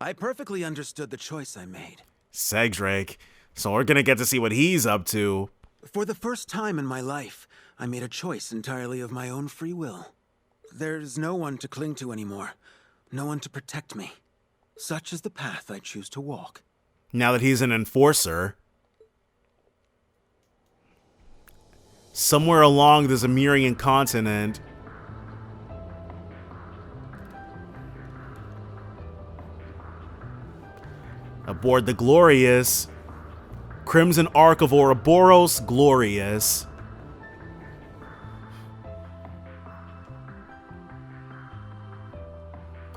I perfectly understood the choice I made. Cedric. So we're gonna get to see what he's up to. For the first time in my life, I made a choice entirely of my own free will. There's no one to cling to anymore. No one to protect me. Such is the path I choose to walk. Now that he's an enforcer. Somewhere along the Zemurian continent. Aboard the Glorious. Crimson Ark of Ouroboros Glorious.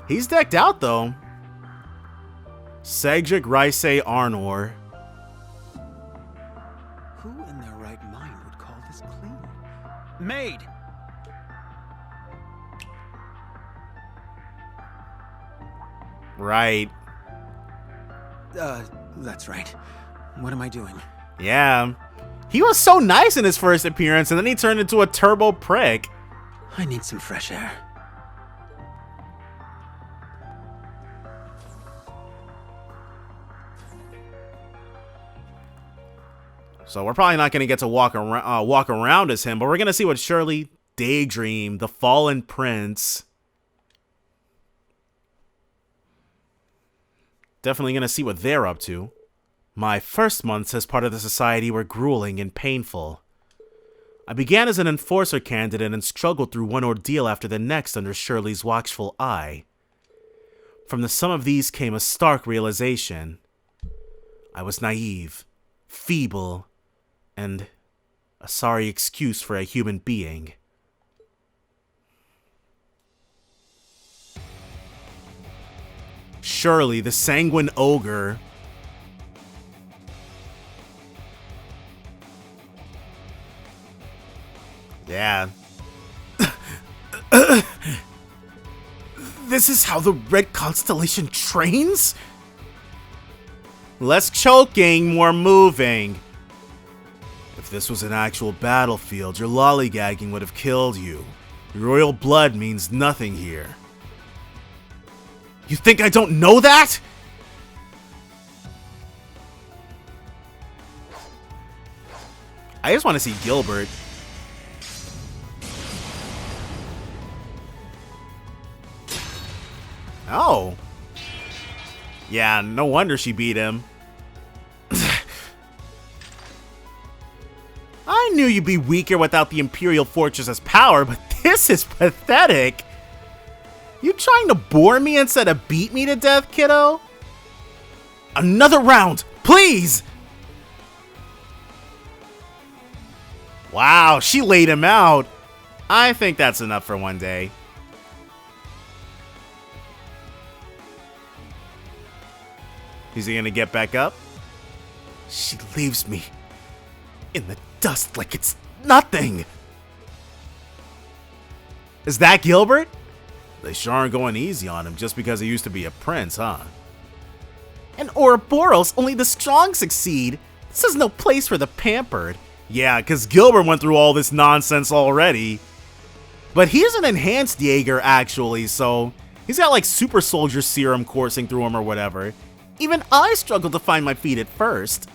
He's decked out though. Cedric Rice Arnor. Who in their right mind would call this clean? Maid! Right. That's right. What am I doing? Yeah. He was so nice in his first appearance, and then he turned into a turbo prick. I need some fresh air. So we're probably not going to get to walk around as him, but we're going to see what Shirley, Daydream, the Fallen Prince. Definitely going to see what they're up to. My first months as part of the society were grueling and painful. I began as an enforcer candidate and struggled through one ordeal after the next under Shirley's watchful eye. From the sum of these came a stark realization. I was naive, feeble, and a sorry excuse for a human being. Shirley, the sanguine ogre. Yeah. This is how the Red Constellation trains? Less choking, more moving. If this was an actual battlefield, your lollygagging would have killed you. Your royal blood means nothing here. You think I don't know that? I just want to see Gilbert. Oh. Yeah, no wonder she beat him. I knew you'd be weaker without the Imperial Fortress's power, but this is pathetic. You trying to bore me instead of beat me to death, kiddo? Another round, please! Wow, she laid him out. I think that's enough for one day. Is he gonna get back up? She leaves me in the dust like it's nothing. Is that Gilbert? They sure aren't going easy on him just because he used to be a prince, huh? In Ouroboros, only the strong succeed. This is no place for the pampered. Yeah, because Gilbert went through all this nonsense already. But he's an enhanced Jaeger, actually, so he's got like super soldier serum coursing through him or whatever. Even I struggled to find my feet at first.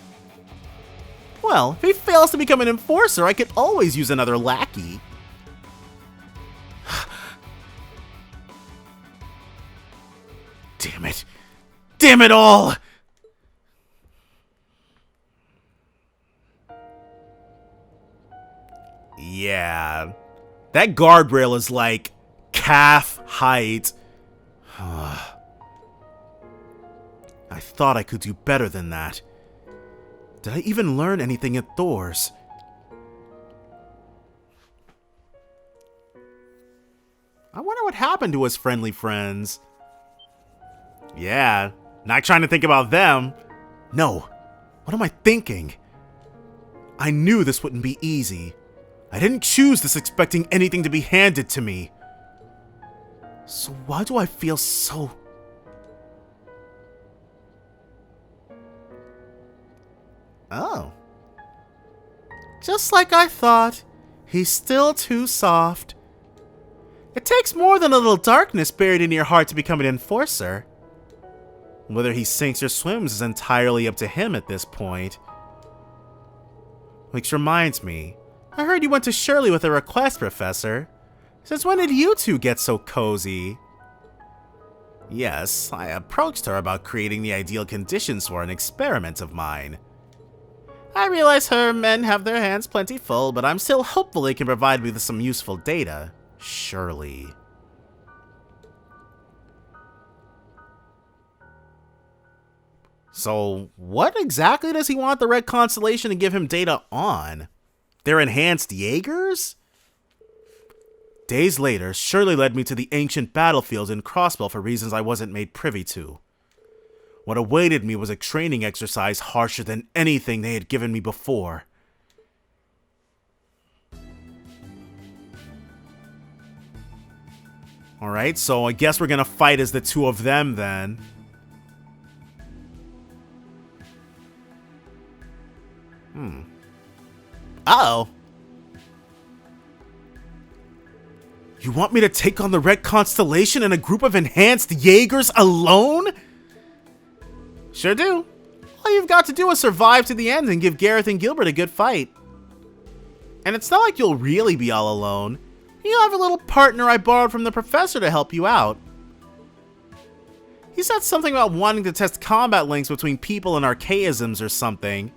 Well, if he fails to become an enforcer, I could always use another lackey. Damn it. Damn it all! Yeah. That guardrail is like calf height. I thought I could do better than that. Did I even learn anything at Thor's? I wonder what happened to his friendly friends. Yeah, not trying to think about them. No, what am I thinking? I knew this wouldn't be easy. I didn't choose this expecting anything to be handed to me. So why do I feel so... Oh. Just like I thought, he's still too soft. It takes more than a little darkness buried in your heart to become an enforcer. Whether he sinks or swims is entirely up to him at this point. Which reminds me, I heard you went to Shirley with a request, Professor. Since when did you two get so cozy? Yes, I approached her about creating the ideal conditions for an experiment of mine. I realize her men have their hands plenty full, but I'm still hopeful they can provide me with some useful data. Surely. So, what exactly does he want the Red Constellation to give him data on? Their enhanced Jaegers? Days later, Shirley led me to the ancient battlefield in Crossbell for reasons I wasn't made privy to. What awaited me was a training exercise harsher than anything they had given me before. Alright, so I guess we're gonna fight as the two of them then. Uh-oh. You want me to take on the Red Constellation and a group of enhanced Jaegers alone? Sure do. All you've got to do is survive to the end and give Gareth and Gilbert a good fight. And it's not like you'll really be all alone. You have a little partner I borrowed from the professor to help you out. He said something about wanting to test combat links between people and archaisms or something.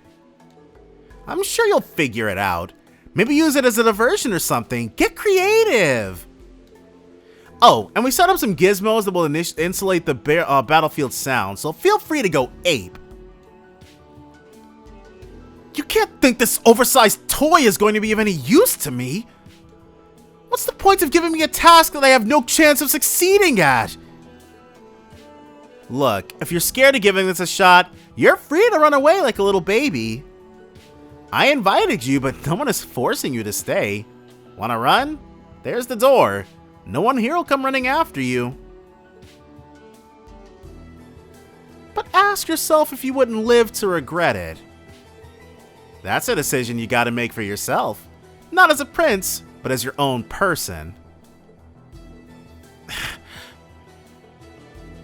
I'm sure you'll figure it out. Maybe use it as a diversion or something. Get creative! Oh, and we set up some gizmos that will insulate the battlefield sound, so feel free to go ape. You can't think this oversized toy is going to be of any use to me. What's the point of giving me a task that I have no chance of succeeding at? Look, if you're scared of giving this a shot, you're free to run away like a little baby. I invited you, but no one is forcing you to stay. Wanna run? There's the door. No one here will come running after you. But ask yourself if you wouldn't live to regret it. That's a decision you gotta make for yourself. Not as a prince, but as your own person.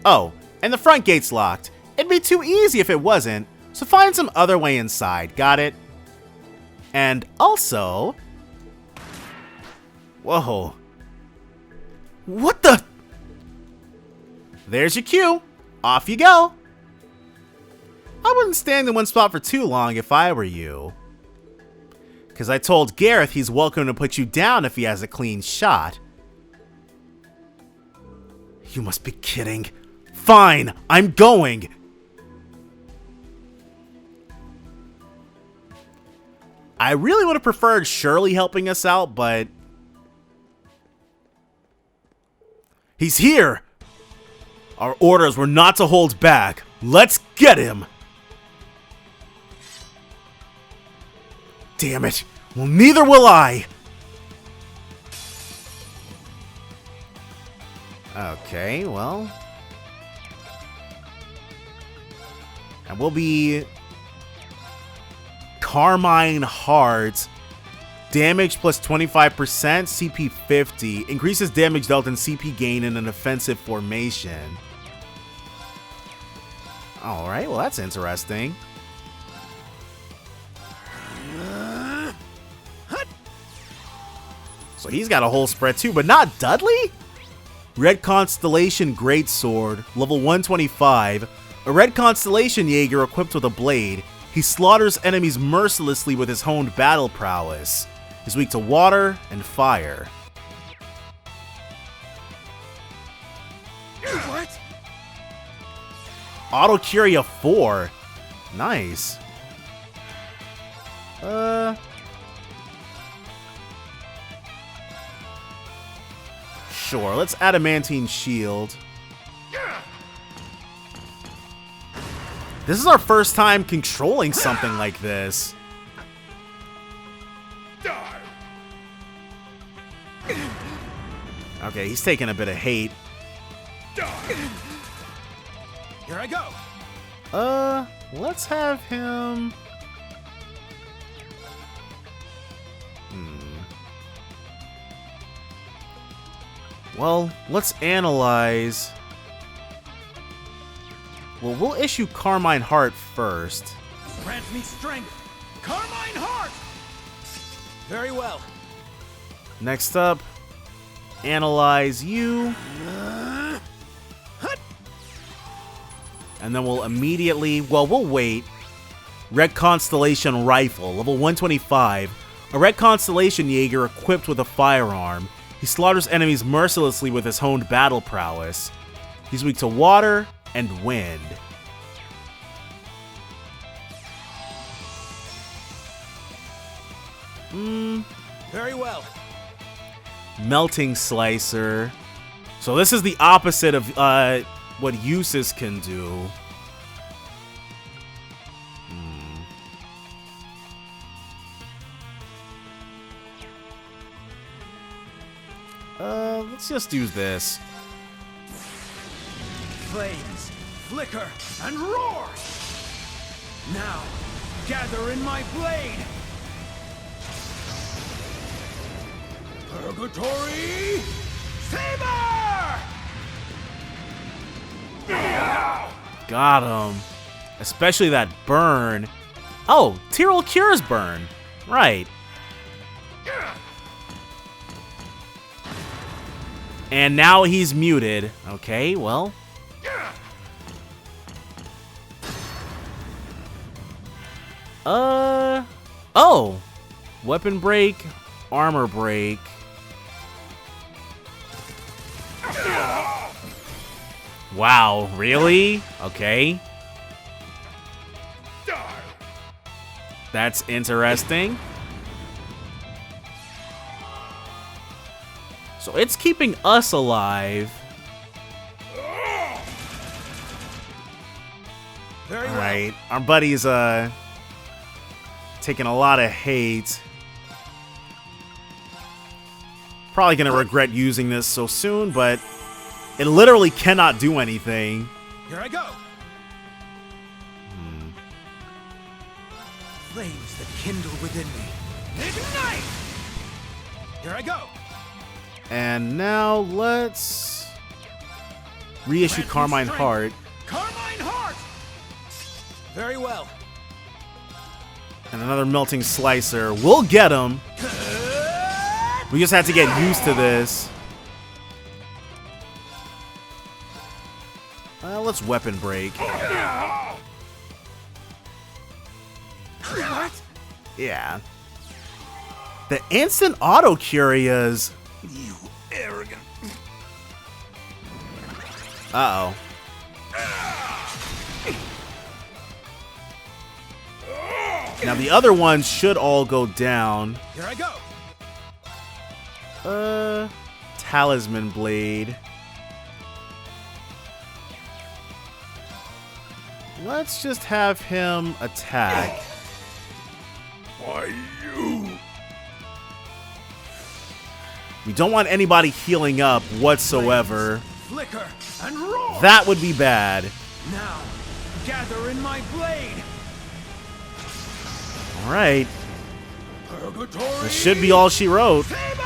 Oh, and the front gate's locked. It'd be too easy if it wasn't, so find some other way inside, got it? And also... Whoa. What the? There's your cue. Off you go. I wouldn't stay in the one spot for too long if I were you. Because I told Gareth he's welcome to put you down if he has a clean shot. You must be kidding. Fine, I'm going. I really would have preferred Shirley helping us out, but... He's here! Our orders were not to hold back. Let's get him! Damn it. Well, neither will I! Okay, well... And we'll be... Carmine Heart. Damage plus 25%, CP 50. Increases damage dealt and CP gain in an offensive formation. Alright, well that's interesting. So he's got a whole spread too, but not Dudley? Red Constellation Greatsword, level 125. A Red Constellation Jaeger equipped with a blade. He slaughters enemies mercilessly with his honed battle prowess. He's weak to water and fire. What? Auto Curia 4. Nice. Sure, let's adamantine shield. This is our first time controlling something like this. Okay, he's taking a bit of hate. Here I go. Let's have him... Well, let's analyze... Well, we'll issue Carmine Heart first. Grant me strength! Carmine Heart! Very well. Next up, analyze you. And then we'll immediately, well, we'll wait. Red Constellation Rifle, level 125. A Red Constellation Jaeger equipped with a firearm. He slaughters enemies mercilessly with his honed battle prowess. He's weak to water and wind. Very well. Melting Slicer. So this is the opposite of what Usis can do. Let's just use this. Flames, flicker, and roar! Now, gather in my blade! Purgatory Saber! Got him. Especially that burn. Oh, Tyrell cures burn. Right. And now he's muted. Okay, well. Oh. Weapon break, armor break. Wow, really? Okay. That's interesting. So it's keeping us alive. Very well. Alright, our buddy's taking a lot of hate. Probably gonna regret using this so soon, but it literally cannot do anything. Here I go. Flames that kindle within me. Ignite! Here I go. And now let's reissue Grant me Carmine strength. Heart. Carmine Heart! Very well. And another Melting Slicer. We'll get him. We just have to get used to this. Let's weapon break. What? Yeah. The instant auto curias. You arrogant. Uh-oh. Now the other ones should all go down. Here I go. Talisman Blade. Let's just have him attack. Why you? We don't want anybody healing up whatsoever. Flicker and roar. That would be bad. Now, gather in my blade. Alright. Purgatory. This should be all she wrote. Saber!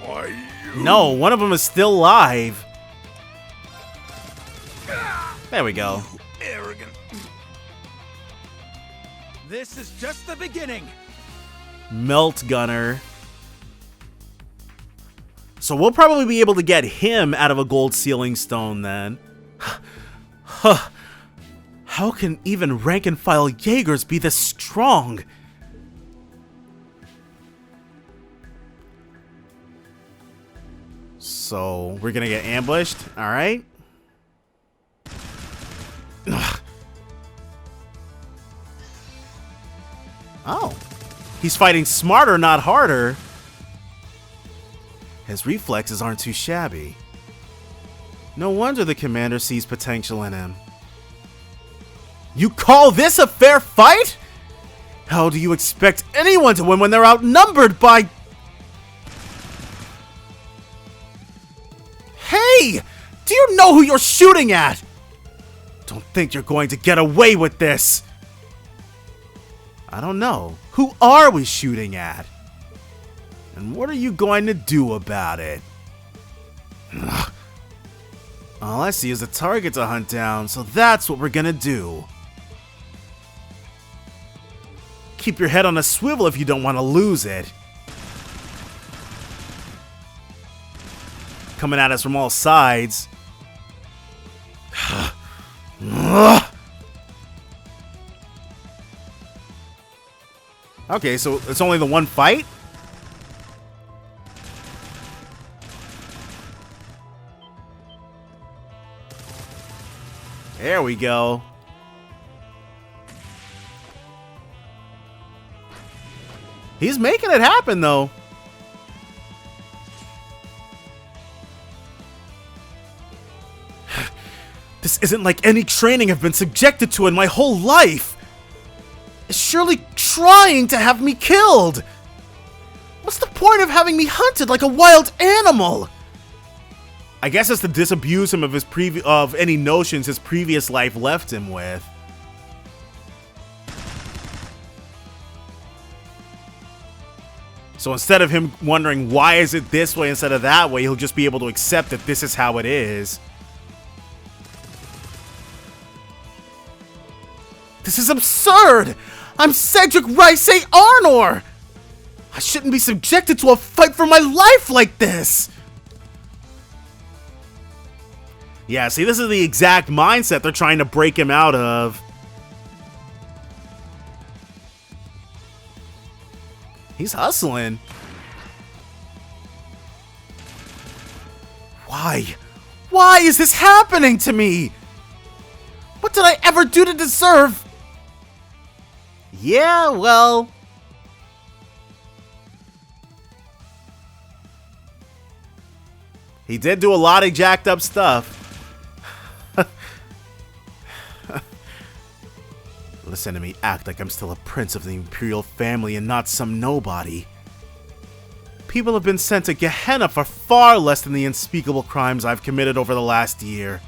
Why you? No, one of them is still alive. There we go. Arrogant. This is just the beginning. Melt Gunner. So we'll probably be able to get him out of a gold sealing stone then. How can even rank and file Jaegers be this strong? So we're gonna get ambushed, alright? Oh. He's fighting smarter, not harder. His reflexes aren't too shabby. No wonder the commander sees potential in him. You call this a fair fight? How do you expect anyone to win when they're outnumbered by... Hey! Do you know who you're shooting at? Don't think you're going to get away with this. I don't know. Who are we shooting at? And what are you going to do about it? All I see is a target to hunt down, so that's what we're gonna do. Keep your head on a swivel if you don't want to lose it. Coming at us from all sides. Okay, so it's only the one fight? There we go. He's making it happen, though. This isn't like any training I've been subjected to in my whole life. It's surely trying to have me killed. What's the point of having me hunted like a wild animal? I guess it's to disabuse him of his of any notions his previous life left him with. So instead of him wondering why is it this way instead of that way, he'll just be able to accept that this is how it is. This is absurd! I'm Cedric Rice Arnor! I shouldn't be subjected to a fight for my life like this! Yeah, see, this is the exact mindset they're trying to break him out of. He's hustling. Why? Why is this happening to me? What did I ever do to deserve? Yeah, well... He did do a lot of jacked up stuff. Listen to me act like I'm still a prince of the Imperial family and not some nobody. People have been sent to Gehenna for far less than the unspeakable crimes I've committed over the last year.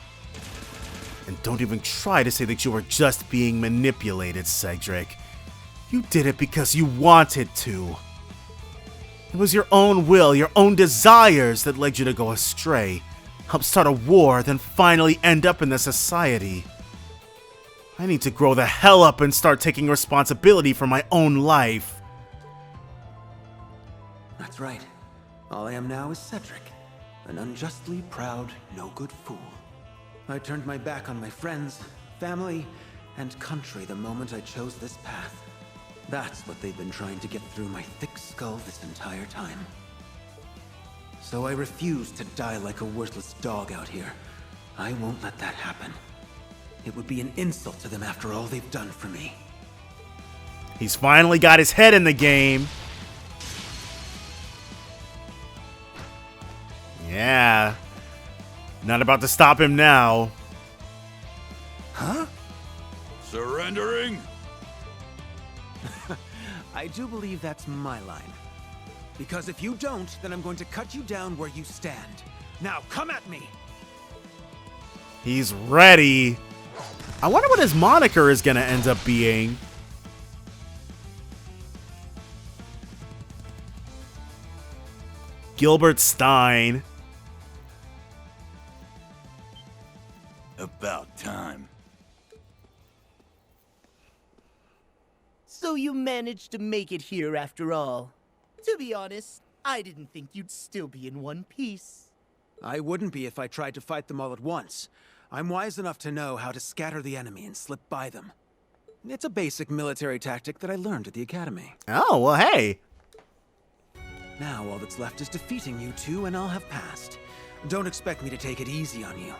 And don't even try to say that you were just being manipulated, Cedric. You did it because you wanted to. It was your own will, your own desires that led you to go astray, help start a war, then finally end up in this society. I need to grow the hell up and start taking responsibility for my own life. That's right. All I am now is Cedric, an unjustly proud, no-good fool. I turned my back on my friends, family, and country the moment I chose this path. That's what they've been trying to get through my thick skull this entire time. So I refuse to die like a worthless dog out here. I won't let that happen. It would be an insult to them after all they've done for me. He's finally got his head in the game. Yeah. Not about to stop him now. Huh? Surrendering? I do believe that's my line. Because if you don't, then I'm going to cut you down where you stand. Now, come at me! He's ready. I wonder what his moniker is gonna end up being. Gilbert Stein. About time. So you managed to make it here after all. To be honest, I didn't think you'd still be in one piece. I wouldn't be if I tried to fight them all at once. I'm wise enough to know how to scatter the enemy and slip by them. It's a basic military tactic that I learned at the academy. Oh, well, hey. Now all that's left is defeating you two, and I'll have passed. Don't expect me to take it easy on you.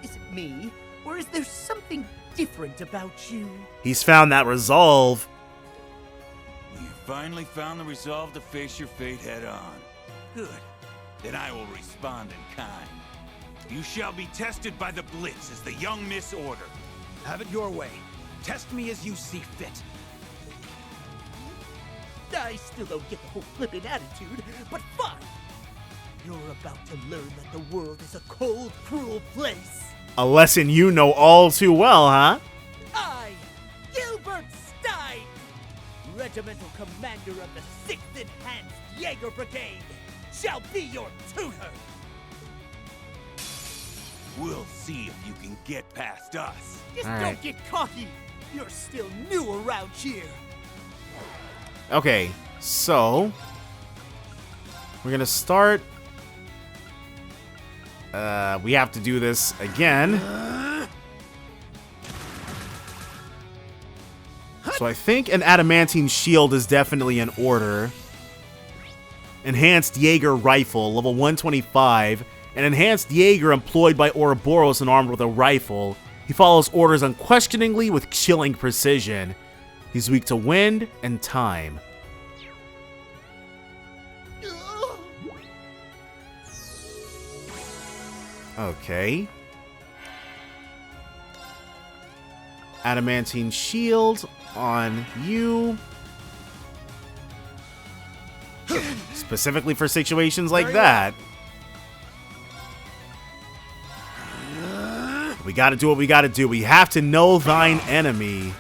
Is it me? Or is there something different about you? He's found that resolve. You finally found the resolve to face your fate head on. Good. Then I will respond in kind. You shall be tested by the Blitz as the young Miss Order. Have it your way. Test me as you see fit. I still don't get the whole flippin' attitude, but fine. You're about to learn that the world is a cold, cruel place. A lesson you know all too well, huh? I, Gilbert Stein, Regimental Commander of the 6th Enhanced Jaeger Brigade, shall be your tutor. We'll see if you can get past us. Just All don't right. get cocky. You're still new around here. Okay, so we're gonna start. We have to do this again. So I think an adamantine shield is definitely in order. Enhanced Jaeger rifle, level 125. An enhanced Jaeger employed by Ouroboros and armed with a rifle. He follows orders unquestioningly with chilling precision. He's weak to wind and time. Okay. Adamantine shield on you. Specifically for situations like that. We gotta do what we gotta do. We have to know thine enemy.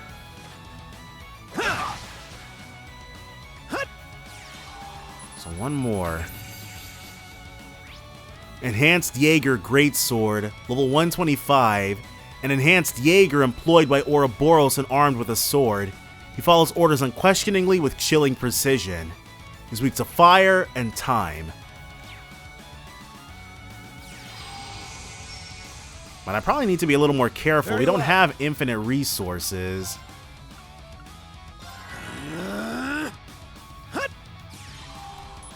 So one more. Enhanced Jaeger Greatsword, level 125. An enhanced Jaeger employed by Ouroboros and armed with a sword. He follows orders unquestioningly with chilling precision. He's weak to fire and time. But I probably need to be a little more careful. We don't have infinite resources.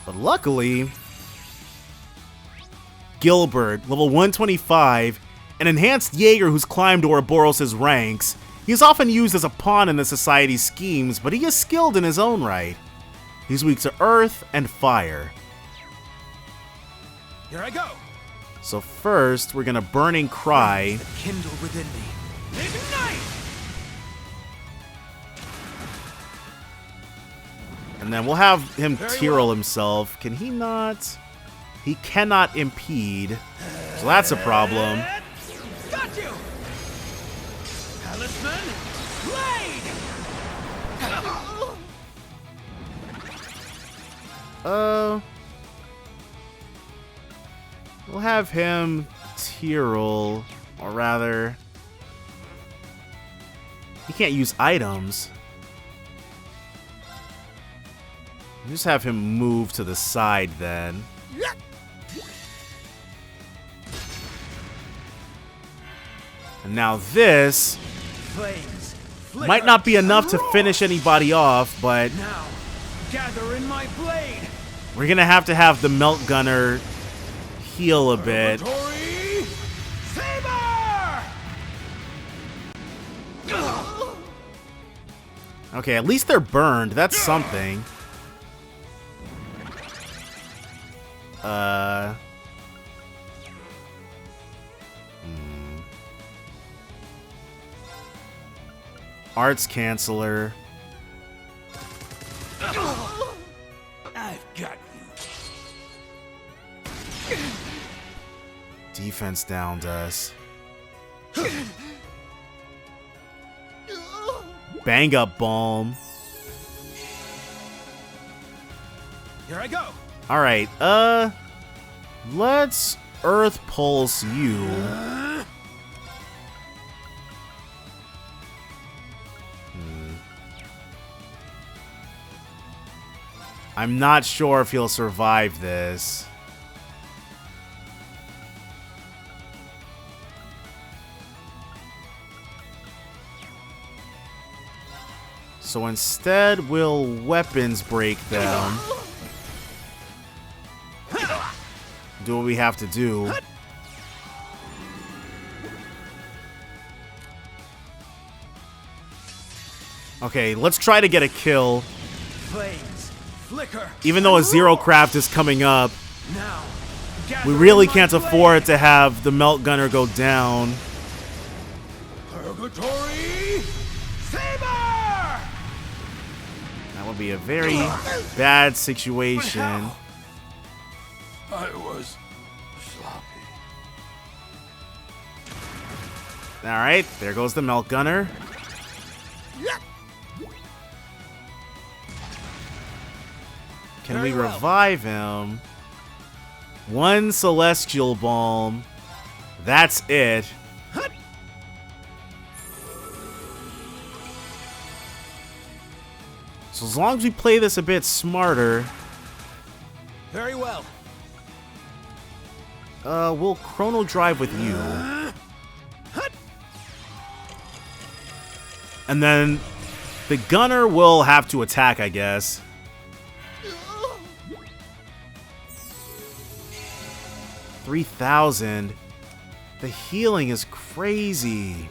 But luckily, Gilbert, level 125, an enhanced Jaeger who's climbed Ouroboros' ranks. He is often used as a pawn in the society's schemes, but he is skilled in his own right. He's weak to earth and fire. Here I go. So first, we're gonna Burning Cry. That kindle within me. Ignite! And then we'll have him Very Tyrell well. himself. Can he not? He cannot impede. So that's a problem. Got you! Talisman, blade! We'll have him Tyrell, or rather, he can't use items. Just have him move to the side then. And now this Flames, flicker, might not be enough to roar! finish anybody off, but Now, gather in my blade! we're gonna have to have the Melt Gunner heal a bit. Reverie Saber! Okay, at least they're burned. That's something. Arts Canceller. I've got you. Defense downed us. Bang up bomb. Here I go! Alright, let's Earth Pulse you. I'm not sure if he'll survive this. So instead, we'll weapons break them. Do what we have to do. Okay, let's try to get a kill. Flames, flicker, Even though a Zero Craft is coming up, now, we really can't afford to have the Melt Gunner go down. Purgatory Saber! That would be a very bad situation. I was sloppy. Alright, there goes the Melt Gunner. Can we revive him? One Celestial Balm. That's it. So as long as we play this a bit smarter, Very well. we'll chrono drive with you. And then the gunner will have to attack, I guess. $3,000. The healing is crazy.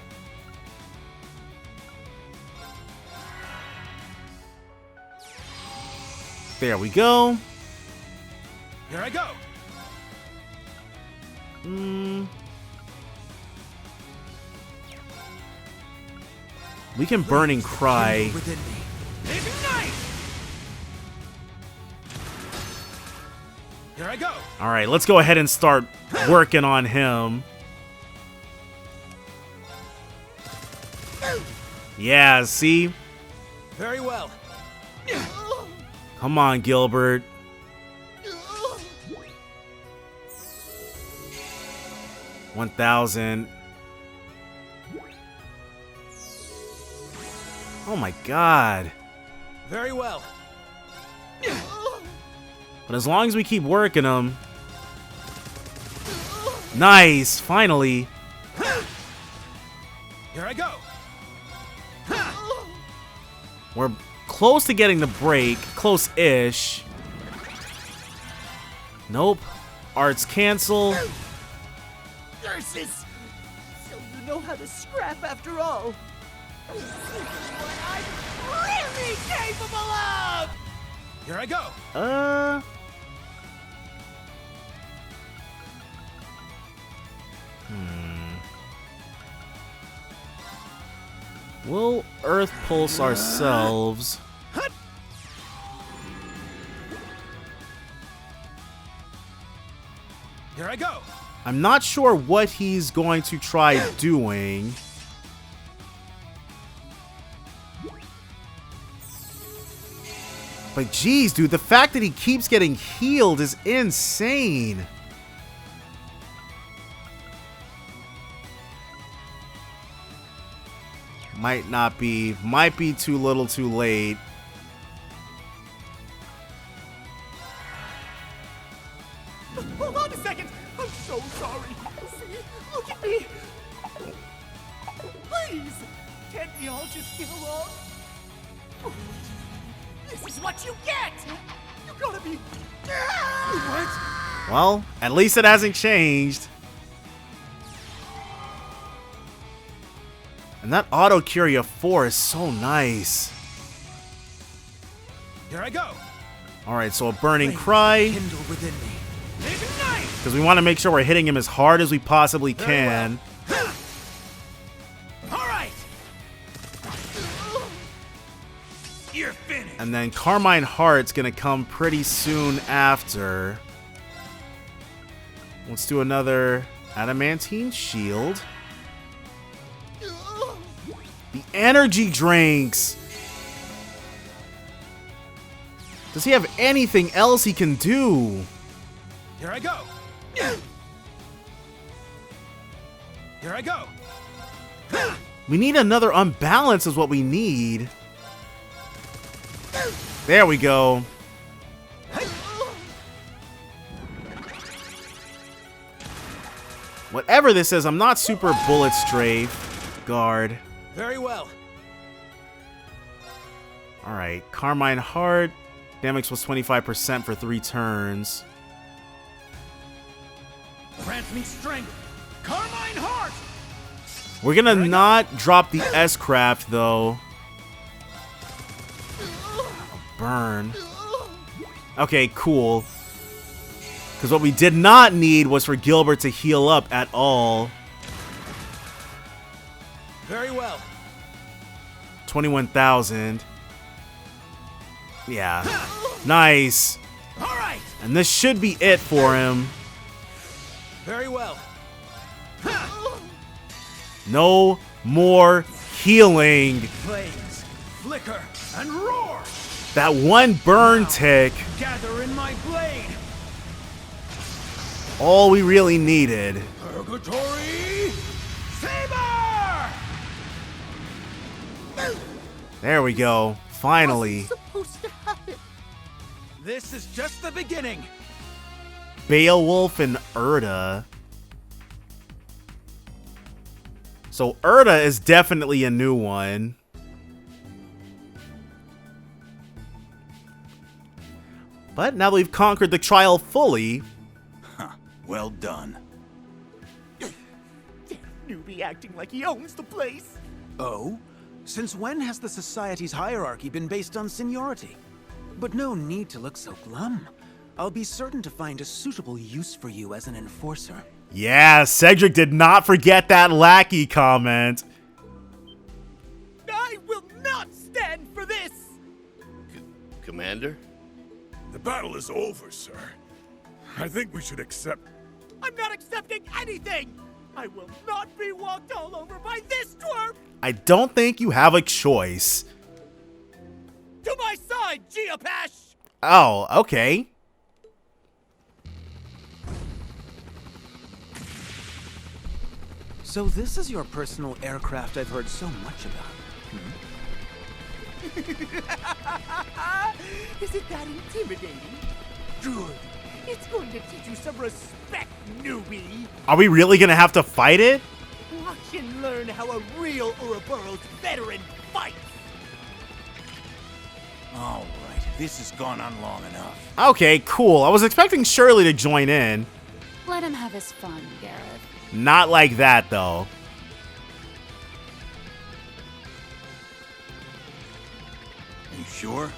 There we go. Here I go. We can Burning Cry. Within me. Ignite! Here I go. Alright, let's go ahead and start working on him. Yeah, see? Very well. Come on, Gilbert. $1,000. Oh my god. Very well. But as long as we keep working them. Nice, finally. Here I go. We're close to getting the break. Close-ish. Nope. Arts cancel. Nurses! So you know how to scrap after all. This is what I'm really capable of! Here I go. We'll Earth Pulse ourselves. Here I go. I'm not sure what he's going to try doing. But geez, dude, the fact that he keeps getting healed is insane. Might be too little too late. Hold on a second! I'm so sorry! See? Look at me! Please! Can't we all just get along? This is what you get! You gotta be... What? Well, at least it hasn't changed. And that Auto Curia 4 is so nice. Here I go. Alright, so a Burning Cry. Kindle within me. Ignite! Because we want to make sure we're hitting him as hard as we possibly can. All right. You're finished. And then Carmine Heart's going to come pretty soon after. Let's do another Adamantine Shield. The energy drinks! Does he have anything else he can do? Here I go. Here I go. We need another Unbalance is what we need. There we go. Whatever this is, I'm not super Bullet Strafe. Guard. Very well. Alright, Carmine Heart. Damage was 25% for 3 turns. Grant me strength. Carmine Heart! We're gonna not drop the S-Craft, though. Burn. Okay, cool. Because what we did not need was for Gilbert to heal up at all. Very well. 21,000. Yeah. Nice. All right. And this should be it for him. Very well. No more healing. Flames, flicker, and roar. That one burn tick. Gather in my blade. All we really needed. Purgatory Saber! There we go. Finally. What's supposed to happen? This is just the beginning. Beowulf and Erda. So Erda is definitely a new one. But now that we've conquered the trial fully... Well done. Newbie acting like he owns the place. Oh? Since when has the society's hierarchy been based on seniority? But no need to look so glum. I'll be certain to find a suitable use for you as an enforcer. Yeah, Cedric did not forget that lackey comment. I will not stand for this! Commander? The battle is over, sir. I think we should accept... I'm not accepting anything! I will not be walked all over by this dwarf! I don't think you have a choice. To my side, Geopash! Oh, okay. So this is your personal aircraft I've heard so much about. Is it that intimidating? Good. It's going to teach you some respect, newbie. Are we really gonna have to fight it? Watch and learn how a real Ouroboros veteran fights. All right, this has gone on long enough. Okay, cool. I was expecting Shirley to join in. Let him have his fun, Gareth. Not like that, though. Are you sure?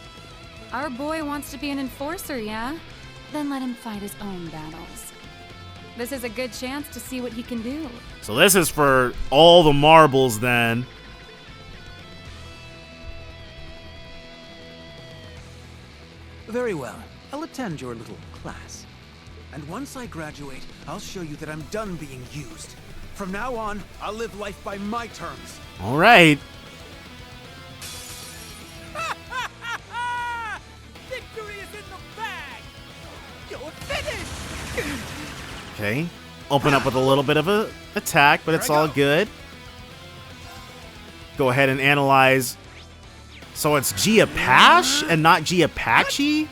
Our boy wants to be an enforcer, yeah? Then let him fight his own battles. This is a good chance to see what he can do. So this is for all the marbles, then. Very well. I'll attend your little class. And once I graduate, I'll show you that I'm done being used. From now on, I'll live life by my terms. All right. Victory is in the bag! You're finished! Okay. Open up with a little bit of a attack, but it's all good. Go ahead and analyze. So it's Geopash and not Geopachi?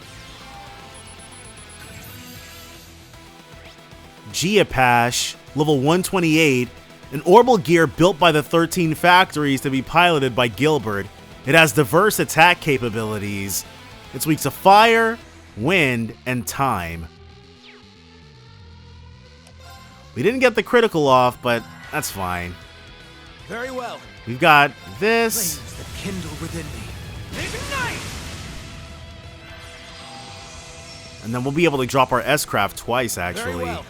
Geopash, level 128, an orbital gear built by the 13 factories to be piloted by Gilbert. It has diverse attack capabilities. It's weak to fire, wind, and time. We didn't get the critical off, but that's fine. Very well. We've got this. Flames that kindle within me. Ignite! And then we'll be able to drop our S-Craft twice, Very actually. well.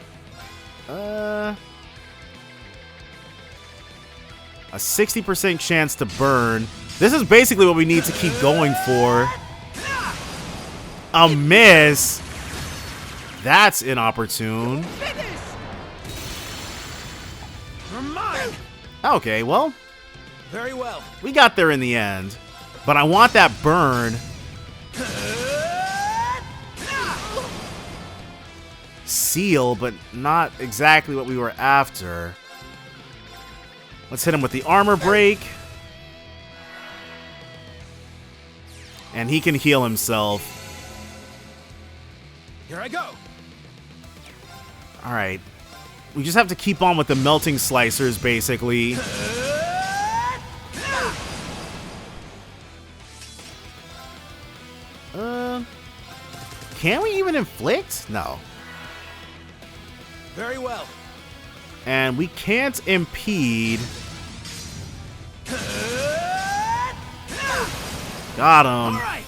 A 60% chance to burn. This is basically what we need to keep going for. A miss. That's inopportune. You're mine. Okay, well, Very well. we got there in the end. But I want that burn. Seal, but not exactly what we were after. Let's hit him with the armor break. And he can heal himself. Here I go. Alright. We just have to keep on with the melting slicers, basically. Can we even inflict? No. Very well. And we can't impede. Got him. All right.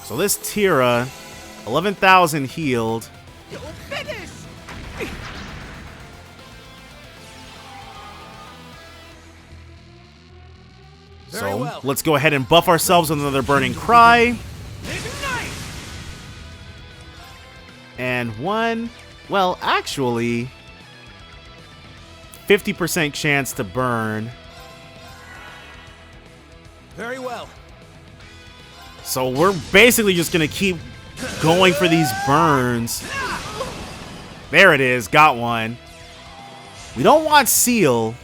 So this Tira, 11,000 healed. You're finished! Very So well. let's go ahead and buff ourselves with another Burning Cry. Ignite! And one, well, actually, 50% chance to burn. Very well. So we're basically just gonna keep going for these burns. There it is, got one. We don't want Seal.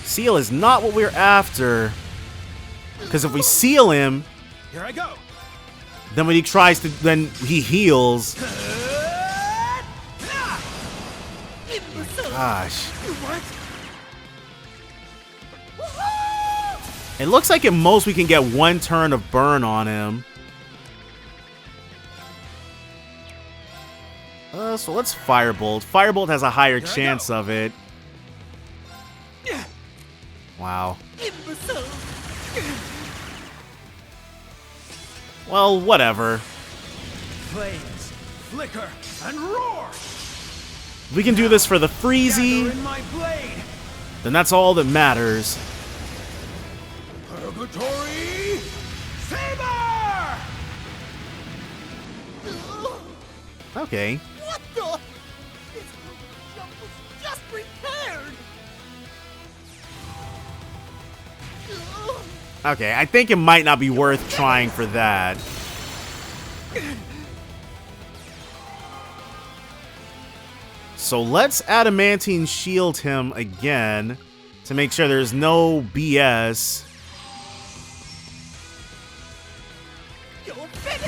Seal is not what we're after. Because if we seal him, Here I go. then when he tries to, then he heals. Gosh. It looks like at most we can get one turn of burn on him. So let's Firebolt. Firebolt has a higher chance of it. Wow. Well, whatever. Flames, flicker, and roar. If we can do this for the Freezy, Gather in my blade. then that's all that matters. Purgatory Saber! Okay. What the? This jump was just repaired! Okay, I think it might not be worth trying for that. So let's Adamantine Shield him again to make sure there's no BS.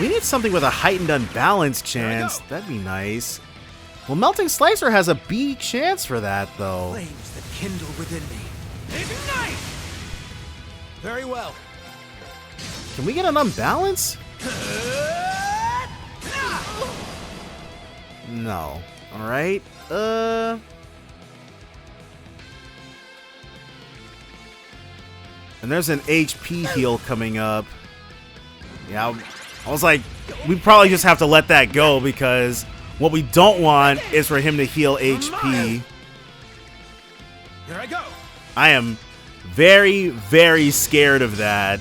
We need something with a heightened unbalance chance. That'd be nice. Well, Melting Slicer has a big chance for that, though. Flames that kindle within me. Ignite! Very well. Can we get an unbalance? No. Alright. And there's an HP heal coming up. Yeah, I was like, we probably just have to let that go because what we don't want is for him to heal HP. Here I go. I am very, very scared of that.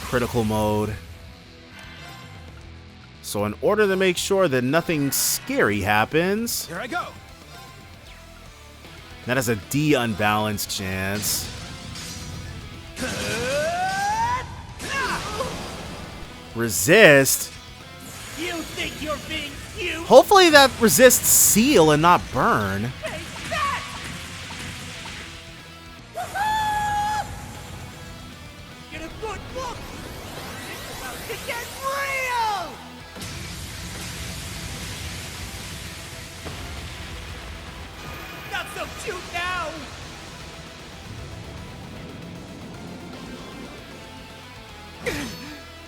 Critical mode. So in order to make sure that nothing scary happens, Here I go. that has a D unbalanced chance. Resist? You think you're being cute? Hopefully that resists seal and not burn. Take that! Get a good look! It's about to get real! Not so cute now!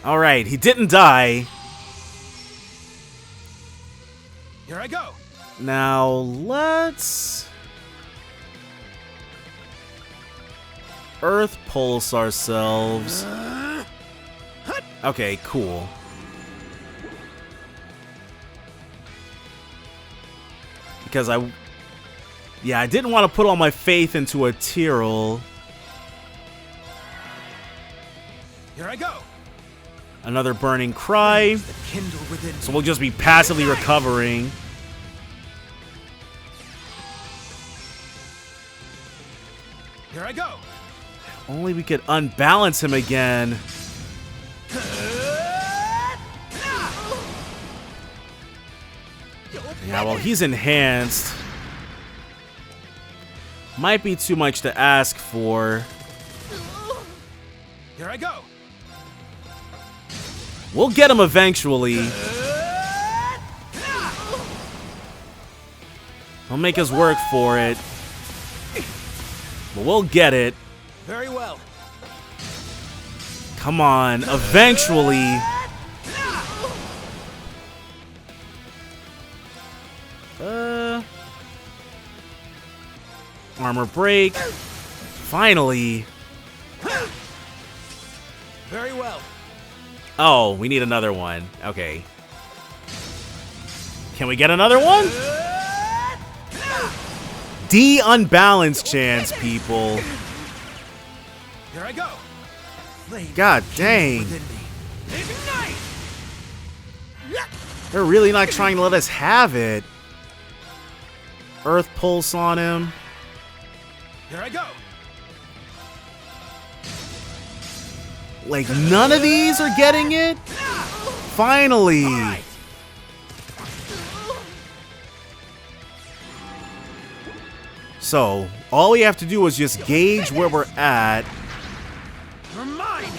Alright, he didn't die. Here I go. Now let's Earth Pulse ourselves. Okay, cool. Because I didn't want to put all my faith into a Tyrrell. Here I go. Another Burning Cry. Flames that kindle within So me. we'll just be passively recovering. Here I go. Only we could unbalance him again. Yeah, well, he's enhanced. Might be too much to ask for. Here I go. We'll get him eventually. He'll make us work for it. But we'll get it. Very well. Come on, eventually. Armor break. Finally. Very well. Oh, we need another one. Okay. Can we get another one? D unbalanced chance, people. Here I go. Flames God that dang. kindle within me. Ignite! They're really not trying to let us have it. Earth Pulse on him. Here I go! Like, none of these are getting it? Finally! Right. So, all we have to do is just gauge where we're at. You're mine!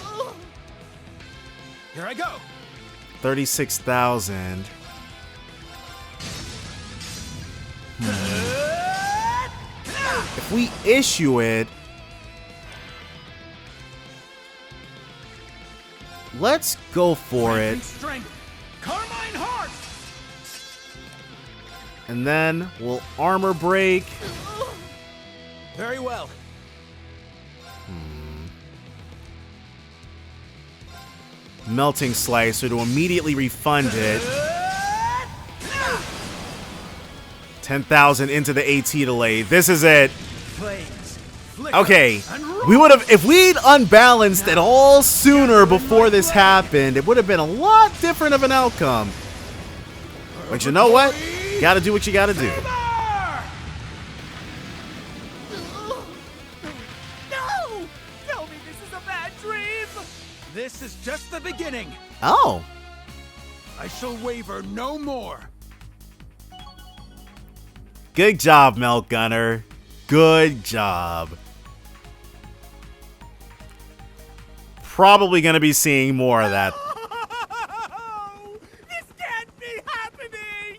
Here I go! 36,000. If we issue it, let's go for it. Strength. Carmine Heart! And then we'll armor break. Very well. Melting Slicer to immediately refund it. 10,000 into the AT delay. This is it. Flames. Flicker Okay, and roar. we would have, if we'd unbalanced it all sooner before this happened, it would have been a lot different of an outcome. But you know what? You gotta do what you gotta do. No! Tell me this is a bad dream! This is just the beginning. Oh, I shall waver no more. good job, Milk Gunner. Good job. Probably gonna be seeing more of that. Oh, this can't be happening!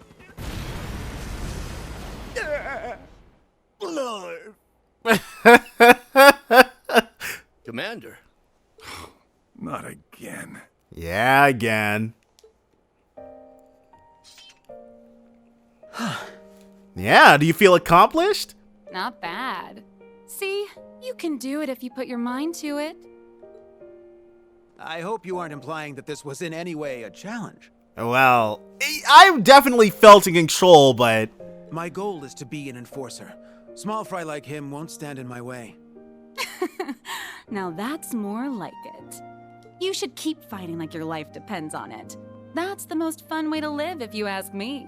Commander. Not again. Yeah, again. Yeah, do you feel accomplished? Not bad. See, you can do it if you put your mind to it. I hope you aren't implying that this was in any way a challenge. Well, I'm definitely felt in control, but My goal is to be an enforcer. Small fry like him won't stand in my way. Now that's more like it. You should keep fighting like your life depends on it. That's the most fun way to live, if you ask me.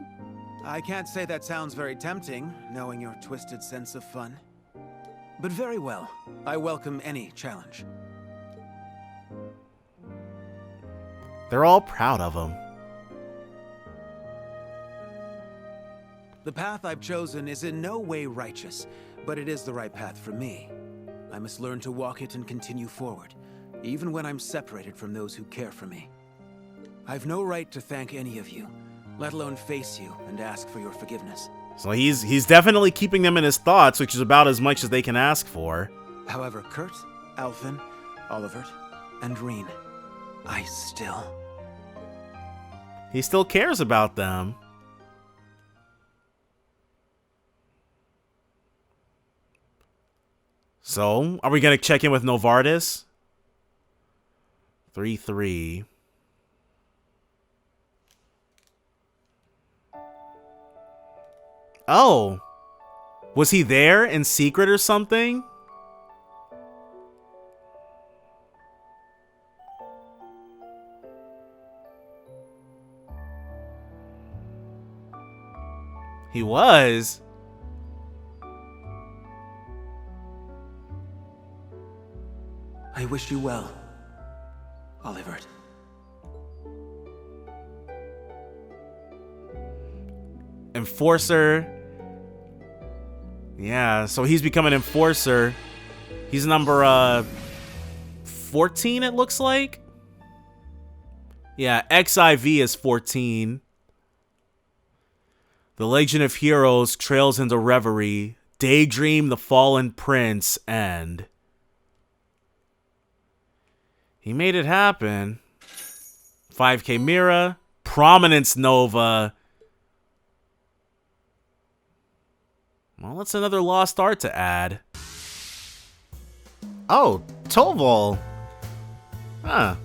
I can't say that sounds very tempting, knowing your twisted sense of fun. But very well. I welcome any challenge. they're all proud of him. The path I've chosen is in no way righteous, but it is the right path for me. I must learn to walk it and continue forward, even when I'm separated from those who care for me. I've no right to thank any of you, let alone face you and ask for your forgiveness. So he's definitely keeping them in his thoughts, which is about as much as they can ask for. However, Kurt, Alphen, Olivert, and Reen, He still cares about them. So, are we gonna check in with Novartis? 3-3. Oh. Was he there in secret or something? He was. I wish you well, Olivert. Enforcer. Yeah, so he's become an enforcer. He's number 14, it looks like. Yeah, XIV is 14. The Legion of Heroes trails into Reverie. Daydream, the Fallen Prince, and he made it happen. 5K Mira, Prominence Nova. Well, that's another lost art to add. Oh, Toval. Huh.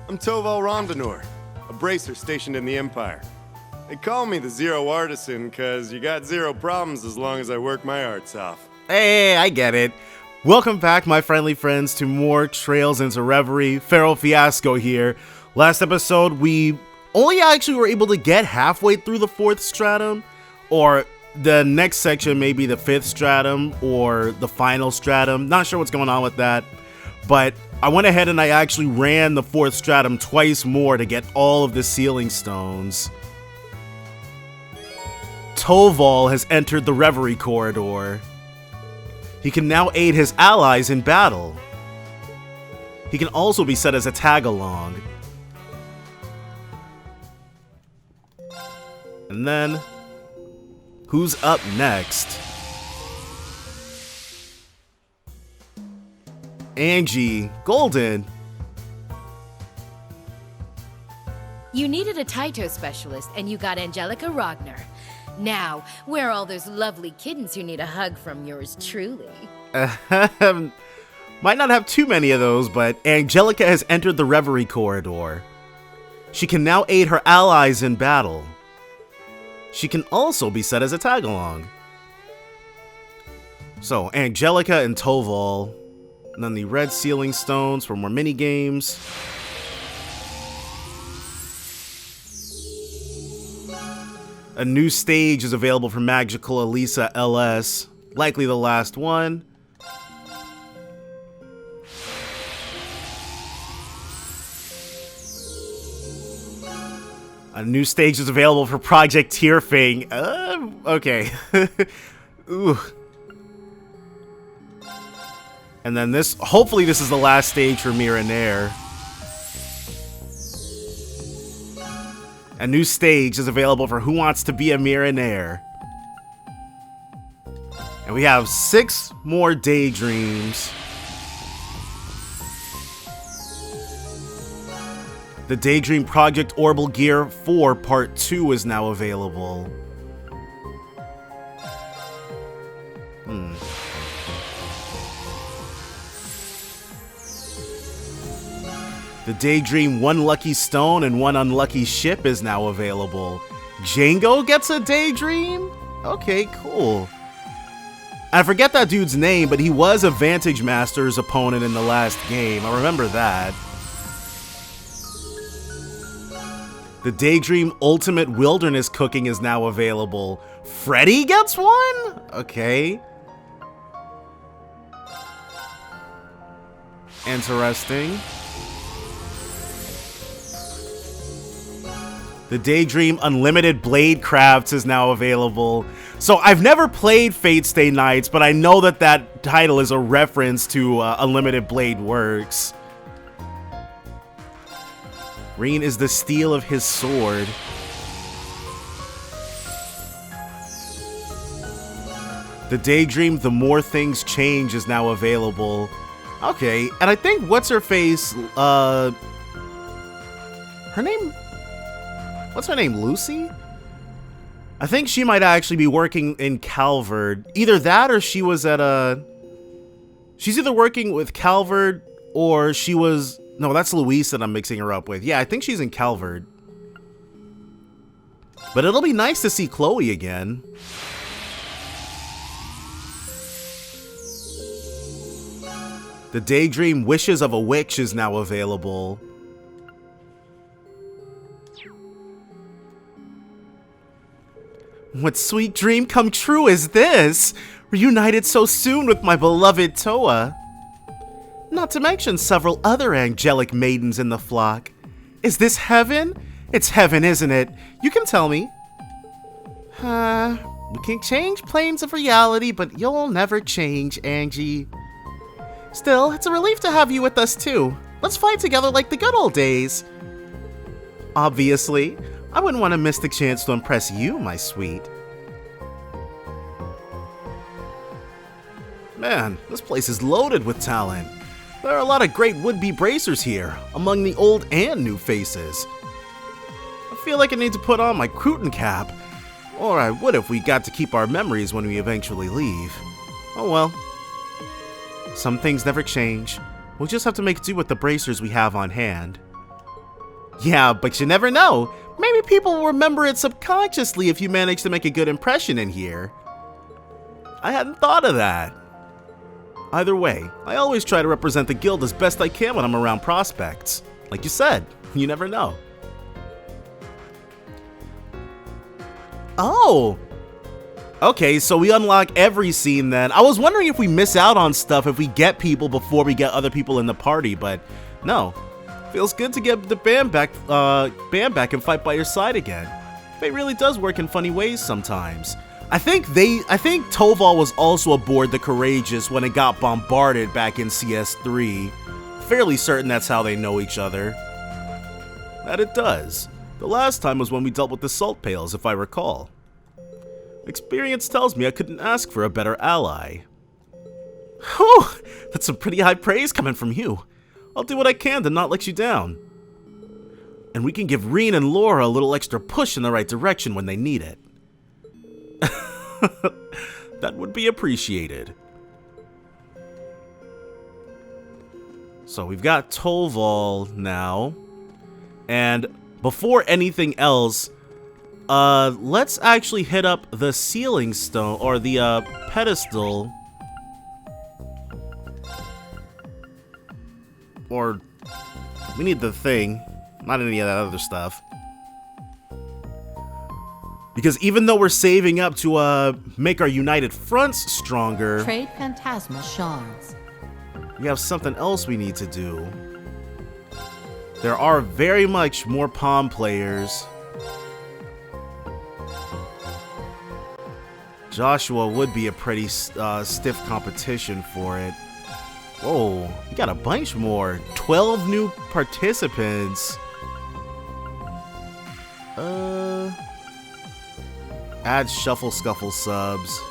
I'm Toval Rondanur, a bracer stationed in the Empire. They call me the Zero Artisan because you got zero problems as long as I work my arts off. Hey, I get it. Welcome back, my friendly friends, to more Trails into Reverie. Feral Fiasco here. Last episode, we only actually were able to get halfway through the 4th stratum, or the next section may be the 5th stratum or the final stratum. Not sure what's going on with that, but I went ahead and I actually ran the 4th stratum twice more to get all of the sealing stones. Toval has entered the Reverie Corridor. He can now aid his allies in battle. He can also be set as a tag-along. And then, who's up next? Angie Golden. You needed a Taito specialist, and you got Angelica Ragnar. Now, where are all those lovely kittens who need a hug from yours truly? Might not have too many of those, but Angelica has entered the Reverie Corridor. She can now aid her allies in battle. She can also be set as a tag-along. So, Angelica and Toval. And then the red sealing stones for more mini-games. A new stage is available for Magical Alisa LS. Likely the last one. A new stage is available for Project Tearfang. Okay. Ooh. And then this, hopefully this is the last stage for Miranair. A new stage is available for Who Wants to Be a Miranair. And we have 6 more Daydreams. The Daydream Project Orbital Gear 4 Part 2 is now available. The Daydream 1 Lucky Stone and 1 Unlucky Ship is now available. Django gets a Daydream? Okay, cool. I forget that dude's name, but he was a Vantage Master's opponent in the last game. I remember that. The Daydream Ultimate Wilderness Cooking is now available. Freddy gets one? Okay. Interesting. The Daydream Unlimited Blade Crafts is now available. So I've never played Fate Stay Nights, but I know that that title is a reference to Unlimited Blade Works. Green is the steel of his sword. The Daydream The More Things Change is now available. Okay, and I think what's-her-face, her name... What's her name, Lucy? I think she might actually be working in Calvard. Either that or she was at a... She's either working with Calvard or she was... No, that's Louise that I'm mixing her up with. Yeah, I think she's in Calvard. But it'll be nice to see Chloe again. The Daydream Wishes of a Witch is now available. What sweet dream come true is this? Reunited so soon with my beloved Toa. Not to mention several other angelic maidens in the flock. Is this heaven? It's heaven, isn't it? You can tell me. We can change planes of reality, but you'll never change, Angie. Still, it's a relief to have you with us too. Let's fight together like the good old days. Obviously, I wouldn't want to miss the chance to impress you, my sweet. Man, this place is loaded with talent. There are a lot of great would-be bracers here, among the old and new faces. I feel like I need to put on my Cruton cap, or I would if we got to keep our memories when we eventually leave. Oh well. Some things never change. We'll just have to make do with the bracers we have on hand. Yeah, but you never know. Maybe people will remember it subconsciously if you manage to make a good impression in here. I hadn't thought of that. Either way, I always try to represent the guild as best I can when I'm around prospects. Like you said, you never know. Oh! Okay, so we unlock every scene then. I was wondering if we miss out on stuff if we get people before we get other people in the party, but no. Feels good to get the band back and fight by your side again. Fate really does work in funny ways sometimes. I think Toval was also aboard the Courageous when it got bombarded back in CS3. Fairly certain that's how they know each other. That it does. The last time was when we dealt with the Salt Pails, if I recall. Experience tells me I couldn't ask for a better ally. Whew! That's some pretty high praise coming from you. I'll do what I can to not let you down. And we can give Reen and Laura a little extra push in the right direction when they need it. That would be appreciated. So we've got Toval now. And before anything else, let's actually hit up the ceiling stone, or the pedestal. Or we need the thing, not any of that other stuff. Because even though we're saving up to make our united fronts stronger, Trade phantasmal shards. we have something else we need to do. There are very much more Palm players. Joshua would be a pretty stiff competition for it. Whoa, we got a bunch more. 12 new participants. Add Shuffle Scuffle subs.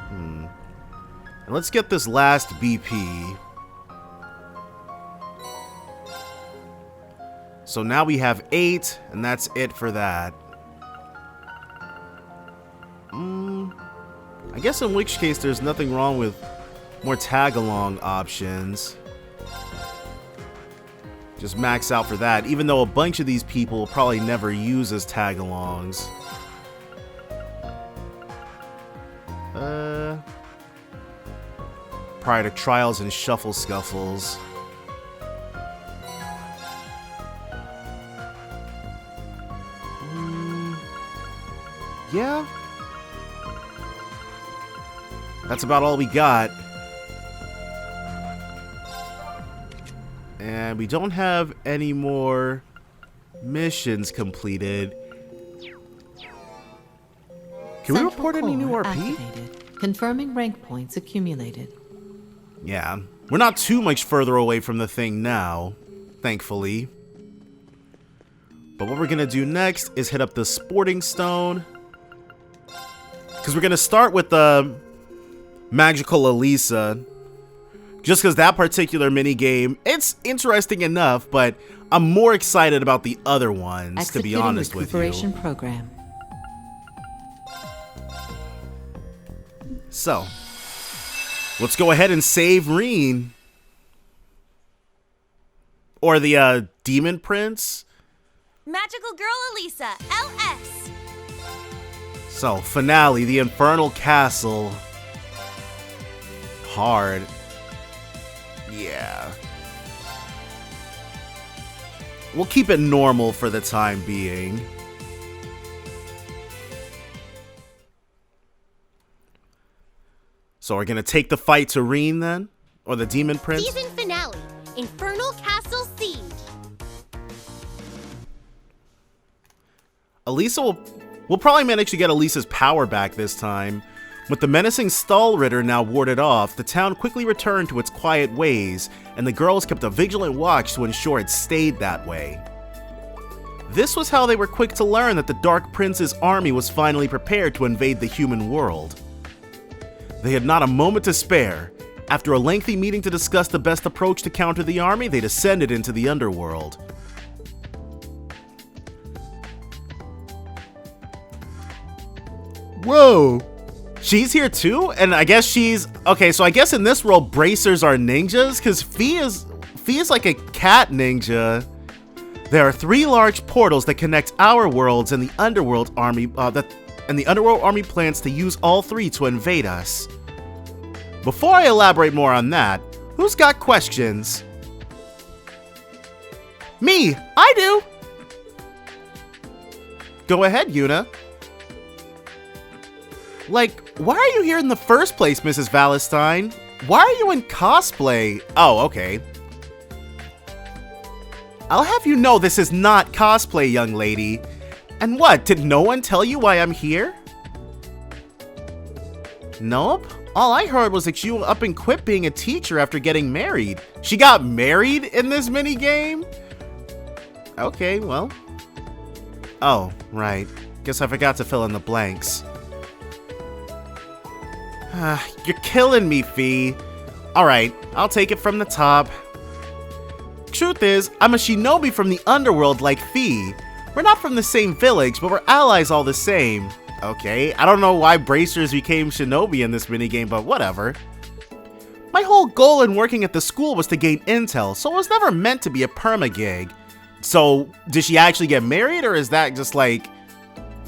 And let's get this last BP. So now we have 8, and that's it for that. I guess in which case there's nothing wrong with more tag-along options. Just max out for that, even though a bunch of these people will probably never use as tag-alongs. Prior to trials and shuffle scuffles. Yeah. That's about all we got. And we don't have any more missions completed. Can we report any new RP? Activated. Confirming rank points accumulated. Yeah, we're not too much further away from the thing now, thankfully. But what we're gonna do next is hit up the Sporting Stone. Because we're gonna start with the Magical Alisa. Just because that particular minigame, it's interesting enough, but I'm more excited about the other ones, to be honest with you. Recuperation program. So, let's go ahead and save Reen. Or the Demon Prince. Magical Girl Alisa, LS. So, finale, the Infernal Castle. Hard. Yeah. We'll keep it normal for the time being. So we're gonna take the fight to Reen then? Or the Demon Prince? Season finale, Infernal Castle Siege. Alisa we'll probably manage to get Alisa's power back this time. With the menacing Stahlritter now warded off, the town quickly returned to its quiet ways, and the girls kept a vigilant watch to ensure it stayed that way. This was how they were quick to learn that the Dark Prince's army was finally prepared to invade the human world. They had not a moment to spare. After a lengthy meeting to discuss the best approach to counter the army, they descended into the underworld. Whoa! She's here too? And I guess she's... Okay, so I guess in this world, bracers are ninjas? Because Fee is like a cat ninja. There are 3 large portals that connect our worlds and the underworld army... the underworld army plans to use all 3 to invade us. Before I elaborate more on that, who's got questions? Me! I do! Go ahead, Yuna. Like, why are you here in the first place, Mrs. Valentine? Why are you in cosplay? Oh, okay. I'll have you know this is not cosplay, young lady. And what, did no one tell you why I'm here? Nope. All I heard was that you up and quit being a teacher after getting married. She got married in this minigame? Okay, well. Oh, right. Guess I forgot to fill in the blanks. You're killing me, Fee. Alright, I'll take it from the top. Truth is, I'm a shinobi from the underworld like Fee. We're not from the same village, but we're allies all the same. Okay, I don't know why Bracers became shinobi in this minigame, but whatever. My whole goal in working at the school was to gain intel, so it was never meant to be a perma gig. So, did she actually get married, or is that just like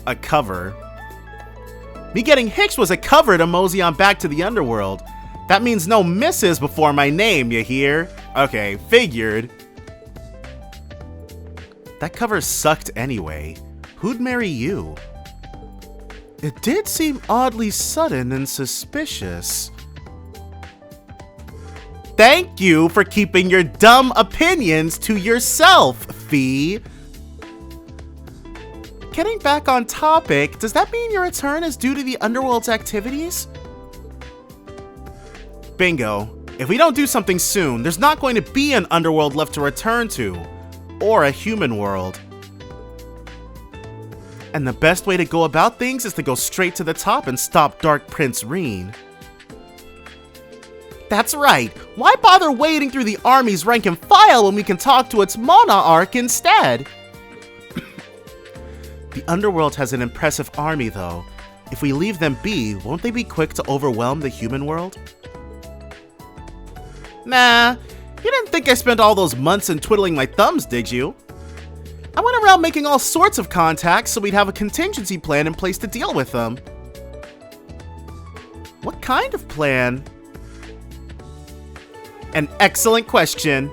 a cover? Me getting hitched was a cover to mosey on back to the underworld. That means no misses before my name, you hear? Okay, figured. That cover sucked anyway. Who'd marry you? It did seem oddly sudden and suspicious. Thank you for keeping your dumb opinions to yourself, Fee. Getting back on topic, does that mean your return is due to the underworld's activities? Bingo. If we don't do something soon, there's not going to be an underworld left to return to, or a human world. And the best way to go about things is to go straight to the top and stop Dark Prince Reen. That's right. Why bother wading through the army's rank and file when we can talk to its monarch instead? The underworld has an impressive army, though. If we leave them be, won't they be quick to overwhelm the human world? Nah, you didn't think I spent all those months in twiddling my thumbs, did you? I went around making all sorts of contacts so we'd have a contingency plan in place to deal with them. What kind of plan? An excellent question.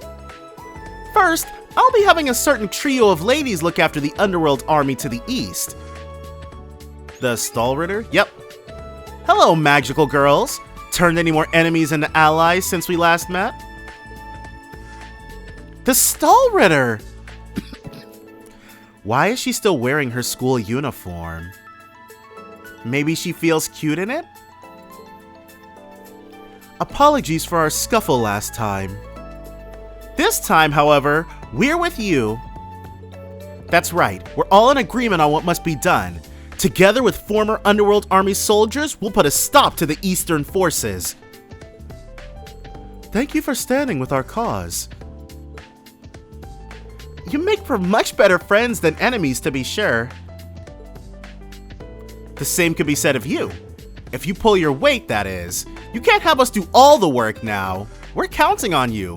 First, I'll be having a certain trio of ladies look after the underworld army to the east. The Stallritter? Yep. Hello, magical girls. Turned any more enemies into allies since we last met? The Stallritter! Why is she still wearing her school uniform? Maybe she feels cute in it? Apologies for our scuffle last time. This time, however, we're with you. That's right, we're all in agreement on what must be done. Together with former Underworld Army soldiers, we'll put a stop to the Eastern forces. Thank you for standing with our cause. You make for much better friends than enemies, to be sure. The same could be said of you. If you pull your weight, that is. You can't have us do all the work now. We're counting on you.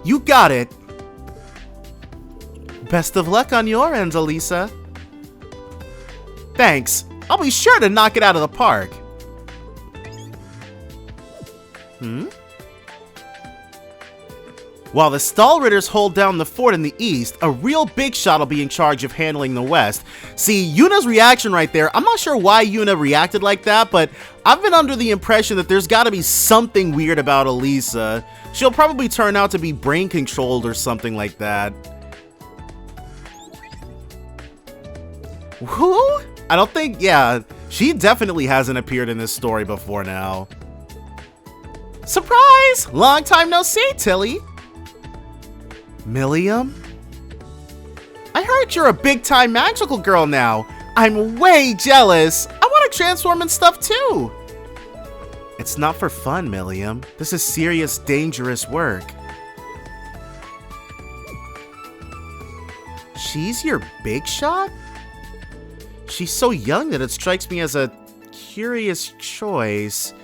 You got it. Best of luck on your end, Alisa. Thanks. I'll be sure to knock it out of the park. While the Stallritters hold down the fort in the east, a real big shot will be in charge of handling the west. See, Yuna's reaction right there, I'm not sure why Yuna reacted like that, but I've been under the impression that there's gotta be something weird about Alisa. She'll probably turn out to be brain controlled or something like that. Who? I don't think, yeah, she definitely hasn't appeared in this story before now. Surprise! Long time no see, Tilly. Milliam? I heard you're a big-time magical girl now. I'm way jealous. I want to transform and stuff too. It's not for fun, Milliam. This is serious, dangerous work. She's your big shot? She's so young that it strikes me as a curious choice.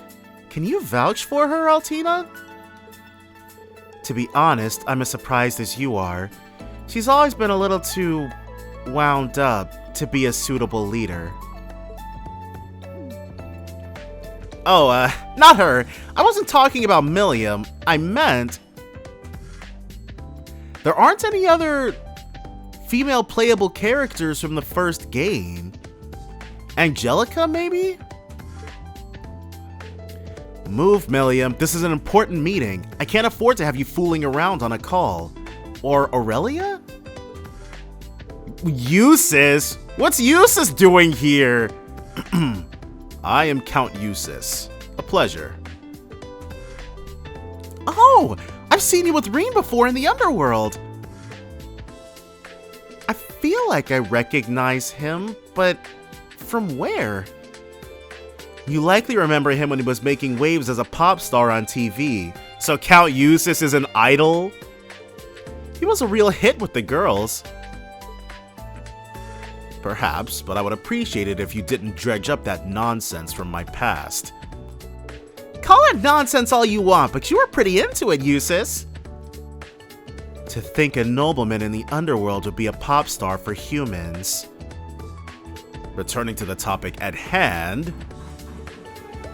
Can you vouch for her, Altina? To be honest, I'm as surprised as you are. She's always been a little too wound up to be a suitable leader. Oh, not her. I wasn't talking about Milliam. I meant... there aren't any other female playable characters from the first game. Angelica, maybe? Move, Milliam. This is an important meeting. I can't afford to have you fooling around on a call. Or Aurelia? Eustace? What's Eustace doing here? I am Count Eustace. A pleasure. Oh, I've seen you with Rean before in the underworld. I feel like I recognize him, but from where? You likely remember him when he was making waves as a pop star on TV. So Count Eustace is an idol? He was a real hit with the girls. Perhaps, but I would appreciate it if you didn't dredge up that nonsense from my past. Call it nonsense all you want, but you were pretty into it, Eustace. To think a nobleman in the underworld would be a pop star for humans. Returning to the topic at hand,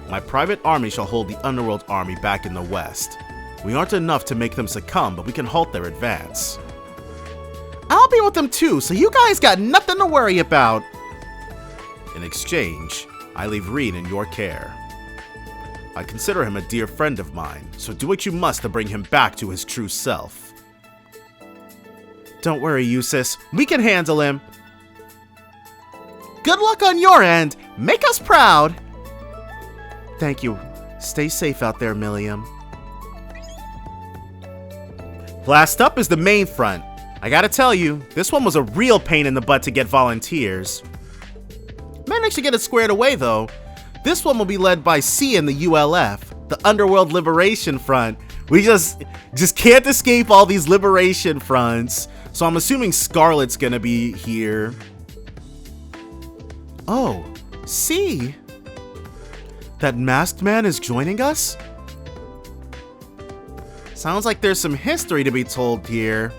my private army shall hold the underworld army back in the west. We aren't enough to make them succumb, but we can halt their advance. I'll be with them too, so you guys got nothing to worry about. In exchange, I leave Rean in your care. I consider him a dear friend of mine, so do what you must to bring him back to his true self. Don't worry, Eustace. We can handle him. Good luck on your end. Make us proud. Thank you. Stay safe out there, Milliam. Last up is the main front. I gotta tell you, this one was a real pain in the butt to get volunteers. Managed to get it squared away though. This one will be led by C in the ULF, the Underworld Liberation Front. We just can't escape all these liberation fronts. So I'm assuming Scarlet's gonna be here. Oh, C. That masked man is joining us? Sounds like there's some history to be told here.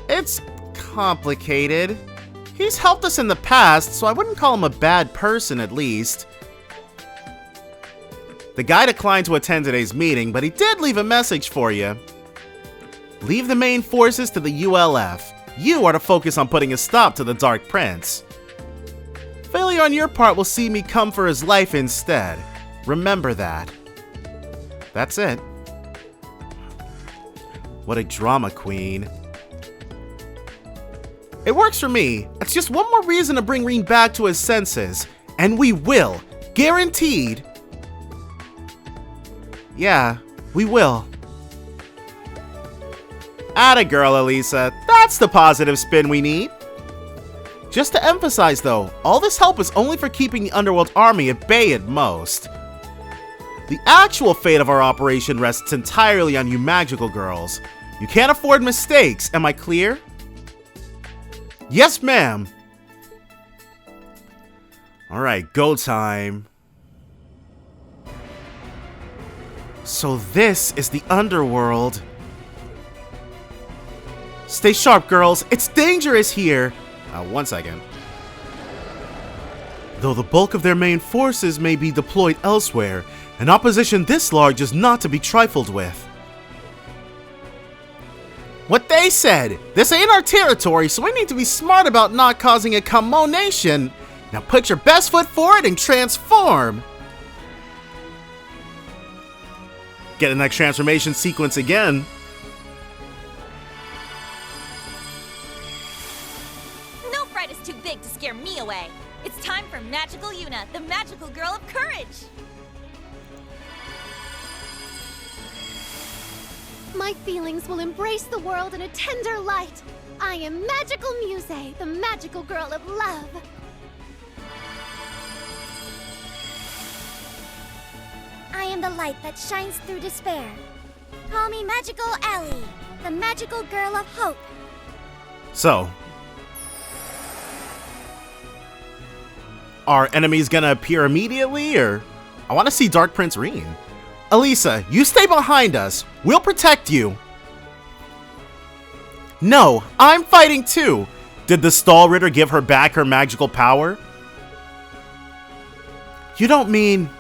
It's complicated. He's helped us in the past, so I wouldn't call him a bad person at least. The guy declined to attend today's meeting, but he did leave a message for you. Leave the main forces to the ULF. You are to focus on putting a stop to the Dark Prince. Failure on your part will see me come for his life instead. Remember that. That's it. What a drama queen. It works for me. It's just one more reason to bring Rean back to his senses. And we will. Guaranteed. Yeah, we will. Atta girl, Alisa. That's the positive spin we need. Just to emphasize though, all this help is only for keeping the Underworld army at bay at most. The actual fate of our operation rests entirely on you magical girls. You can't afford mistakes, am I clear? Yes, ma'am. Alright, go time. So this is the Underworld. Stay sharp, girls. It's dangerous here. One second. Though the bulk of their main forces may be deployed elsewhere, an opposition this large is not to be trifled with. What they said! This ain't our territory, so we need to be smart about not causing a commotion. Now put your best foot forward and transform! Get in that transformation sequence again. No fright is too big to scare me away. It's time for Magical Yuna, the magical girl of courage. My feelings will embrace the world in a tender light. I am Magical Muse, the magical girl of love. I am the light that shines through despair. Call me Magical Allie, the magical girl of hope. So, are enemies gonna appear immediately, or? I want to see Dark Prince Rean. Alisa, you stay behind us. We'll protect you. No, I'm fighting too. Did the Stall Ritter give her back her magical power? You don't mean...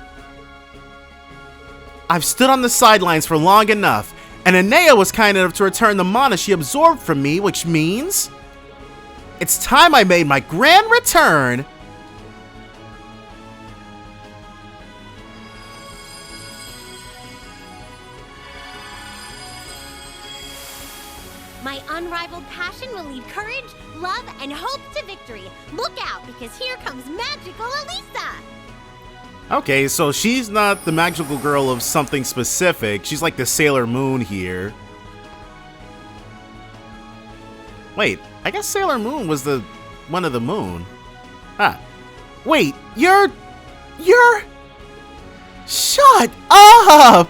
I've stood on the sidelines for long enough, and Anea was kind enough to return the mana she absorbed from me, which means... It's time I made my grand return. My unrivaled passion will lead courage, love, and hope to victory. Look out, because here comes magical Alisa! Okay, so she's not the magical girl of something specific. She's like the Sailor Moon here. Wait, I guess Sailor Moon was the one of the moon. Ah. Wait, you're... Shut up!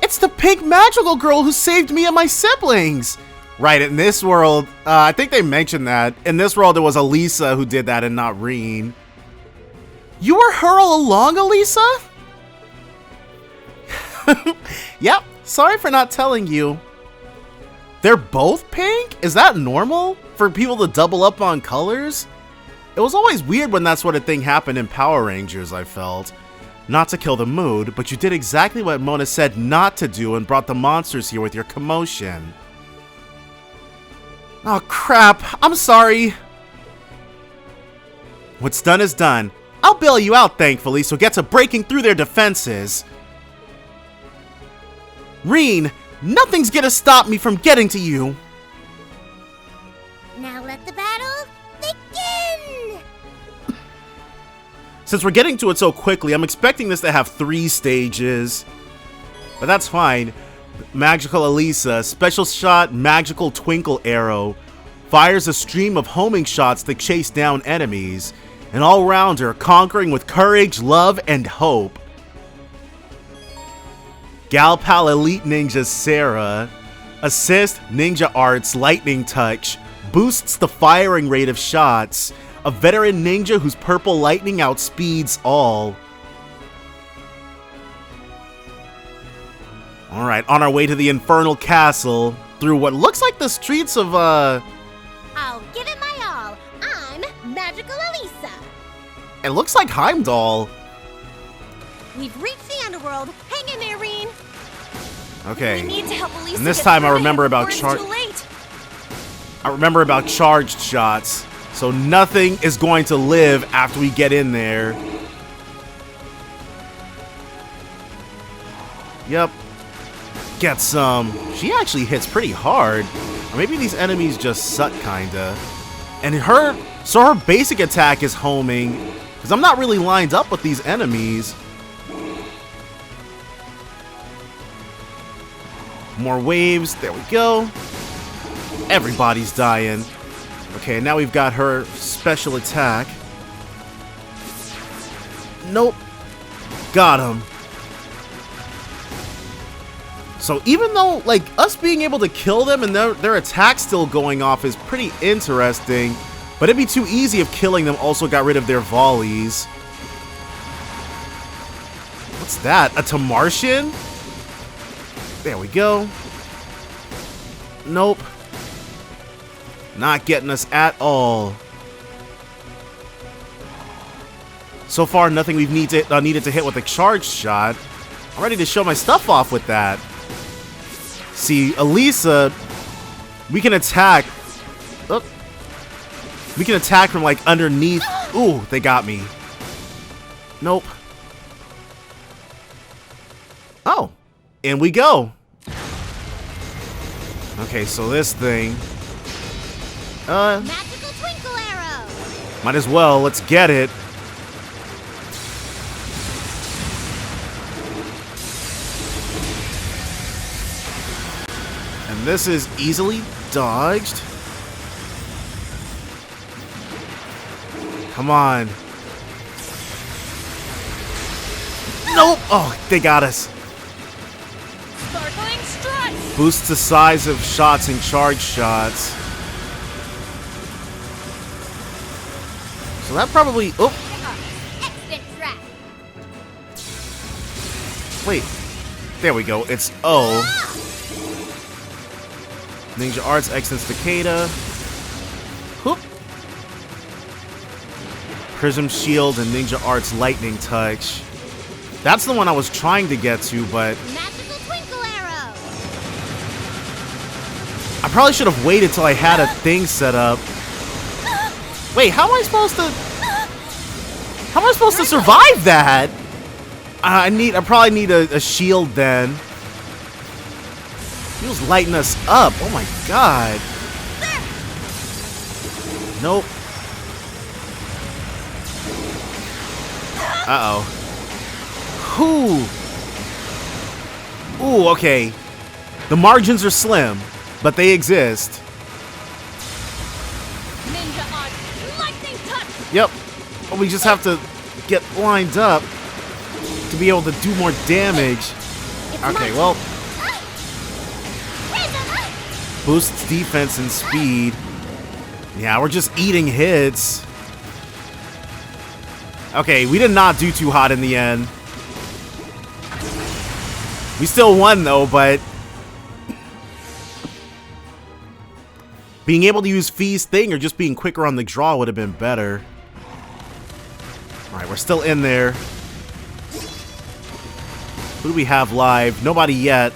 It's the pink magical girl who saved me and my siblings! Right, in this world, I think they mentioned that. In this world, it was Alisa who did that and not Reen. You were her all along, Alisa? Yep, sorry for not telling you. They're both pink? Is that normal? For people to double up on colors? It was always weird when that sort of thing happened in Power Rangers, I felt. Not to kill the mood, but you did exactly what Mona said not to do and brought the monsters here with your commotion. Oh crap, I'm sorry. What's done is done. I'll bail you out, thankfully, so get to breaking through their defenses. Reen, nothing's gonna stop me from getting to you. Now let the battle begin! Since we're getting to it so quickly, I'm expecting this to have 3 stages. But that's fine. Magical Alisa, special shot, magical twinkle arrow. Fires a stream of homing shots to chase down enemies. An all-rounder, conquering with courage, love, and hope. Galpal Elite Ninja Sarah. Assist, Ninja Arts, Lightning Touch. Boosts the firing rate of shots. A veteran ninja whose purple lightning outspeeds all. Alright, on our way to the Infernal Castle. Through what looks like the streets of, I'll give it my all. I'm Magical Alisa. It looks like Heimdall. We've reached the underworld. Hang in there, Reen. Okay. We need to help Alisa. And this get time I through remember before about it's too late. I remember about charged shots. So nothing is going to live after we get in there. Yep. Get some. She actually hits pretty hard. Or maybe these enemies just suck, kinda. And her basic attack is homing. Because I'm not really lined up with these enemies. More waves. There we go. Everybody's dying. Okay, now we've got her special attack. Nope. Got him. So even though, like, us being able to kill them and their attack still going off is pretty interesting, but it'd be too easy if killing them also got rid of their volleys. What's that? A Tamartian? There we go. Nope. Not getting us at all. So far, nothing we've needed to hit with a charged shot. I'm ready to show my stuff off with that. See, Alisa, we can attack. Oh, we can attack from like underneath. Ooh, they got me. Nope. Oh, in we go. Okay, so this thing. Magical twinkle arrow. Might as well. Let's get it. And this is easily dodged. Come on. Nope. Oh, they got us. Sparkling strike. Boosts the size of shots and charge shots. So that probably... Oh! Exit trap. Wait. There we go. It's O. Ninja Arts, Exit Cicada. Whoop. Prism Shield and Ninja Arts Lightning Touch. That's the one I was trying to get to, but... Magical twinkle arrow. I probably should have waited till I had a thing set up. Wait, how am I supposed to survive that? I probably need a shield then. He was lighting us up. Oh my god. Nope. Uh-oh. Ooh, okay. The margins are slim, but they exist. Ninja art, lightning touch. Yep. But we just have to get lined up to be able to do more damage. Okay, well. Boosts defense and speed. Yeah, we're just eating hits. Okay, we did not do too hot in the end. We still won though, but being able to use Fee's thing or just being quicker on the draw would have been better. Alright, we're still in there. Who do we have live? Nobody yet.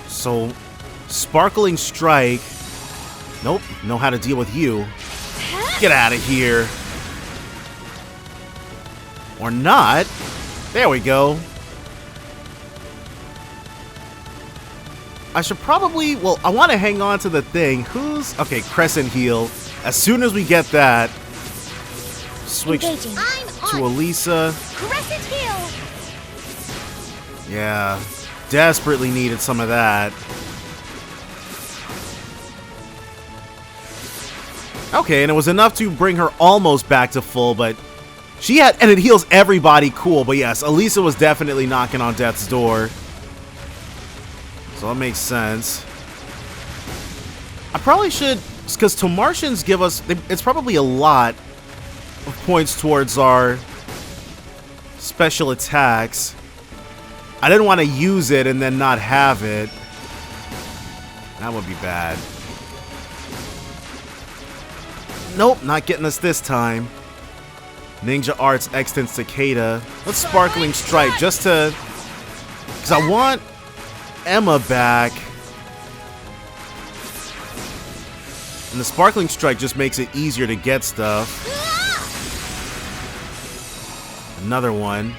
So, Sparkling Strike. Nope, know how to deal with you. Get out of here. Or not. There we go. I should probably, well, I want to hang on to the thing. Okay, Crescent Heal. As soon as we get that, switch to Alisa. Crescent Heal. Yeah, desperately needed some of that. Okay, and it was enough to bring her almost back to full, but she had, and it heals everybody, cool. But yes, Alisa was definitely knocking on death's door. So that makes sense. I probably should, because Tomartians give us, it's probably a lot of points towards our special attacks. I didn't want to use it and then not have it. That would be bad. Nope, not getting us this time. Ninja Arts Extant Cicada. Let's Sparkling Strike just to, because I want Emma back. And the Sparkling Strike just makes it easier to get stuff. Another one.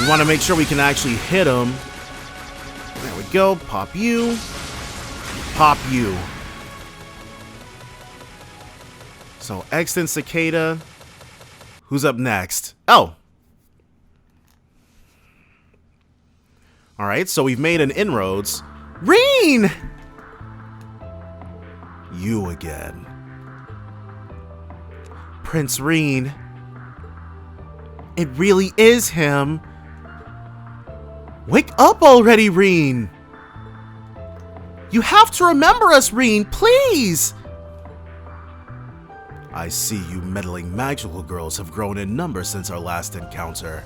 We want to make sure we can actually hit him. There we go. Pop you. Pop you. So, Extant Cicada. Who's up next? Oh. Alright, so we've made an inroads. Reen! You again. Prince Reen. It really is him. Wake up already, Reen. You have to remember us, Reen, please. I see you meddling magical girls have grown in number since our last encounter.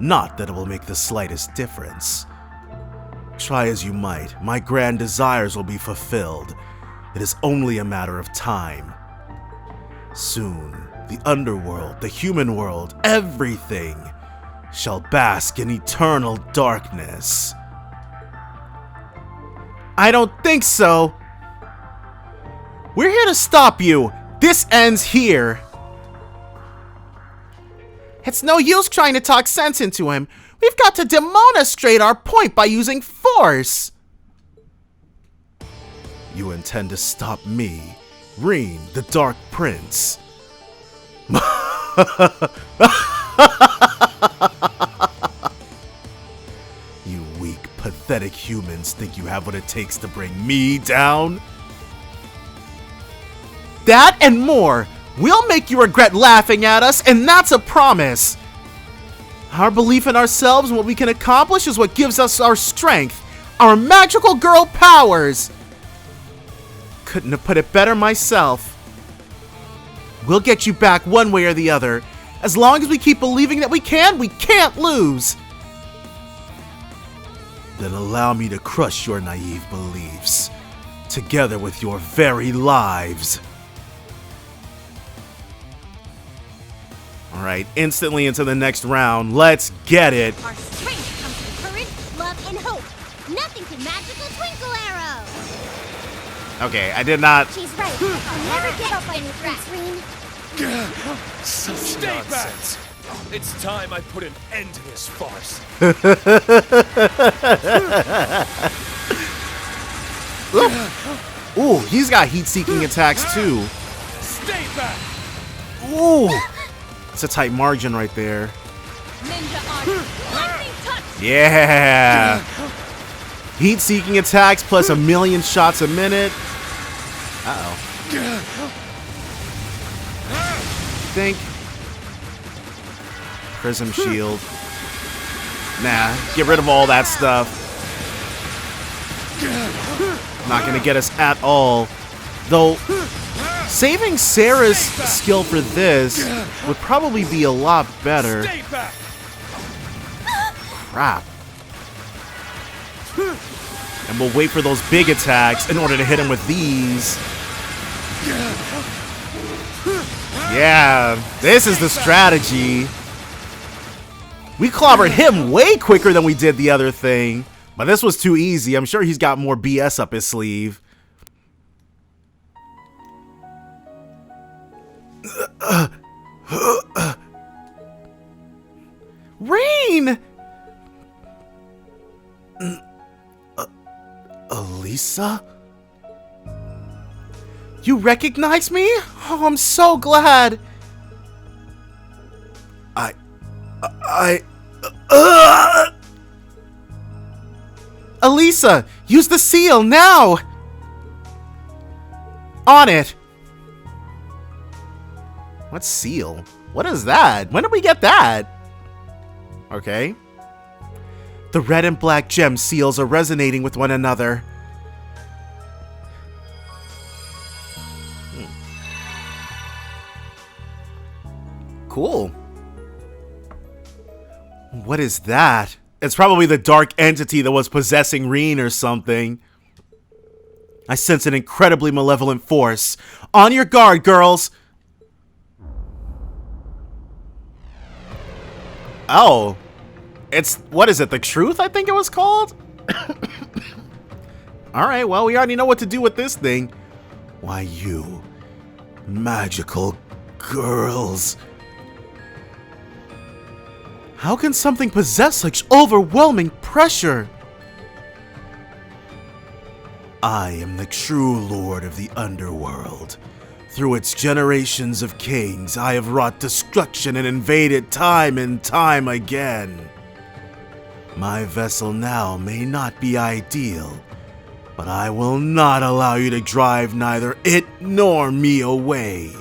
Not that it will make the slightest difference. Try as you might, my grand desires will be fulfilled. It is only a matter of time. Soon, the underworld, the human world, everything shall bask in eternal darkness. I don't think so. We're here to stop you. This ends here. It's no use trying to talk sense into him. We've got to demonstrate our point by using force. You intend to stop me, Reen, the Dark Prince. You weak, pathetic humans think you have what it takes to bring me down? That and more. We'll make you regret laughing at us, and that's a promise. Our belief in ourselves and what we can accomplish is what gives us our strength, our magical girl powers. Couldn't have put it better myself. We'll get you back one way or the other. As long as we keep believing that we can't lose. Then allow me to crush your naive beliefs, together with your very lives. Alright, instantly into the next round. Let's get it. Our strength comes from courage, love, and hope. Nothing can magical Twinkle Arrow. Okay, I did not. She's right. I'll never give up on you, Prince Reen. Such nonsense. It's time I put an end to this farce. Ooh, he's got heat-seeking attacks too. Stay back. Ooh, it's a tight margin right there. Ninja art. Lightning touch. Yeah. Heat-seeking attacks plus 1,000,000 shots a minute. Uh-oh. Think. Prism shield. Nah, get rid of all that stuff. Not gonna get us at all. Though, saving Sarah's skill for this would probably be a lot better. Crap. And we'll wait for those big attacks in order to hit him with these. Yeah, this is the strategy. We clobbered him way quicker than we did the other thing. But this was too easy. I'm sure he's got more BS up his sleeve. Rain! Alisa? You recognize me? Oh, I'm so glad. Alisa, use the seal now! On it! What seal? What is that? When did we get that? Okay. The red and black gem seals are resonating with one another. Cool. What is that? It's probably the dark entity that was possessing Reen or something. I sense an incredibly malevolent force. On your guard, girls! Oh. It's, what is it, the truth, I think it was called? Alright, well, we already know what to do with this thing. Why, you magical girls. How can something possess such overwhelming pressure? I am the true lord of the underworld. Through its generations of kings, I have wrought destruction and invaded time and time again. My vessel now may not be ideal, but I will not allow you to drive neither it nor me away.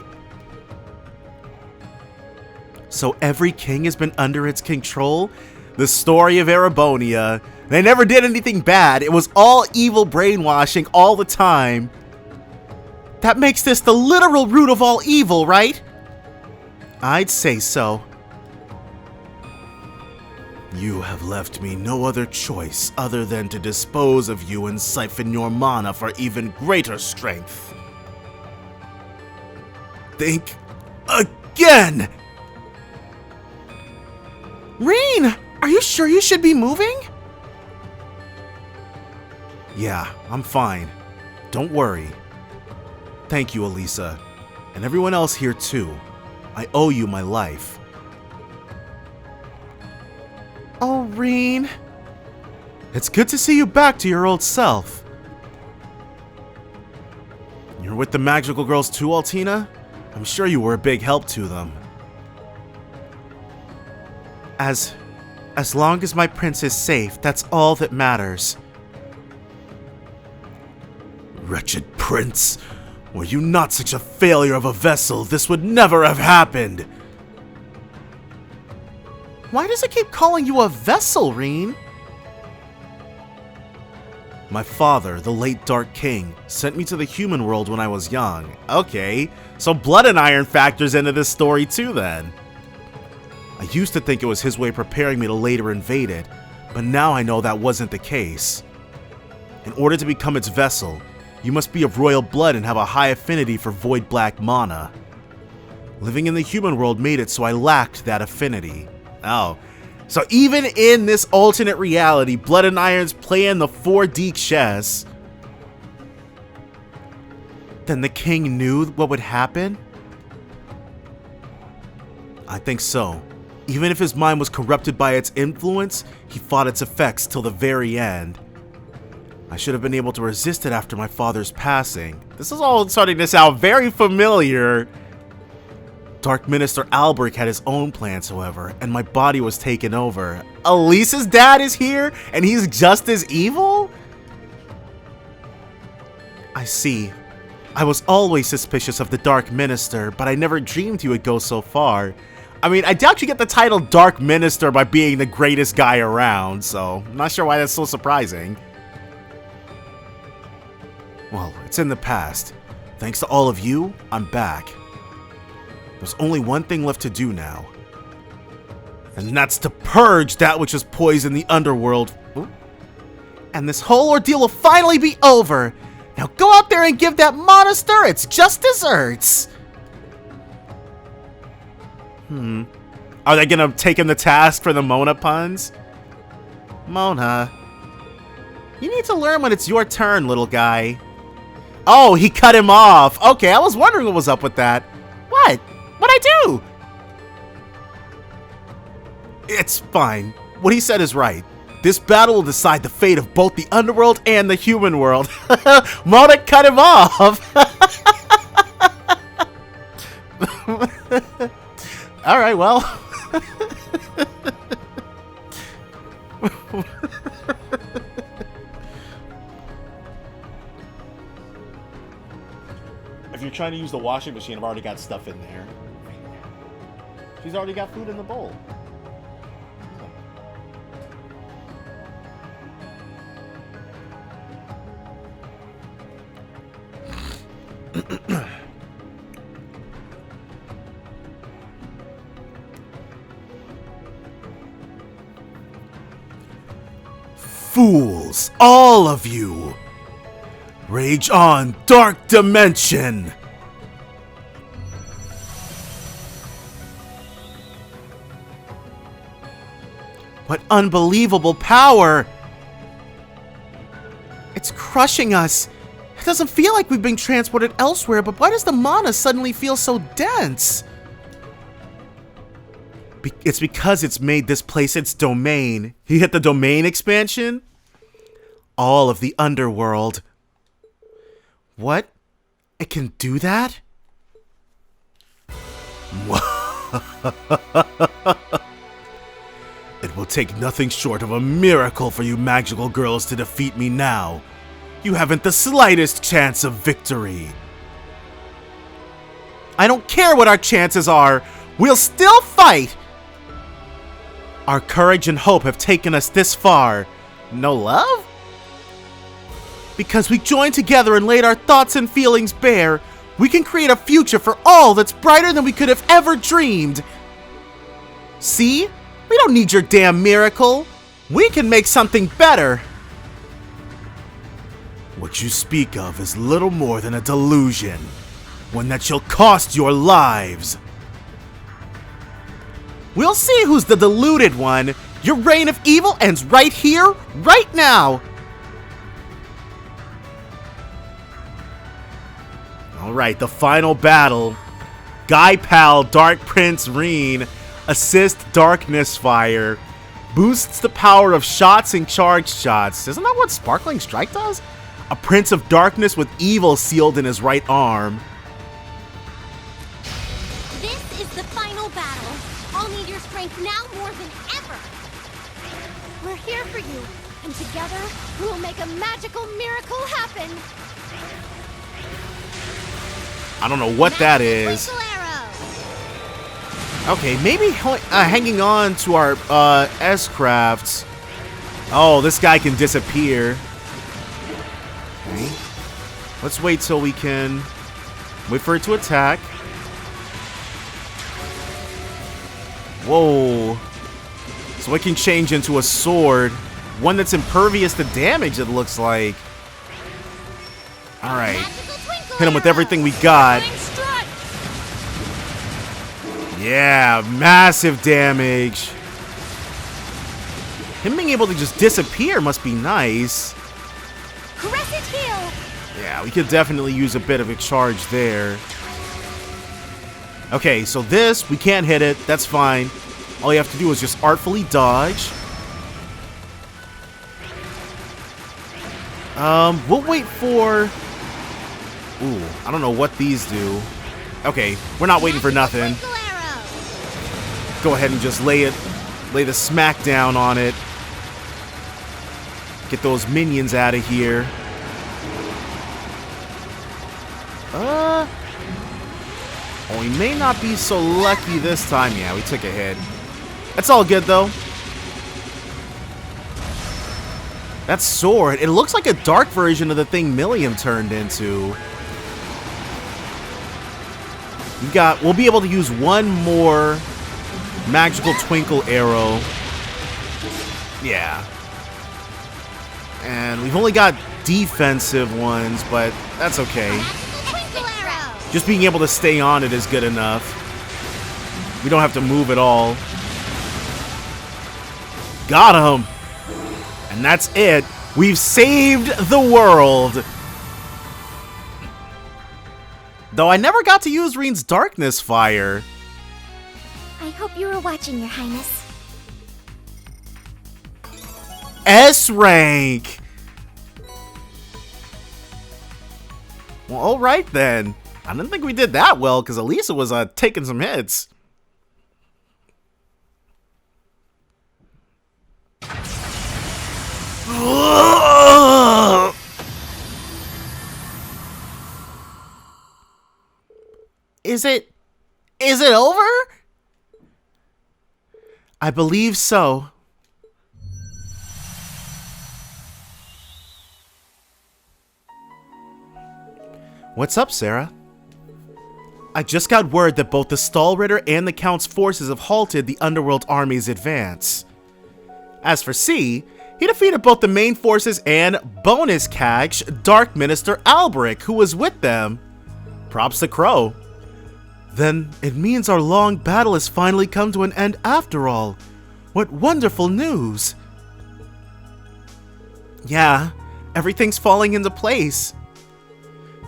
So every king has been under its control? The story of Erebonia. They never did anything bad. It was all evil brainwashing all the time. That makes this the literal root of all evil, right? I'd say so. You have left me no other choice other than to dispose of you and siphon your mana for even greater strength. Think again! Reen! Are you sure you should be moving? Yeah, I'm fine. Don't worry. Thank you, Alisa. And everyone else here too. I owe you my life. Oh, Reen. It's good to see you back to your old self. You're with the magical girls too, Altina? I'm sure you were a big help to them. As long as my prince is safe, that's all that matters. Wretched prince, were you not such a failure of a vessel, this would never have happened. Why does it keep calling you a vessel, Reen? My father, the late Dark King, sent me to the human world when I was young. Okay, so blood and iron factors into this story too then. I used to think it was his way of preparing me to later invade it, but now I know that wasn't the case. In order to become its vessel, you must be of royal blood and have a high affinity for void black mana. Living in the human world made it so I lacked that affinity. Oh, so even in this alternate reality, Blood and Iron's playing the 4D chess. Then the king knew what would happen? I think so. Even if his mind was corrupted by its influence, he fought its effects till the very end. I should have been able to resist it after my father's passing. This is all starting to sound very familiar. Dark Minister Albrecht had his own plans, however, and my body was taken over. Alisa's dad is here, and he's just as evil? I see. I was always suspicious of the Dark Minister, but I never dreamed he would go so far. I mean, I doubt you get the title Dark Minister by being the greatest guy around, so I'm not sure why that's so surprising. Well, it's in the past. Thanks to all of you, I'm back. There's only one thing left to do now. And that's to purge that which has poisoned the underworld. Ooh. And this whole ordeal will finally be over. Now go out there and give that monster its just desserts. Are they gonna take him to task for the Mona puns? Mona. You need to learn when it's your turn, little guy. Oh, he cut him off. Okay, I was wondering what was up with that. What? What'd I do? It's fine. What he said is right. This battle will decide the fate of both the underworld and the human world. Mona cut him off. All right, well. If you're trying to use the washing machine, I've already got stuff in there. She's already got food in the bowl. Fools, all of you! Rage on, Dark Dimension! What unbelievable power! It's crushing us. It doesn't feel like we've been transported elsewhere, but why does the mana suddenly feel so dense? It's because it's made this place its domain. You hit the domain expansion? All of the underworld. What? It can do that? It will take nothing short of a miracle for you magical girls to defeat me now. You haven't the slightest chance of victory. I don't care what our chances are. We'll still fight. Our courage and hope have taken us this far. No love? Because we joined together and laid our thoughts and feelings bare, we can create a future for all that's brighter than we could have ever dreamed. See? We don't need your damn miracle. We can make something better. What you speak of is little more than a delusion, one that shall cost your lives. We'll see who's the deluded one. Your reign of evil ends right here, right now. Alright, the final battle. Guy Pal, Dark Prince Reen, assist Darkness Fire, boosts the power of shots and charged shots. Isn't that what Sparkling Strike does? A Prince of Darkness with evil sealed in his right arm. This is the final battle. I'll need your strength now more than ever. We're here for you, and together we'll make a magical miracle happen. I don't know what that is. Okay, maybe hanging on to our S-Crafts. Oh, this guy can disappear. Okay. Let's wait till we can wait for it to attack. Whoa. So it can change into a sword. One that's impervious to damage, it looks like. Alright. Hit him with everything we got. Yeah, massive damage. Him being able to just disappear must be nice. Crescent Hill! Yeah, we could definitely use a bit of a charge there. Okay, so this, we can't hit it. That's fine. All you have to do is just artfully dodge. We'll wait for... Ooh, I don't know what these do. Okay, we're not waiting for nothing. Go ahead and just lay the smack down on it. Get those minions out of here. Oh, we may not be so lucky this time. Yeah, we took a hit. That's all good, though. That sword, it looks like a dark version of the thing Milliam turned into. We'll be able to use one more magical twinkle arrow. Yeah. And we've only got defensive ones, but that's okay. Just being able to stay on it is good enough. We don't have to move at all. Got him! And that's it. We've saved the world! Though I never got to use Reen's darkness fire. I hope you were watching, Your Highness. S rank! Well, alright then. I didn't think we did that well, because Alisa was taking some hits. Is it over? I believe so. What's up, Sarah? I just got word that both the Stahlritter and the Count's forces have halted the Underworld army's advance. As for C, he defeated both the main forces and bonus catch Dark Minister Alberic, who was with them. Props to Crow. Then it means our long battle has finally come to an end after all. What wonderful news. Yeah, everything's falling into place.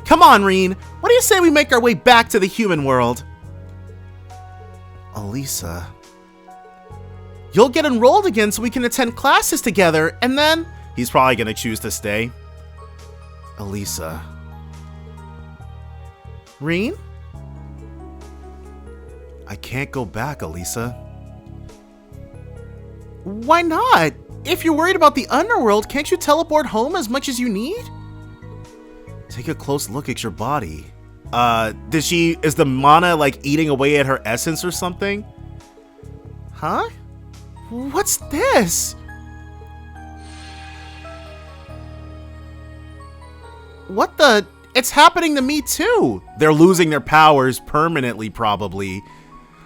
Come on, Reen. What do you say we make our way back to the human world? Alisa. You'll get enrolled again so we can attend classes together, and then... He's probably gonna choose to stay. Alisa. Reen? I can't go back, Alisa. Why not? If you're worried about the underworld, can't you teleport home as much as you need? Take a close look at your body. Is the mana like eating away at her essence or something? Huh? What's this? What the? It's happening to me too. They're losing their powers permanently, probably.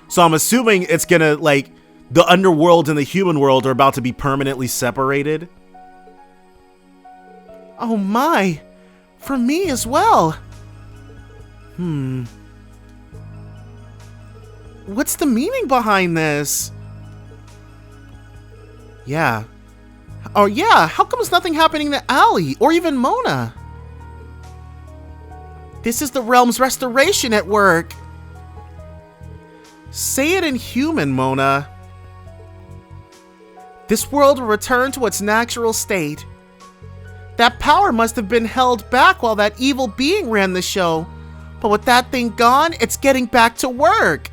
So I'm assuming it's gonna, like, the underworld and the human world are about to be permanently separated. Oh my. For me as well. What's the meaning behind this? Yeah. Oh yeah, how come's nothing happening to Allie or even Mona? This is the realm's restoration at work. Say it in human, Mona. This world will return to its natural state. That power must have been held back while that evil being ran the show. But with that thing gone, it's getting back to work.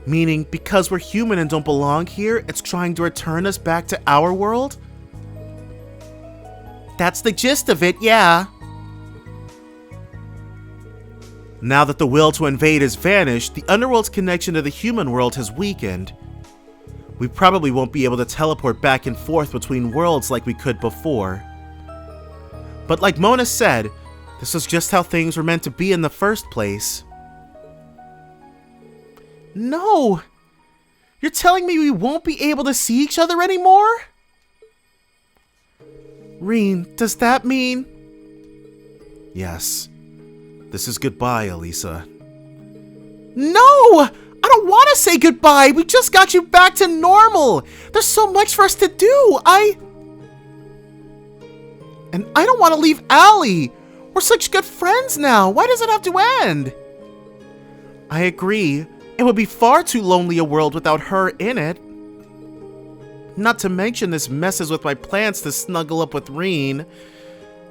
Meaning, because we're human and don't belong here, it's trying to return us back to our world? That's the gist of it, yeah. Now that the will to invade has vanished, the underworld's connection to the human world has weakened. We probably won't be able to teleport back and forth between worlds like we could before. But like Mona said, this was just how things were meant to be in the first place. No! You're telling me we won't be able to see each other anymore? Reen, does that mean... Yes. This is goodbye, Alisa. No! I don't want to say goodbye! We just got you back to normal! There's so much for us to do! And I don't want to leave Allie. We're such good friends now. Why does it have to end? I agree. It would be far too lonely a world without her in it. Not to mention this messes with my plans to snuggle up with Reen.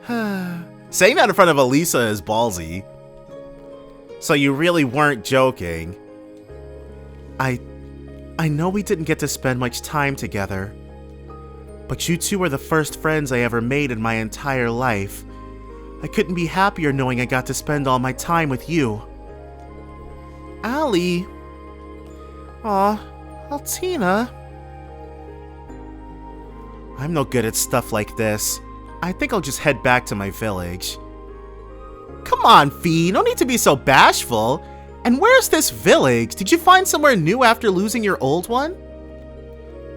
Saying that in front of Alisa is ballsy. So you really weren't joking. I know we didn't get to spend much time together. But you two were the first friends I ever made in my entire life. I couldn't be happier knowing I got to spend all my time with you. Allie. Aw, Altina. I'm no good at stuff like this. I think I'll just head back to my village. Come on, Fee, no need to be so bashful. And where's this village? Did you find somewhere new after losing your old one?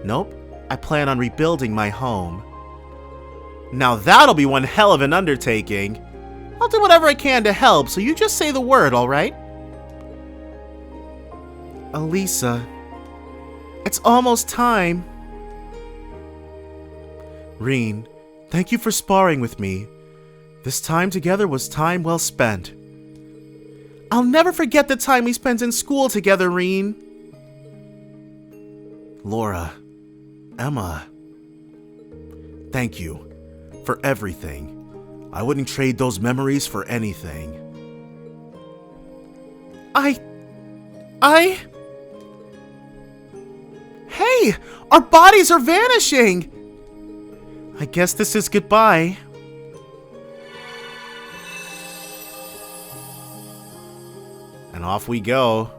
Nope, I plan on rebuilding my home. Now that'll be one hell of an undertaking. I'll do whatever I can to help, so you just say the word, alright? Alisa, it's almost time. Reen, thank you for sparring with me. This time together was time well spent. I'll never forget the time we spent in school together, Reen. Laura, Emma, thank you for everything. I wouldn't trade those memories for anything. Hey, our bodies are vanishing! I guess this is goodbye. And off we go.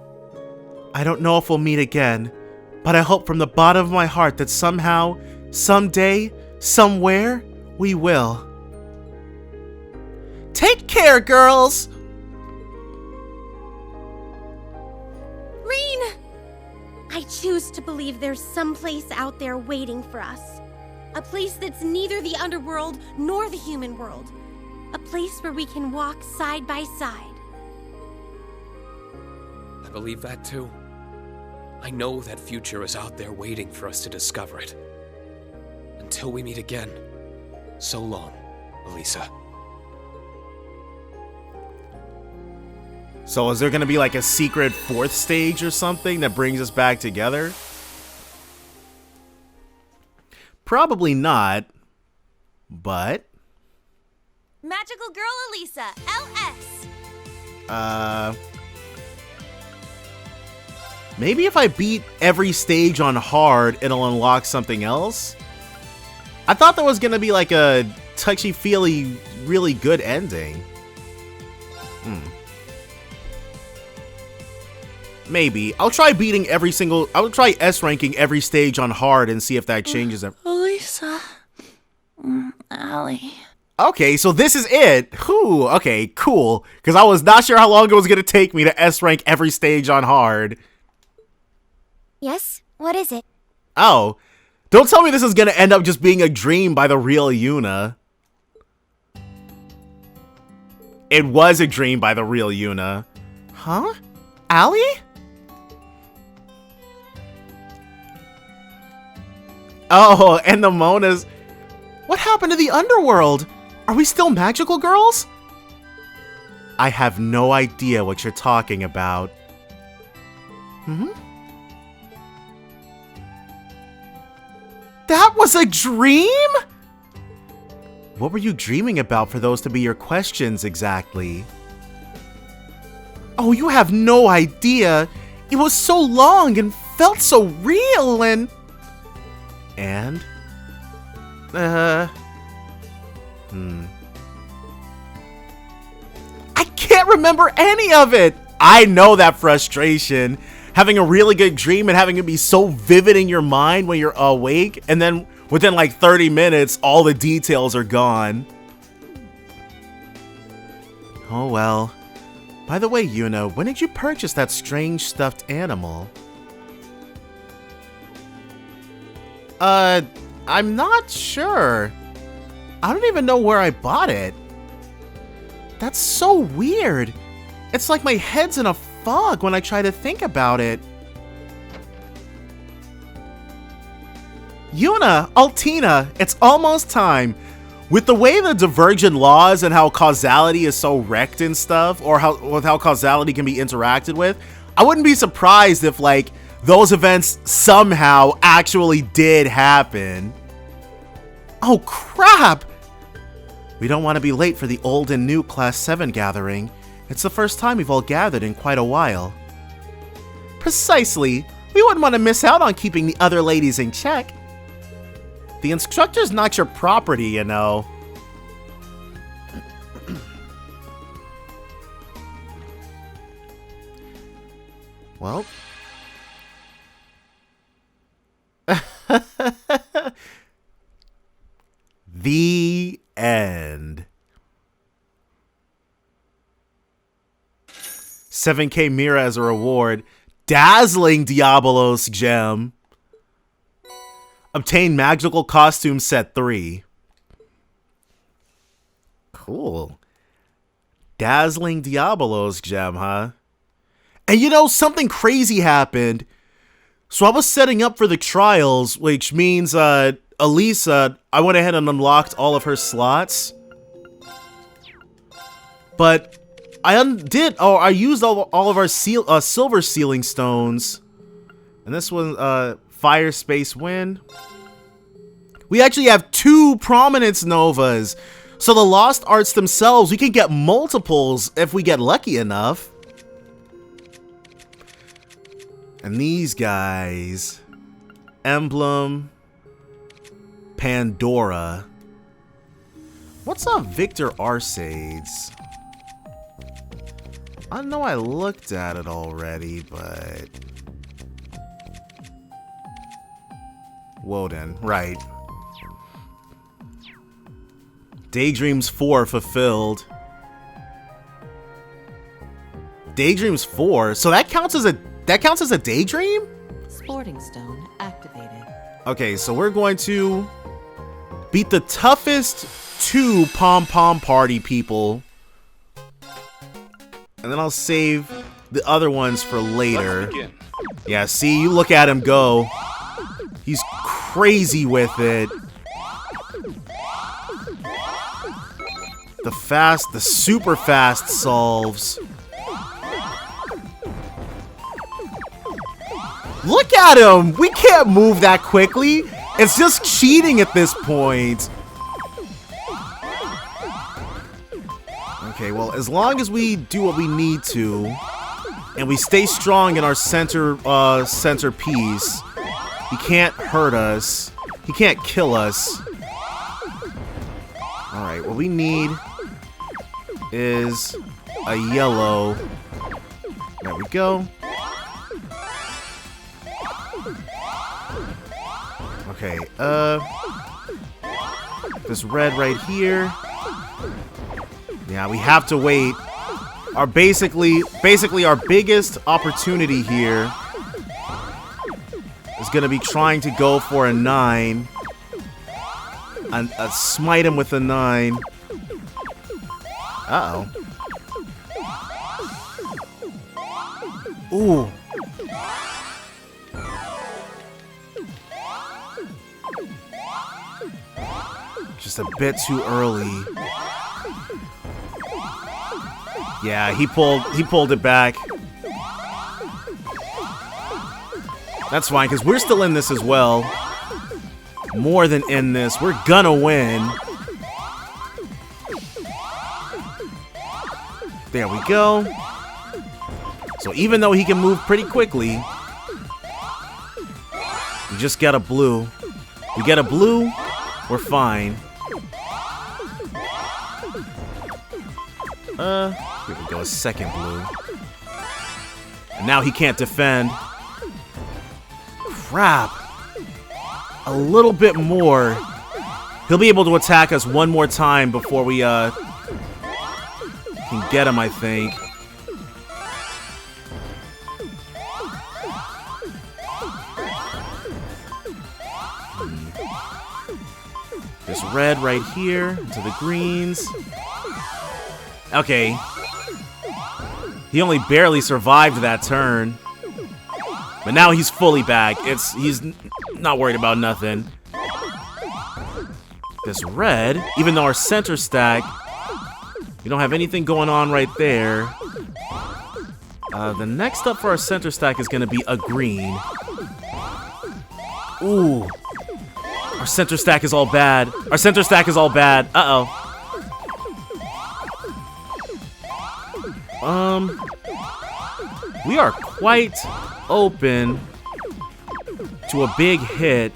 I don't know if we'll meet again, but I hope from the bottom of my heart that somehow, someday, somewhere, we will. Take care, girls! Reen! I choose to believe there's some place out there waiting for us. A place that's neither the underworld nor the human world. A place where we can walk side by side. I believe that too. I know that future is out there waiting for us to discover it. Until we meet again, so long, Alisa. So is there gonna be like a secret fourth stage or something that brings us back together? Probably not, but... Magical Girl Alisa, LS! Maybe if I beat every stage on hard, it'll unlock something else? I thought there was gonna be like a touchy-feely, really good ending. Maybe. I'll try S-ranking every stage on hard and see if that changes it. Alisa. Allie. Okay, so this is it. Whew, okay, cool. Because I was not sure how long it was going to take me to S-rank every stage on hard. Yes? What is it? Oh, don't tell me this is going to end up just being a dream by the real Yuna. It was a dream by the real Yuna. Huh? Allie? Oh, and the Monas. What happened to the underworld? Are we still magical girls? I have no idea what you're talking about. That was a dream? What were you dreaming about for those to be your questions exactly? Oh, you have no idea. It was so long and felt so real and... I can't remember any of it. I know that frustration. Having a really good dream and having it be so vivid in your mind when you're awake, and then within like 30 minutes, all the details are gone. Oh well. By the way, Yuna, when did you purchase that strange stuffed animal? I'm not sure. I don't even know where I bought it. That's so weird. It's like my head's in a fog when I try to think about it. Yuna, Altina, it's almost time. With the way the divergent laws and how causality is so wrecked and stuff, or how causality can be interacted with, I wouldn't be surprised if, like, those events somehow actually did happen. Oh, crap! We don't want to be late for the old and new Class 7 gathering. It's the first time we've all gathered in quite a while. Precisely. We wouldn't want to miss out on keeping the other ladies in check. The instructor's not your property, you know. Well. The end. 7K Mira as a reward. Dazzling Diabolos gem. Obtain magical costume set 3. Cool. Dazzling Diabolos gem, huh? And you know, something crazy happened. So I was setting up for the trials, which means Alisa, I went ahead and unlocked all of her slots. But I used all of our silver sealing stones. And this one, Fire, Space, Wind. We actually have 2 Prominence Novas. So the Lost Arts themselves, we can get multiples if we get lucky enough. And these guys, Emblem, Pandora. What's up, Victor Arcades? I know I looked at it already, but... Woden, right. Daydreams 4 fulfilled. Daydreams 4? So that counts as a daydream? Sporting Stone activated. Okay, so we're going to beat the toughest 2 pom-pom party people. And then I'll save the other ones for later. Yeah, see, you look at him go. He's crazy with it. The super fast solves. Look at him! We can't move that quickly. It's just cheating at this point. Okay, well, as long as we do what we need to, and we stay strong in our centerpiece, he can't hurt us. He can't kill us. Alright, what we need is a yellow. There we go. Okay, this red right here. Yeah, we have to wait. Our basically our biggest opportunity here is gonna be trying to go for a 9 and smite him with a 9. Uh-oh. Ooh. Just a bit too early. Yeah, he pulled it back. That's fine, because we're still in this as well. More than in this. We're gonna win. There we go. So even though he can move pretty quickly, we just get a blue. We get a blue, we're fine. Here we go, a second blue. And now he can't defend. Crap. A little bit more. He'll be able to attack us one more time before we can get him, I think. This red right here to the greens. Okay. He only barely survived that turn. But now he's fully back. He's not worried about nothing. this red, even though our center stack, we don't have anything going on right there. The next up for our center stack is going to be a green. Ooh. Our center stack is all bad. Our center stack is all bad. Uh-oh. We are quite open to a big hit.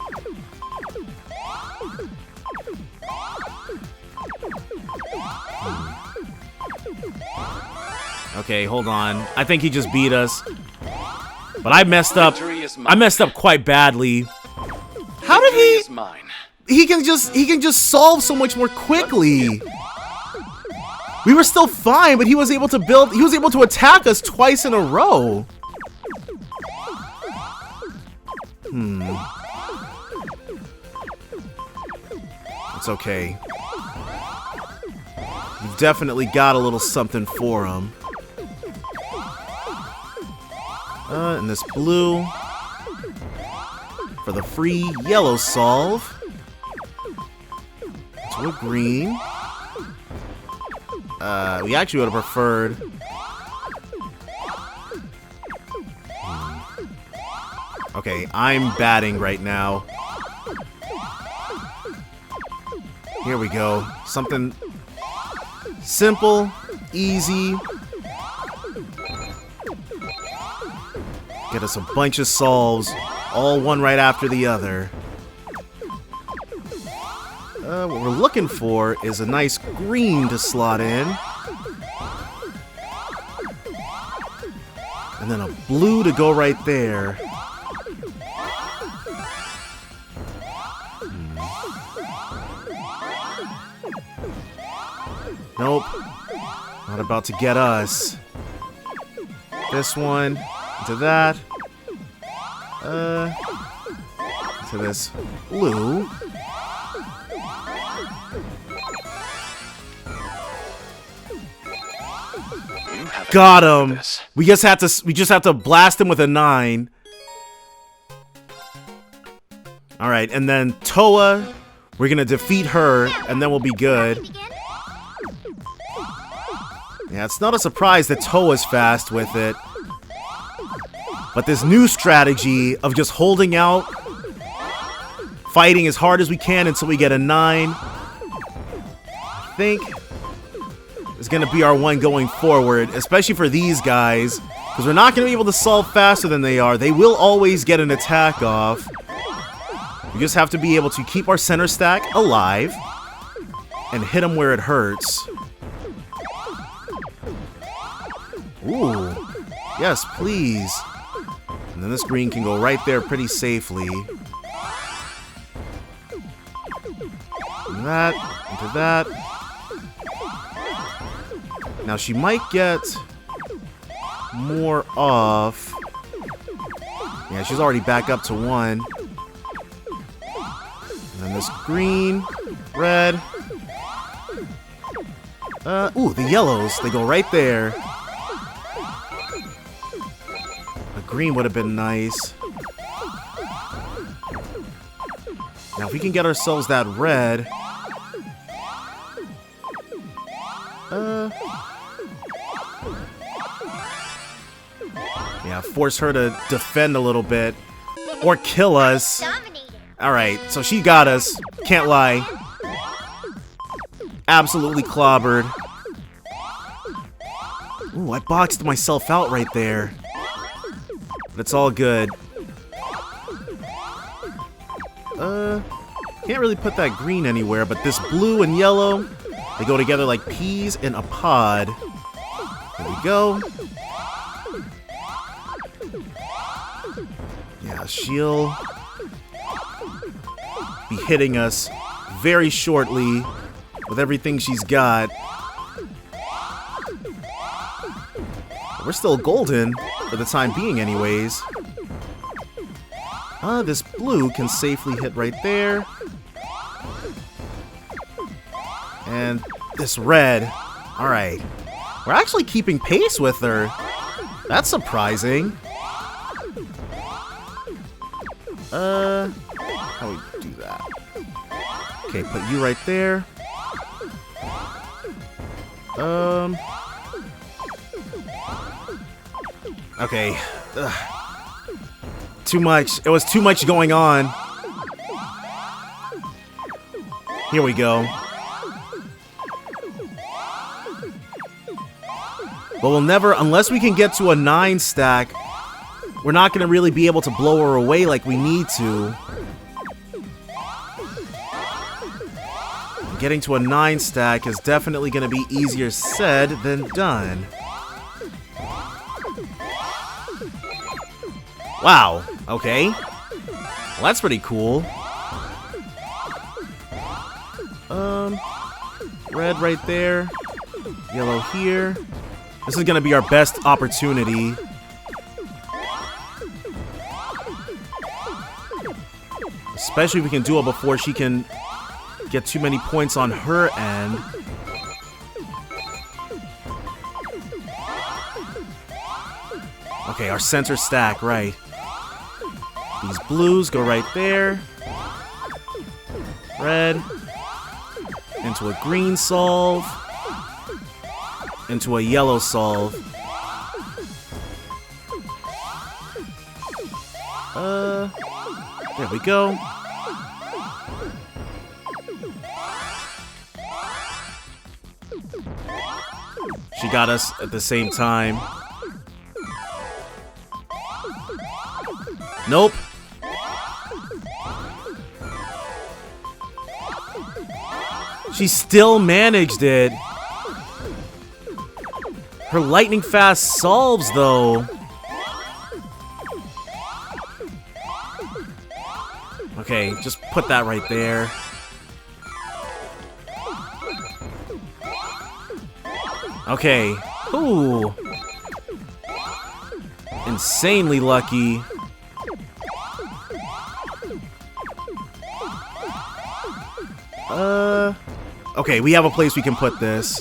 Okay, hold on. I think he just beat us. But I messed up. I messed up quite badly. How did he? He can just solve so much more quickly. We were still fine, but he was able to attack us twice in a row. It's okay. You've definitely got a little something for him. And this blue for the free yellow solve. To a green. We actually would have preferred. Okay, I'm batting right now. Here we go. Something simple, easy. Get us a bunch of solves, all one right after the other. What we're looking for is a nice green to slot in. And then a blue to go right there. Nope. Not about to get us. This one. To that. To this blue. Got him. We just have to blast him with a 9. All right, and then Toa, we're gonna defeat her, and then we'll be good. Yeah, it's not a surprise that Toa's fast with it. But this new strategy of just holding out, fighting as hard as we can until we get a 9, I think is going to be our one going forward, especially for these guys, because we're not going to be able to solve faster than they are. They will always get an attack off. We just have to be able to keep our center stack alive and hit them where it hurts. Ooh. Yes, please. And then this green can go right there pretty safely. That, into that. Now she might get more off. Yeah, she's already back up to 1. And then this green, red. Ooh, the yellows, they go right there. A green would have been nice. Now if we can get ourselves that red. Yeah, force her to defend a little bit. Or kill us. Alright, so she got us. Can't lie. Absolutely clobbered. Ooh, I boxed myself out right there. But it's all good. Can't really put that green anywhere, but this blue and yellow, they go together like peas in a pod. There we go. Yeah, she'll be hitting us very shortly with everything she's got. We're still golden for the time being anyways. This blue can safely hit right there. And this red. Alright. We're actually keeping pace with her. That's surprising. How do we do that? Okay, put you right there. Okay. Ugh. Too much. It was too much going on. Here we go. But we'll never, unless we can get to a 9 stack, we're not going to really be able to blow her away like we need to. Getting to a 9 stack is definitely going to be easier said than done. Wow, okay. Well, that's pretty cool. Red right there. Yellow here. This is going to be our best opportunity. Especially if we can do it before she can get too many points on her end. Okay, our center stack, right. These blues go right there. Red. Into a green solve. Into a yellow solve. There we go. She got us at the same time. Nope. She still managed it. Her lightning fast solves, though. Okay, just put that right there. Okay. Ooh. Insanely lucky. Okay, we have a place we can put this.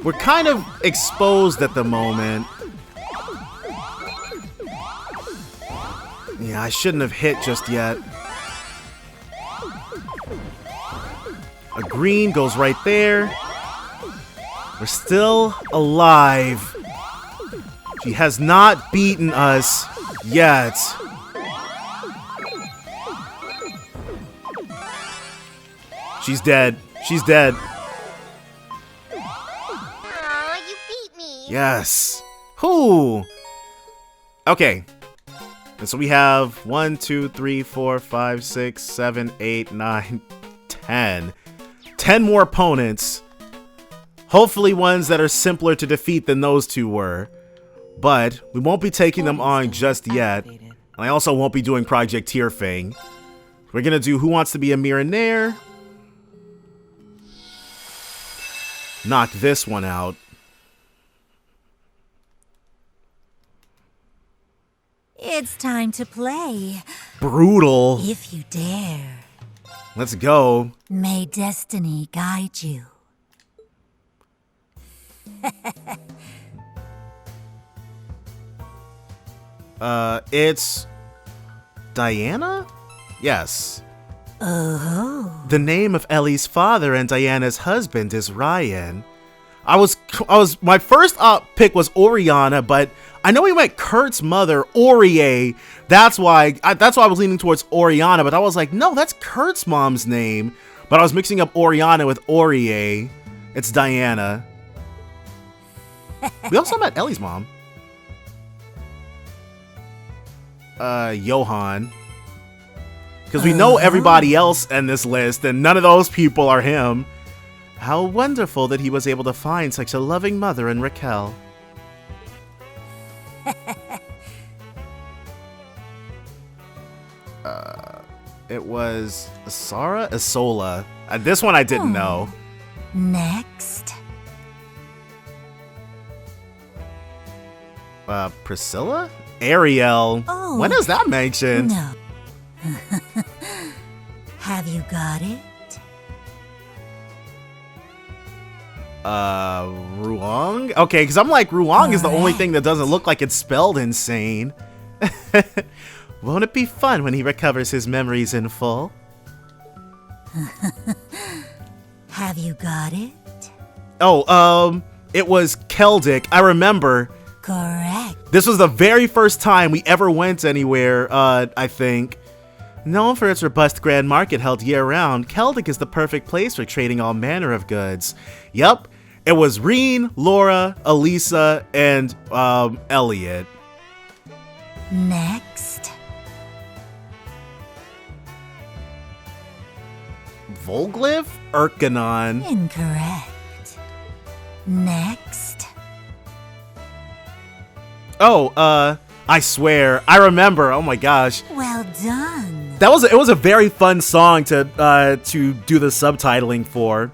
We're kind of exposed at the moment. Yeah, I shouldn't have hit just yet. A green goes right there. We're still alive. She has not beaten us yet. She's dead. She's dead. Aw, you beat me. Yes. Whoo. Okay. And so we have 1, 2, 3, 4, 5, 6, 7, 8, 9, 10. 10 more opponents. Hopefully ones that are simpler to defeat than those two were. But we won't be taking them on just yet. And I also won't be doing Project Tearfang. We're gonna do Who Wants to Be a Millionaire? Knock this one out. It's time to play. Brutal. If you dare. Let's go. May destiny guide you. It's Diana? Yes. Oh. The name of Ellie's father and Diana's husband is Ryan. My first pick was Oriana, but I know he went Kurt's mother, Orie. That's why I was leaning towards Oriana, but I was like, no, that's Kurt's mom's name. But I was mixing up Oriana with Orie. It's Diana. We also met Ellie's mom. Johan. Because we know everybody else in this list, and none of those people are him. How wonderful that he was able to find such a loving mother in Raquel. It was Asara? Isola. This one I didn't know. Next. Priscilla? Ariel. Oh. When is that mentioned? No. Have you got it? Ruang? Okay, because I'm like, Ruang is the only thing that doesn't look like it's spelled insane. Won't it be fun when he recovers his memories in full? Have you got it? Oh, it was Cedric. I remember. Correct. This was the very first time we ever went anywhere, I think. Known for its robust grand market held year-round, Cedric is the perfect place for trading all manner of goods. Yup, it was Reen, Laura, Alisa, and, Elliot. Next. Volglyph? Urkanon. Incorrect. Next. Oh, I swear, I remember. Oh my gosh. Well done. It was a very fun song to do the subtitling for.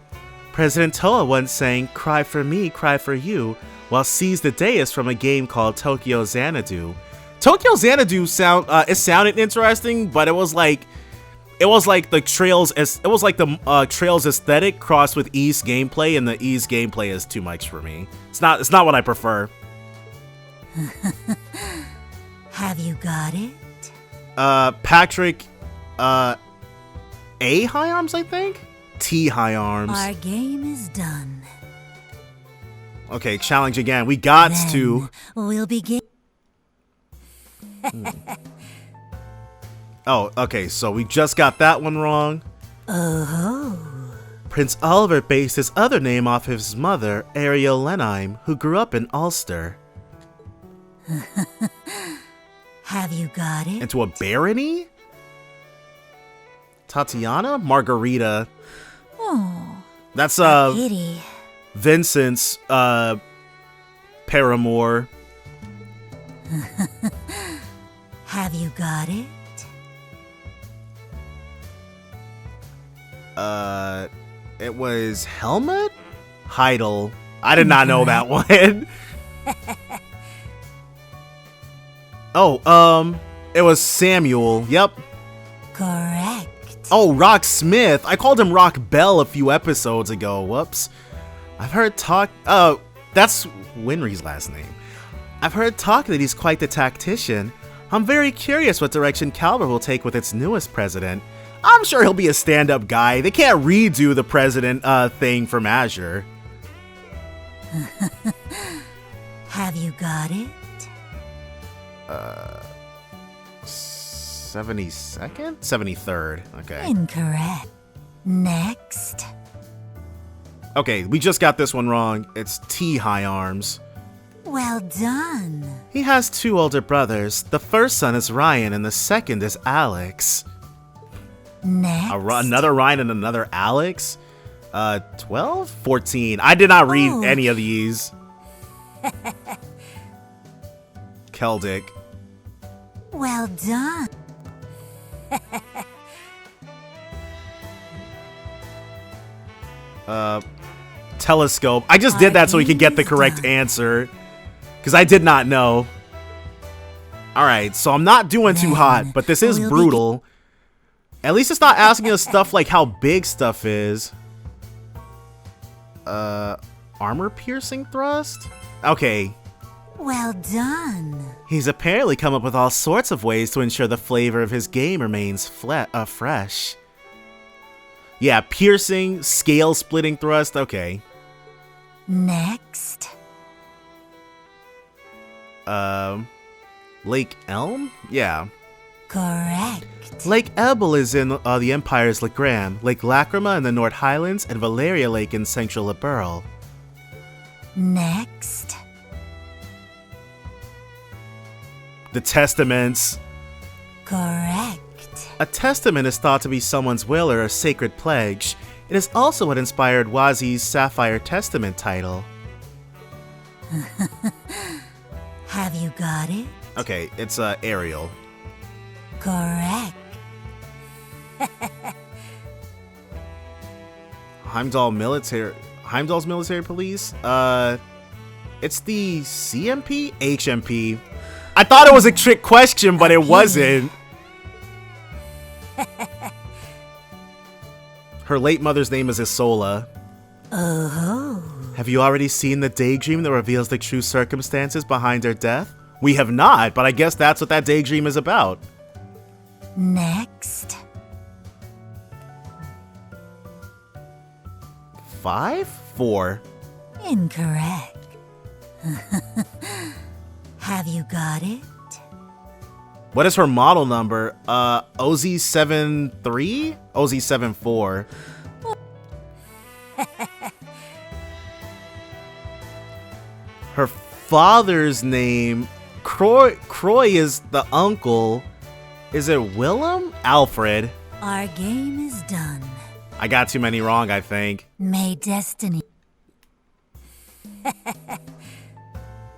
President Toa once sang "Cry for Me, Cry for You" while Seize the Day is from a game called Tokyo Xanadu. Tokyo Xanadu it sounded interesting, but it was like the Trails aesthetic crossed with East gameplay, and the East gameplay is too much for me. It's not what I prefer. Have you got it? Patrick, A high arms, I think? T high arms. Our game is done. Okay, challenge again. We got to. We'll begin. Oh, okay, so we just got that one wrong. Oh. Prince Oliver based his other name off his mother, Ariel Lenheim, who grew up in Ulster. Have you got it? Into a barony? Tatiana? Margarita. Oh. That's pity. Vincent's paramour. Have you got it? It was Helmut? Heidel. I did not know that one. Oh, it was Samuel. Yep. Correct. Oh, Rock Smith. I called him Rock Bell a few episodes ago. Whoops. I've heard talk. Oh, that's Winry's last name. I've heard talk that he's quite the tactician. I'm very curious what direction Calvert will take with its newest president. I'm sure he'll be a stand-up guy. They can't redo the president thing from Azure. Have you got it? 72nd? 73rd. Okay. Incorrect. Next. Okay, we just got this one wrong. It's T high arms. Well done. He has two older brothers. The first son is Ryan and the second is Alex. Next. Another Ryan and another Alex? 12? 14. I did not read any of these. Cedric. Well done. Telescope. I just did that so we could get the correct answer. Because I did not know. Alright, so I'm not doing too hot, but this is brutal. At least it's not asking us stuff like how big stuff is. Armor piercing thrust? Okay. Well done. He's apparently come up with all sorts of ways to ensure the flavor of his game remains fresh. Yeah, piercing, scale splitting thrust, okay. Next. Lake Elm? Yeah. Correct. Lake Ebel is in the Empire's Legram, Lake Lacrima in the North Highlands, and Valeria Lake in central Liberl. Next. The Testaments. Correct. A testament is thought to be someone's will or a sacred pledge. It is also what inspired Wazi's Sapphire Testament title. Have you got it? Okay, it's Ariel. Correct. Heimdall's military police? It's the CMP? HMP. I thought it was a trick question, but it wasn't. Her late mother's name is Isola. Oh. Have you already seen the daydream that reveals the true circumstances behind her death? We have not, but I guess that's what that daydream is about. Next. 5? 4. Incorrect. Have you got it? What is her model number? OZ73? OZ74. Her father's name, Croy is the uncle. Is it Willem? Alfred. Our game is done. I got too many wrong, I think. May destiny.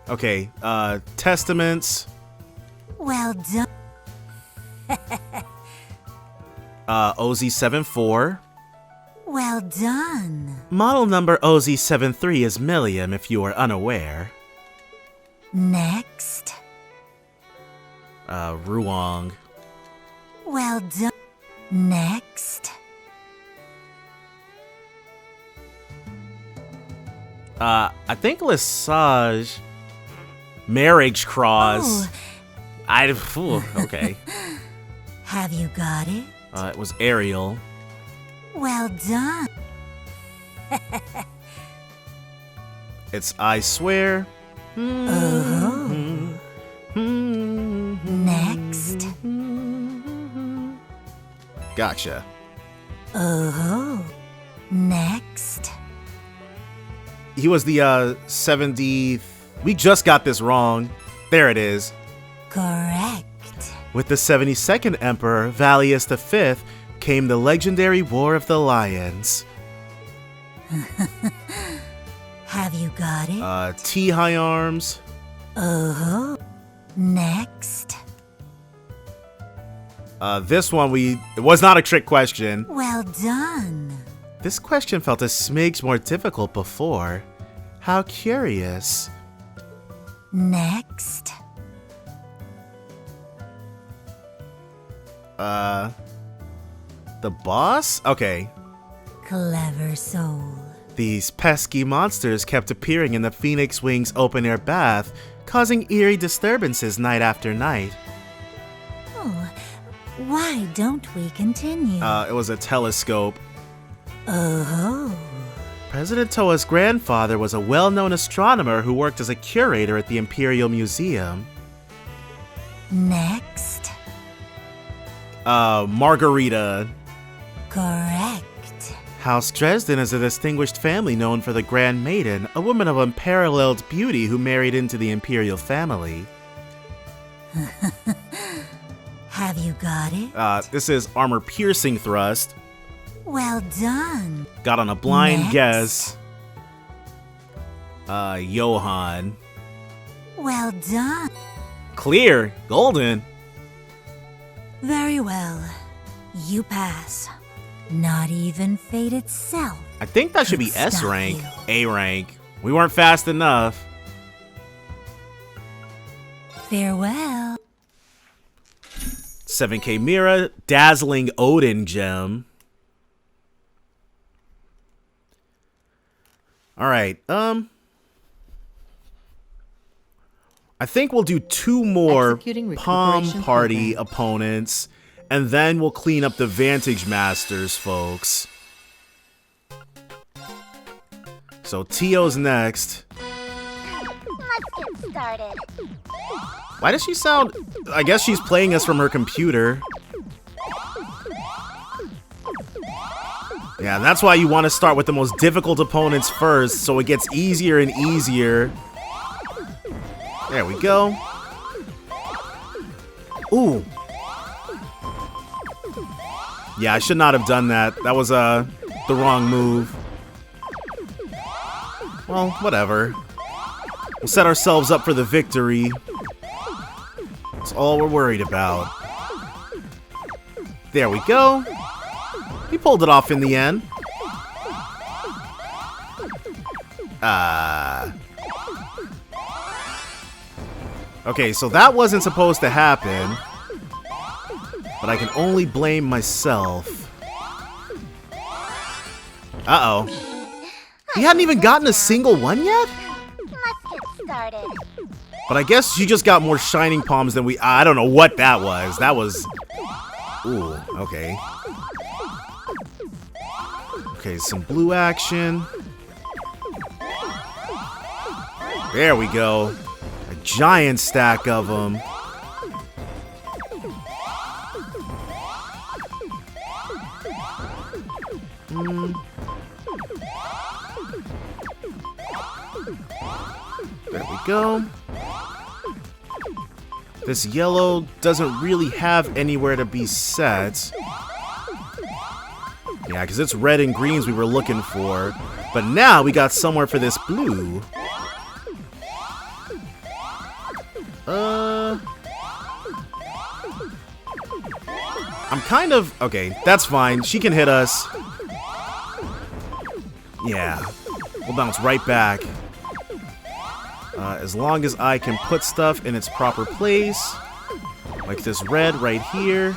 Okay, testaments. Well done. OZ74. Well done. Model number OZ73 is Milliam, if you are unaware. Next. Ruong. Well done. Next. I think Lesage. Marriage Cross. Oh. Okay. Have you got it? It was Ariel. Well done. It's I Swear. Oh. Next. Gotcha. Oh. Next. He was the 70th. We just got this wrong. There it is. Correct. With the 72nd Emperor, Valius V, came the legendary War of the Lions. Have you got it? T High Arms. Oh. Next. This one it was not a trick question. Well done. This question felt a smidge more difficult before. How curious. Next. The boss? Okay. Clever soul. These pesky monsters kept appearing in the Phoenix Wing's open-air bath, causing eerie disturbances night after night. Oh, why don't we continue? It was a telescope. Oh. President Toa's grandfather was a well-known astronomer who worked as a curator at the Imperial Museum. Next. Margarita. Correct. House Dresden is a distinguished family known for the Grand Maiden, a woman of unparalleled beauty who married into the Imperial family. Have you got it? This is armor-piercing thrust. Well done. Got on a blind Next. guess. Johann. Well done. Clear. Golden. Very well. You pass. Not even fate itself. I think that should be could S stop rank. you. A rank. We weren't fast enough. Farewell. 7K Mira. Dazzling Odin gem. Alright, I think we'll do 2 more Executing Palm recuperation Party program. opponents, and then we'll clean up the Vantage Masters, folks. So Tio's next. Let's get started. Why does she sound... I guess she's playing us from her computer. Yeah, that's why you want to start with the most difficult opponents first, so it gets easier and easier. There we go. Ooh. Yeah, I should not have done that. That was the wrong move. Well, whatever. We'll set ourselves up for the victory. That's all we're worried about. There we go. He pulled it off in the end. Okay, so that wasn't supposed to happen. But I can only blame myself. Uh-oh. He hadn't even gotten a single one yet? Let's get started. But I guess she just got more shining palms than we... I don't know what that was. That was... Ooh, okay. Okay, some blue action. There we go. A giant stack of them. There we go. This yellow doesn't really have anywhere to be set. Yeah, because it's red and greens we were looking for. But now we got somewhere for this blue. I'm kind of... Okay, that's fine. She can hit us. Yeah. We'll bounce right back. As long as I can put stuff in its proper place. Like this red right here.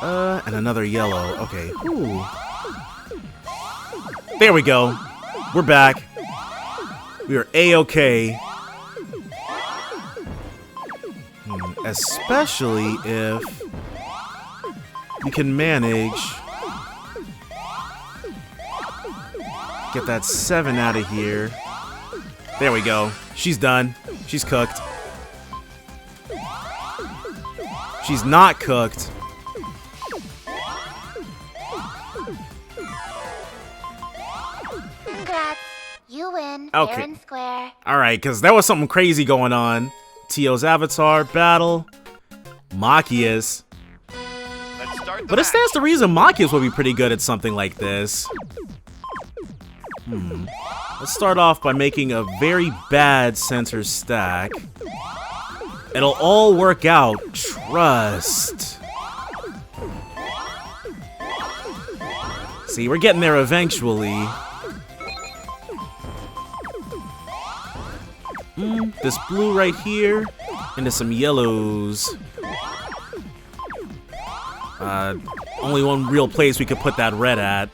And another yellow. Okay. Ooh. There we go. We're back. We are A-okay. Especially if we can manage get that 7 out of here. There we go. She's done. She's cooked. She's not cooked. Congrats. You win. Okay. Fair and square. Alright, because there was something crazy going on. Tio's avatar, battle, Machias. But it stands to reason Machias would be pretty good at something like this. Let's start off by making a very bad center stack. It'll all work out. Trust. See, we're getting there eventually. This blue right here into some yellows. Only one real place we could put that red at.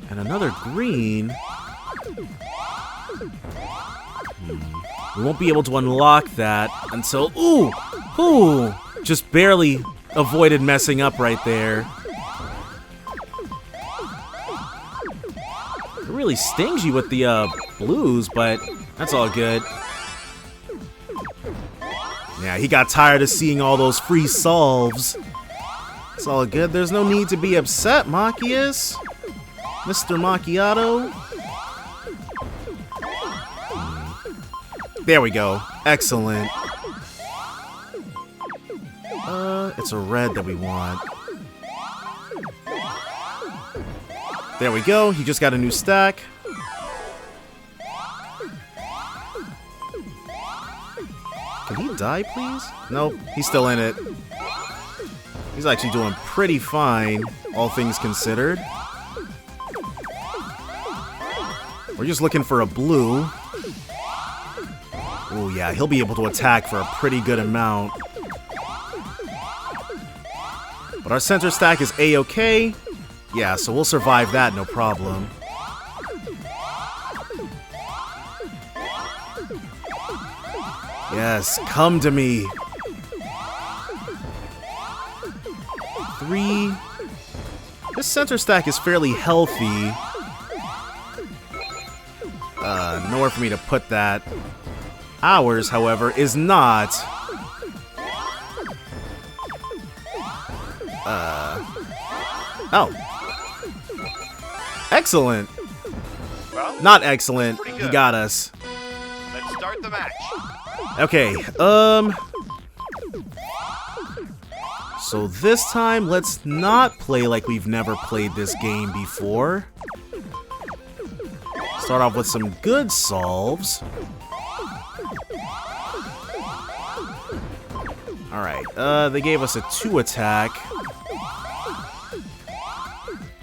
And another green. We won't be able to unlock that until... Ooh! Just barely avoided messing up right there. It really stings you with the blues, but that's all good. Yeah, he got tired of seeing all those free solves. It's all good. There's no need to be upset, Machias. Mr. Macchiato. There we go. Excellent. It's a red that we want. There we go. He just got a new stack. Can he die, please? Nope. He's still in it. He's actually doing pretty fine, all things considered. We're just looking for a blue. Oh yeah, he'll be able to attack for a pretty good amount. But our center stack is A-okay. Yeah, so we'll survive that, no problem. Yes, come to me. 3. This center stack is fairly healthy. Nowhere for me to put that. Ours, however, is not. Oh. Excellent. Well, not excellent. He got us. Let's start the match. Okay, so this time, let's not play like we've never played this game before. Start off with some good solves. Alright, they gave us a 2 attack.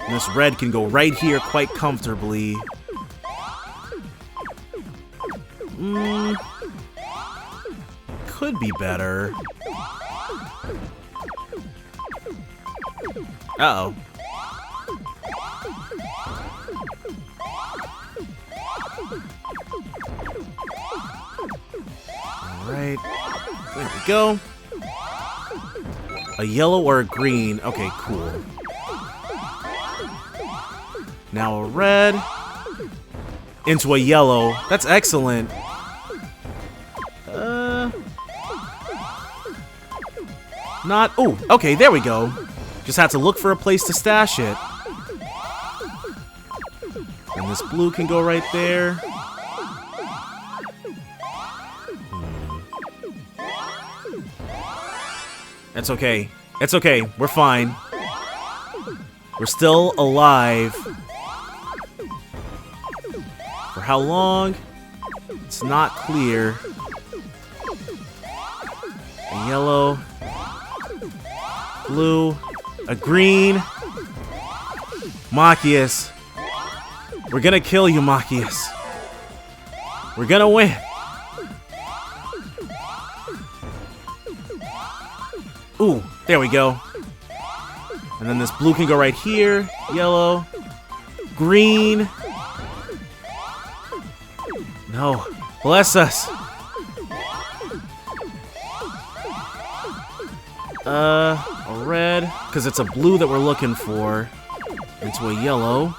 And this red can go right here quite comfortably. Could be better. Uh-oh. There we go. A yellow or a green. Okay, cool. Now a red. Into a yellow. That's excellent. Not. Oh, okay, there we go. Just had to look for a place to stash it. And this blue can go right there. It's okay. It's okay. We're fine. We're still alive. For how long? It's not clear. A yellow. Blue. A green. Machias. We're gonna kill you, Machias. We're gonna win. Ooh, there we go. And then this blue can go right here. Yellow. Green. No. Bless us. A red. Because it's a blue that we're looking for. Into a yellow.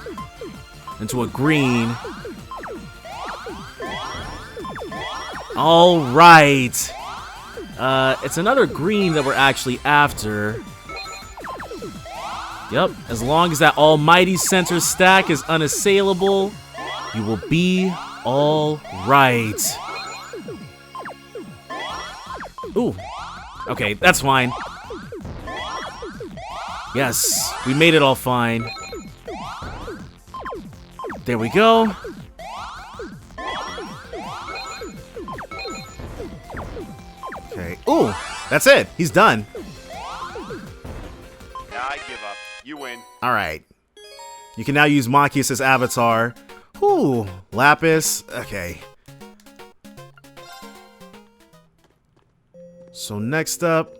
Into a green. Alright. It's another green that we're actually after. Yep, as long as that almighty center stack is unassailable, you will be all right. Ooh, okay, that's fine. Yes, we made it all fine. There we go. Okay, ooh, that's it. He's done. Yeah, I give up. You win. All right. You can now use Machias as avatar. Ooh, Lapis. Okay. So next up,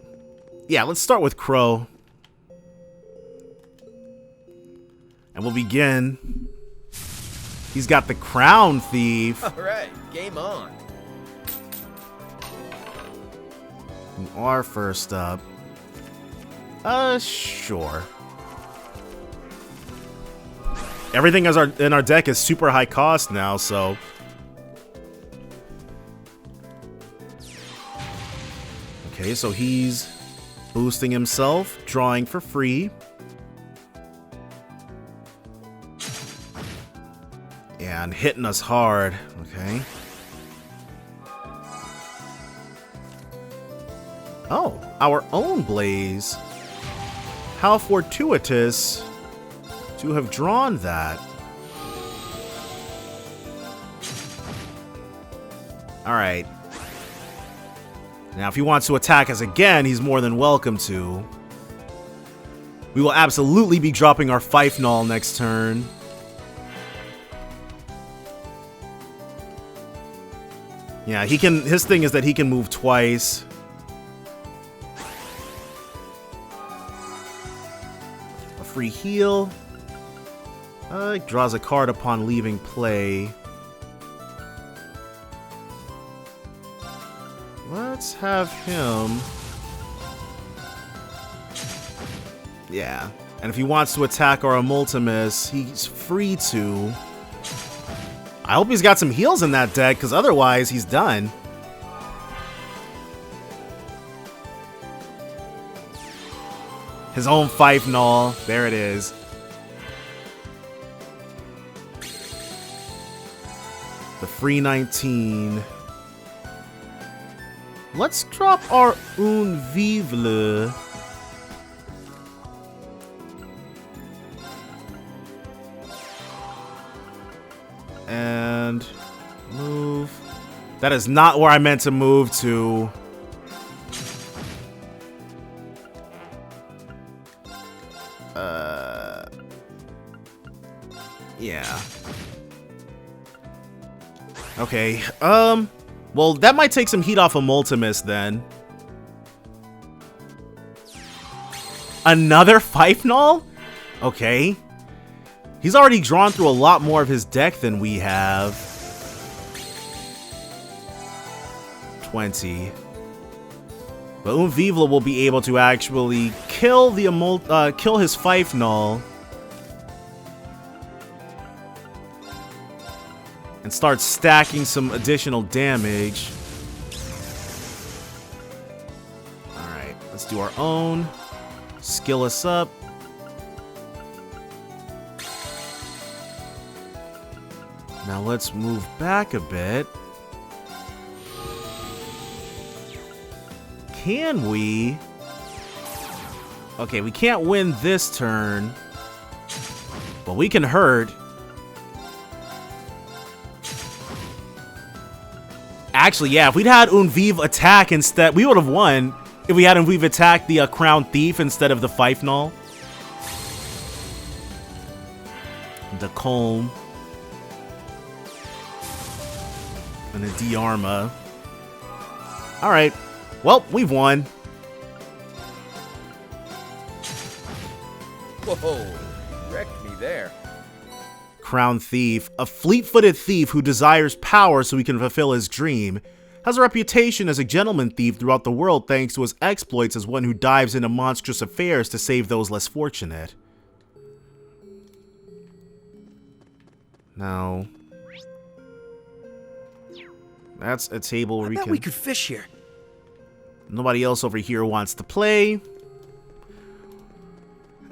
yeah, let's start with Crow. And we'll begin. He's got the Crown Thief. All right, game on. You are first up. Sure. Everything in our deck is super high cost now, so. Okay, so he's boosting himself, drawing for free. And hitting us hard, okay. Oh, our own Blaze. How fortuitous to have drawn that. Alright. Now, if he wants to attack us again, he's more than welcome to. We will absolutely be dropping our Fife Null next turn. Yeah, he can. His thing is that he can move twice. A free heal. Draws a card upon leaving play. Let's have him. Yeah. And if he wants to attack our Multimus, he's free to. I hope he's got some heals in that deck, because otherwise he's done. His own Fife Null. There it is. The free 19. Let's drop our Un Vivle. And move. That is not where I meant to move to. Yeah. Okay. Well, that might take some heat off of Multimus then. Another Fife Null? Okay. He's already drawn through a lot more of his deck than we have. 20. But Unvivla will be able to actually kill the kill his Fife Null and start stacking some additional damage. Alright, let's do our own. Skill us up. Now let's move back a bit. Can we? Okay, we can't win this turn, but we can hurt. Actually, yeah, if we'd had Unviv attack instead, we would have won if we had Unviv attack the Crown Thief instead of the Fife Null. The Comb. And a D-Arma. Alright. Well, we've won. Whoa, wrecked me there. Crown Thief, a fleet-footed thief who desires power so he can fulfill his dream, has a reputation as a gentleman thief throughout the world thanks to his exploits as one who dives into monstrous affairs to save those less fortunate. Now, that's a table where we could fish here. Nobody else over here wants to play.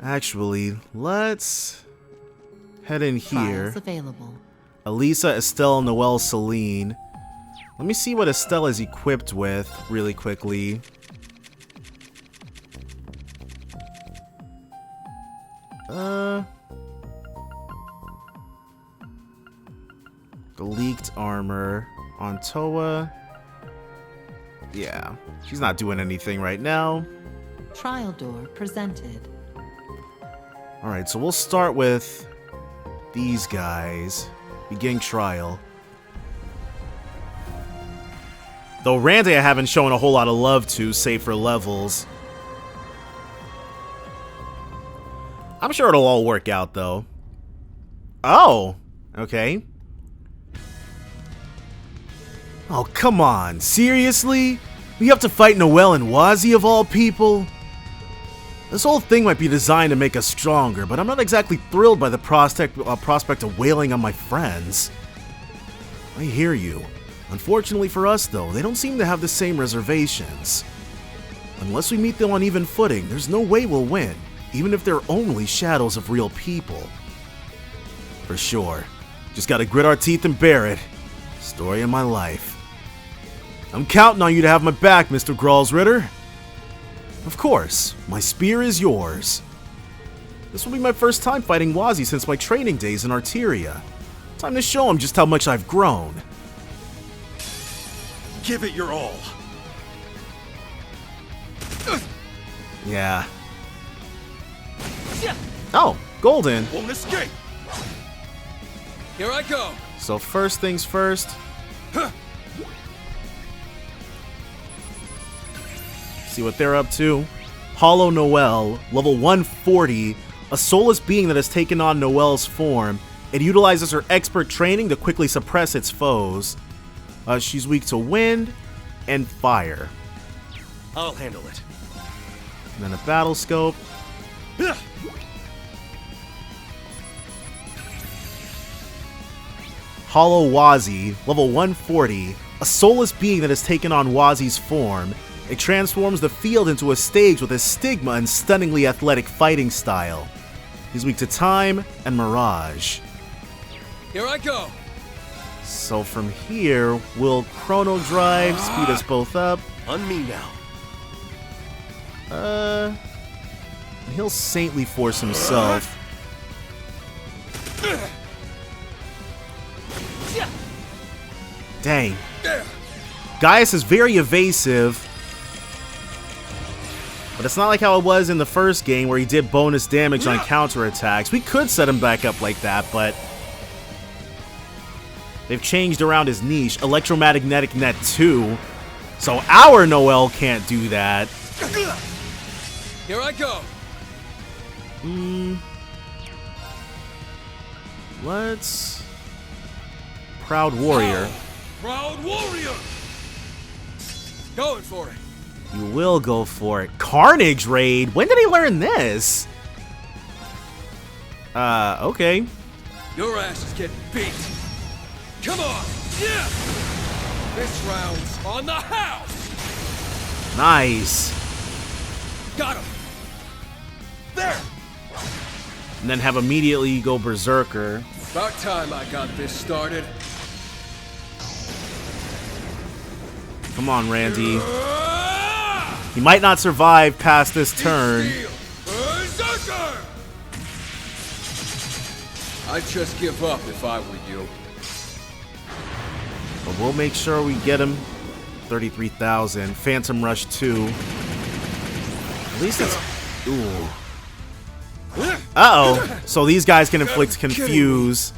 Actually, let's head in here. Files available. Alisa, Estelle, Noelle, Celine. Let me see what Estelle is equipped with really quickly. The leaked armor on Toa. Yeah, she's not doing anything right now. Trial door presented. Alright, so we'll start with these guys. Begin trial. Though Randy I haven't shown a whole lot of love to, save for levels. I'm sure it'll all work out, though. Oh, okay. Oh, come on. Seriously? We have to fight Noelle and Wazi of all people? This whole thing might be designed to make us stronger, but I'm not exactly thrilled by the prospect of wailing on my friends. I hear you. Unfortunately for us, though, they don't seem to have the same reservations. Unless we meet them on even footing, there's no way we'll win, even if they're only shadows of real people. For sure. Just gotta grit our teeth and bear it. Story of my life. I'm counting on you to have my back, Mr. Gralsritter. Of course, my spear is yours. This will be my first time fighting Wazi since my training days in Arteria. Time to show him just how much I've grown. Give it your all. Yeah. Oh, Golden. Won't escape. Here I go. So first things first. See what they're up to. Hollow Noelle, level 140, a soulless being that has taken on Noelle's form. It utilizes her expert training to quickly suppress its foes. She's weak to wind and fire. I'll handle it. And then a battle scope. Hollow Wazi, level 140, a soulless being that has taken on Wazi's form. It transforms the field into a stage with a stigma and stunningly athletic fighting style. He's weak to time and mirage. Here I go. So from here, we'll Chrono Drive, speed us both up. On me now. He'll Saintly Force himself. Dang. Gaius is very evasive. But it's not like how it was in the first game where he did bonus damage on counterattacks. We could set him back up like that, but they've changed around his niche. Electromagnetic Net 2. So our Noelle can't do that. Here I go. Let's... Proud Warrior. Proud Warrior! Going for it. You will go for it. Carnage Raid? When did he learn this? Okay. Your ass is getting beat. Come on! Yeah! This round's on the house! Nice. Got him! There! And then have immediately go Berserker. About time I got this started. Come on, Randy. He might not survive past this turn. Berserker! I'd just give up if I were you. But we'll make sure we get him. 33,000. Phantom Rush 2. At least it's... Ooh. Uh-oh. So these guys can inflict Confuse.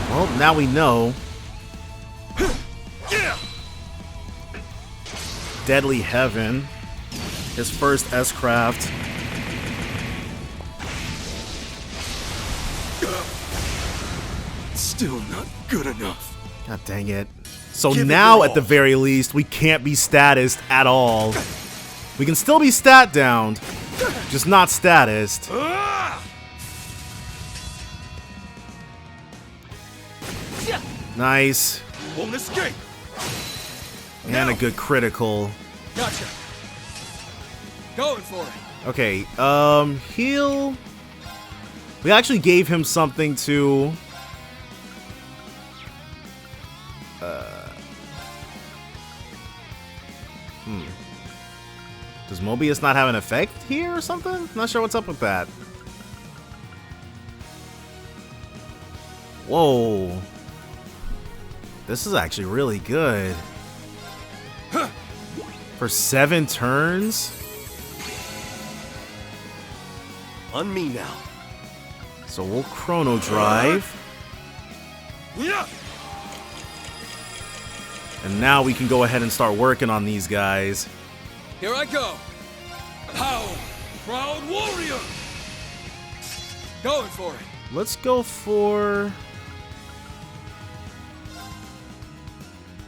Well, now we know. Deadly Heaven. His first S-Craft. Still not good enough. God dang it. So now, at the very least, we can't be statused at all. We can still be stat downed, just not statused. Nice. Won't escape. And a good critical. Gotcha. Going for it. Okay, heal. We actually gave him something to... Does Mobius not have an effect here or something? Not sure what's up with that. Whoa. This is actually really good. For 7 turns? On me now. So we'll Chrono Drive. And now we can go ahead and start working on these guys. Here I go. Power, proud warrior. Going for it. Let's go for...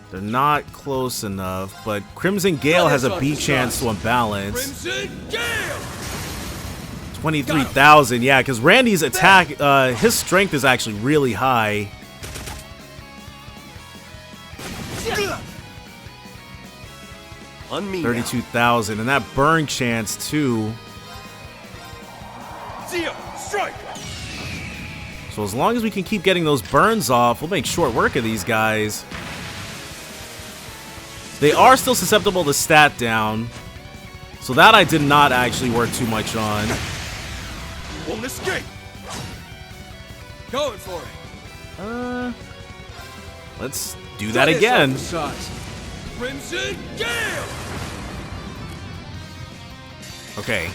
They're not close enough, but Crimson Gale has a B chance to unbalance. Crimson Gale. 23,000, yeah, because Randy's attack, his strength is actually really high. On me 32,000, and that burn chance too. Strike. So as long as we can keep getting those burns off, we'll make short work of these guys. They are still susceptible to stat down, so that I did not actually work too much on. Won't escape. Going for it. Let's do that again. Crimson Gale. Okay.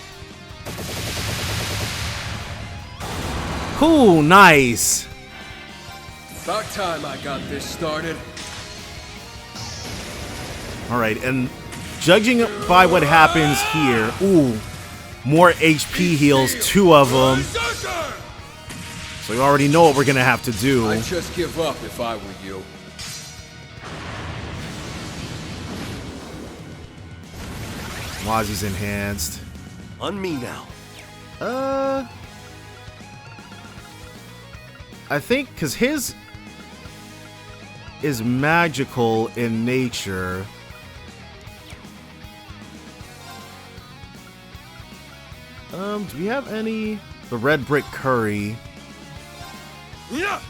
Ooh, nice. About time I got this started. All right, and judging by what happens here, ooh, more HP heals, 2 of them. So you already know what we're gonna have to do. I'd just give up if I were you. Wazi's enhanced. On me now. I think because his is magical in nature. Do we have any? The Red Brick Curry. Yeah.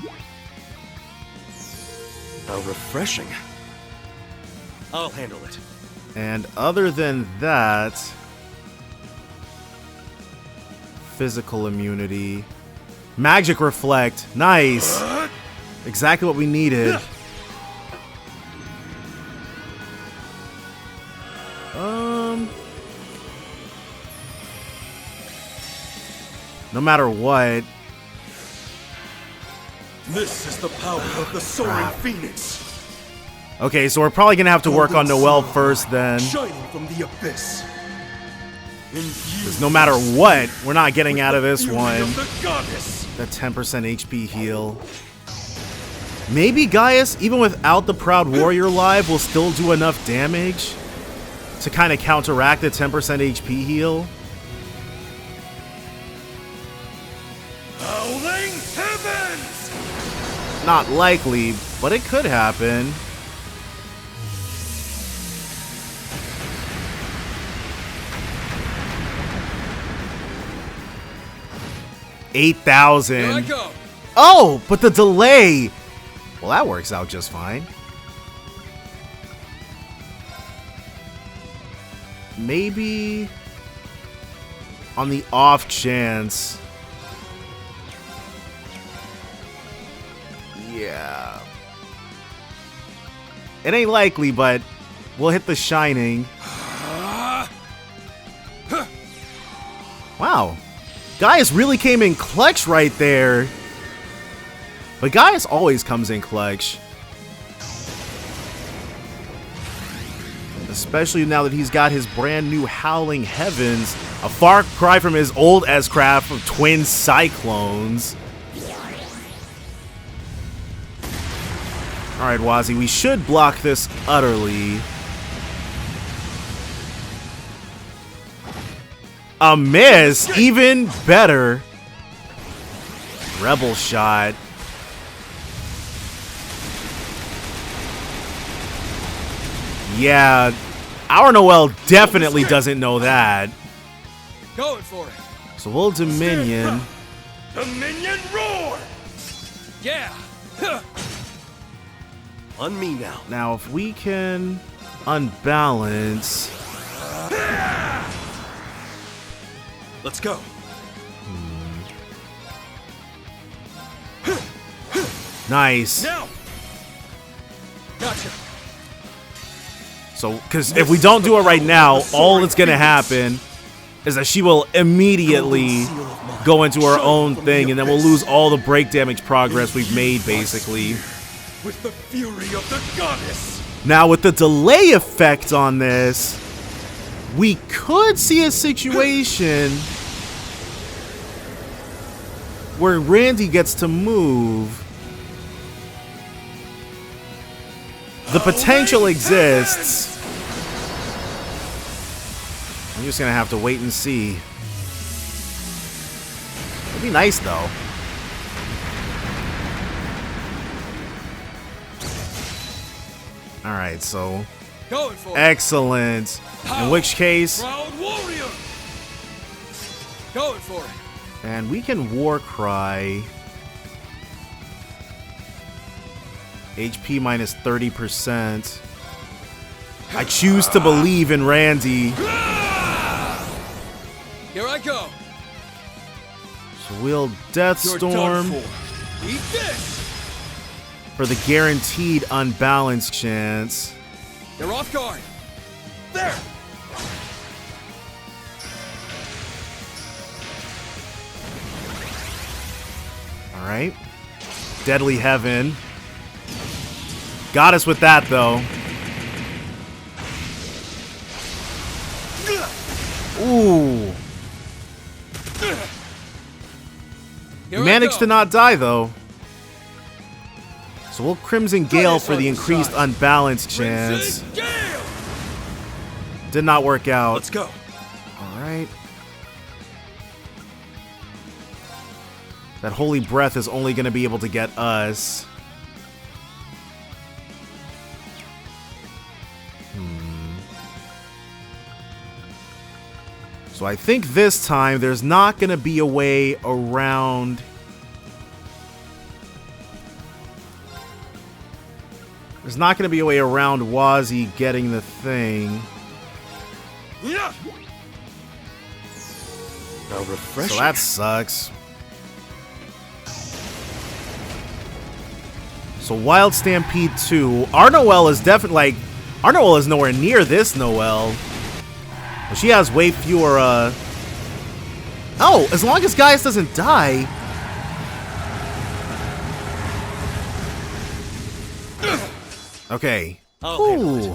How refreshing. I'll handle it. And other than that, physical immunity. Magic Reflect. Nice. Exactly what we needed. No matter what. This is the power of the soaring phoenix. Okay, so we're probably gonna have to work on Noelle first then. Shining from the abyss. Because no matter what, we're not getting out of this one. That 10% HP heal. Maybe Gaius, even without the Proud Warrior live, will still do enough damage to kind of counteract the 10% HP heal. Howling heavens! Not likely, but it could happen. Here I 8,000. go. Oh, but the delay. Well, that works out just fine. Maybe on the off chance. Yeah. It ain't likely, but we'll hit the Shining. Wow. Gaius really came in clutch right there. But Gaius always comes in clutch. Especially now that he's got his brand new Howling Heavens. A far cry from his old S-Craft of Twin Cyclones. Alright, Wazzy, we should block this utterly. A miss! Even better. Rebel shot. Yeah, our Noel definitely doesn't know that. Going for it. So we'll Dominion. Dominion roar! Yeah! On me now. Now, if we can unbalance. Let's go. Nice. Now! Gotcha. So, because if we don't do it right now, all that's going to happen is that she will immediately go into her own thing, and then we'll lose all the break damage progress we've made, basically. With the fury of the goddess. Now, with the delay effect on this, we could see a situation where Randy gets to move. The potential exists. I'm just gonna have to wait and see. It'd be nice though. Alright, so Going for it. excellent. In which case, Proud warrior. Going for it. and we can War Cry. HP minus 30%. I choose to believe in Randy. Here I go. So we'll Death You're done Storm for. Eat this. for the guaranteed unbalanced chance. You're off guard. There. Alright. Deadly Heaven. Got us with that, though. Ooh. Here I Managed go. to not die, though. So we'll Crimson Gale for the increased unbalanced chance. Crimson Gale. Did not work out. Let's go. Alright. That Holy Breath is only going to be able to get us. So I think this time there's not going to be a way around. There's not going to be a way around Wazzy getting the thing. Yeah. How refreshing. So that sucks. So Wild Stampede 2. Our Noelle is definitely like, our Noelle is nowhere near this Noelle. But she has way fewer, oh, as long as Gaius doesn't die. Okay. Ooh.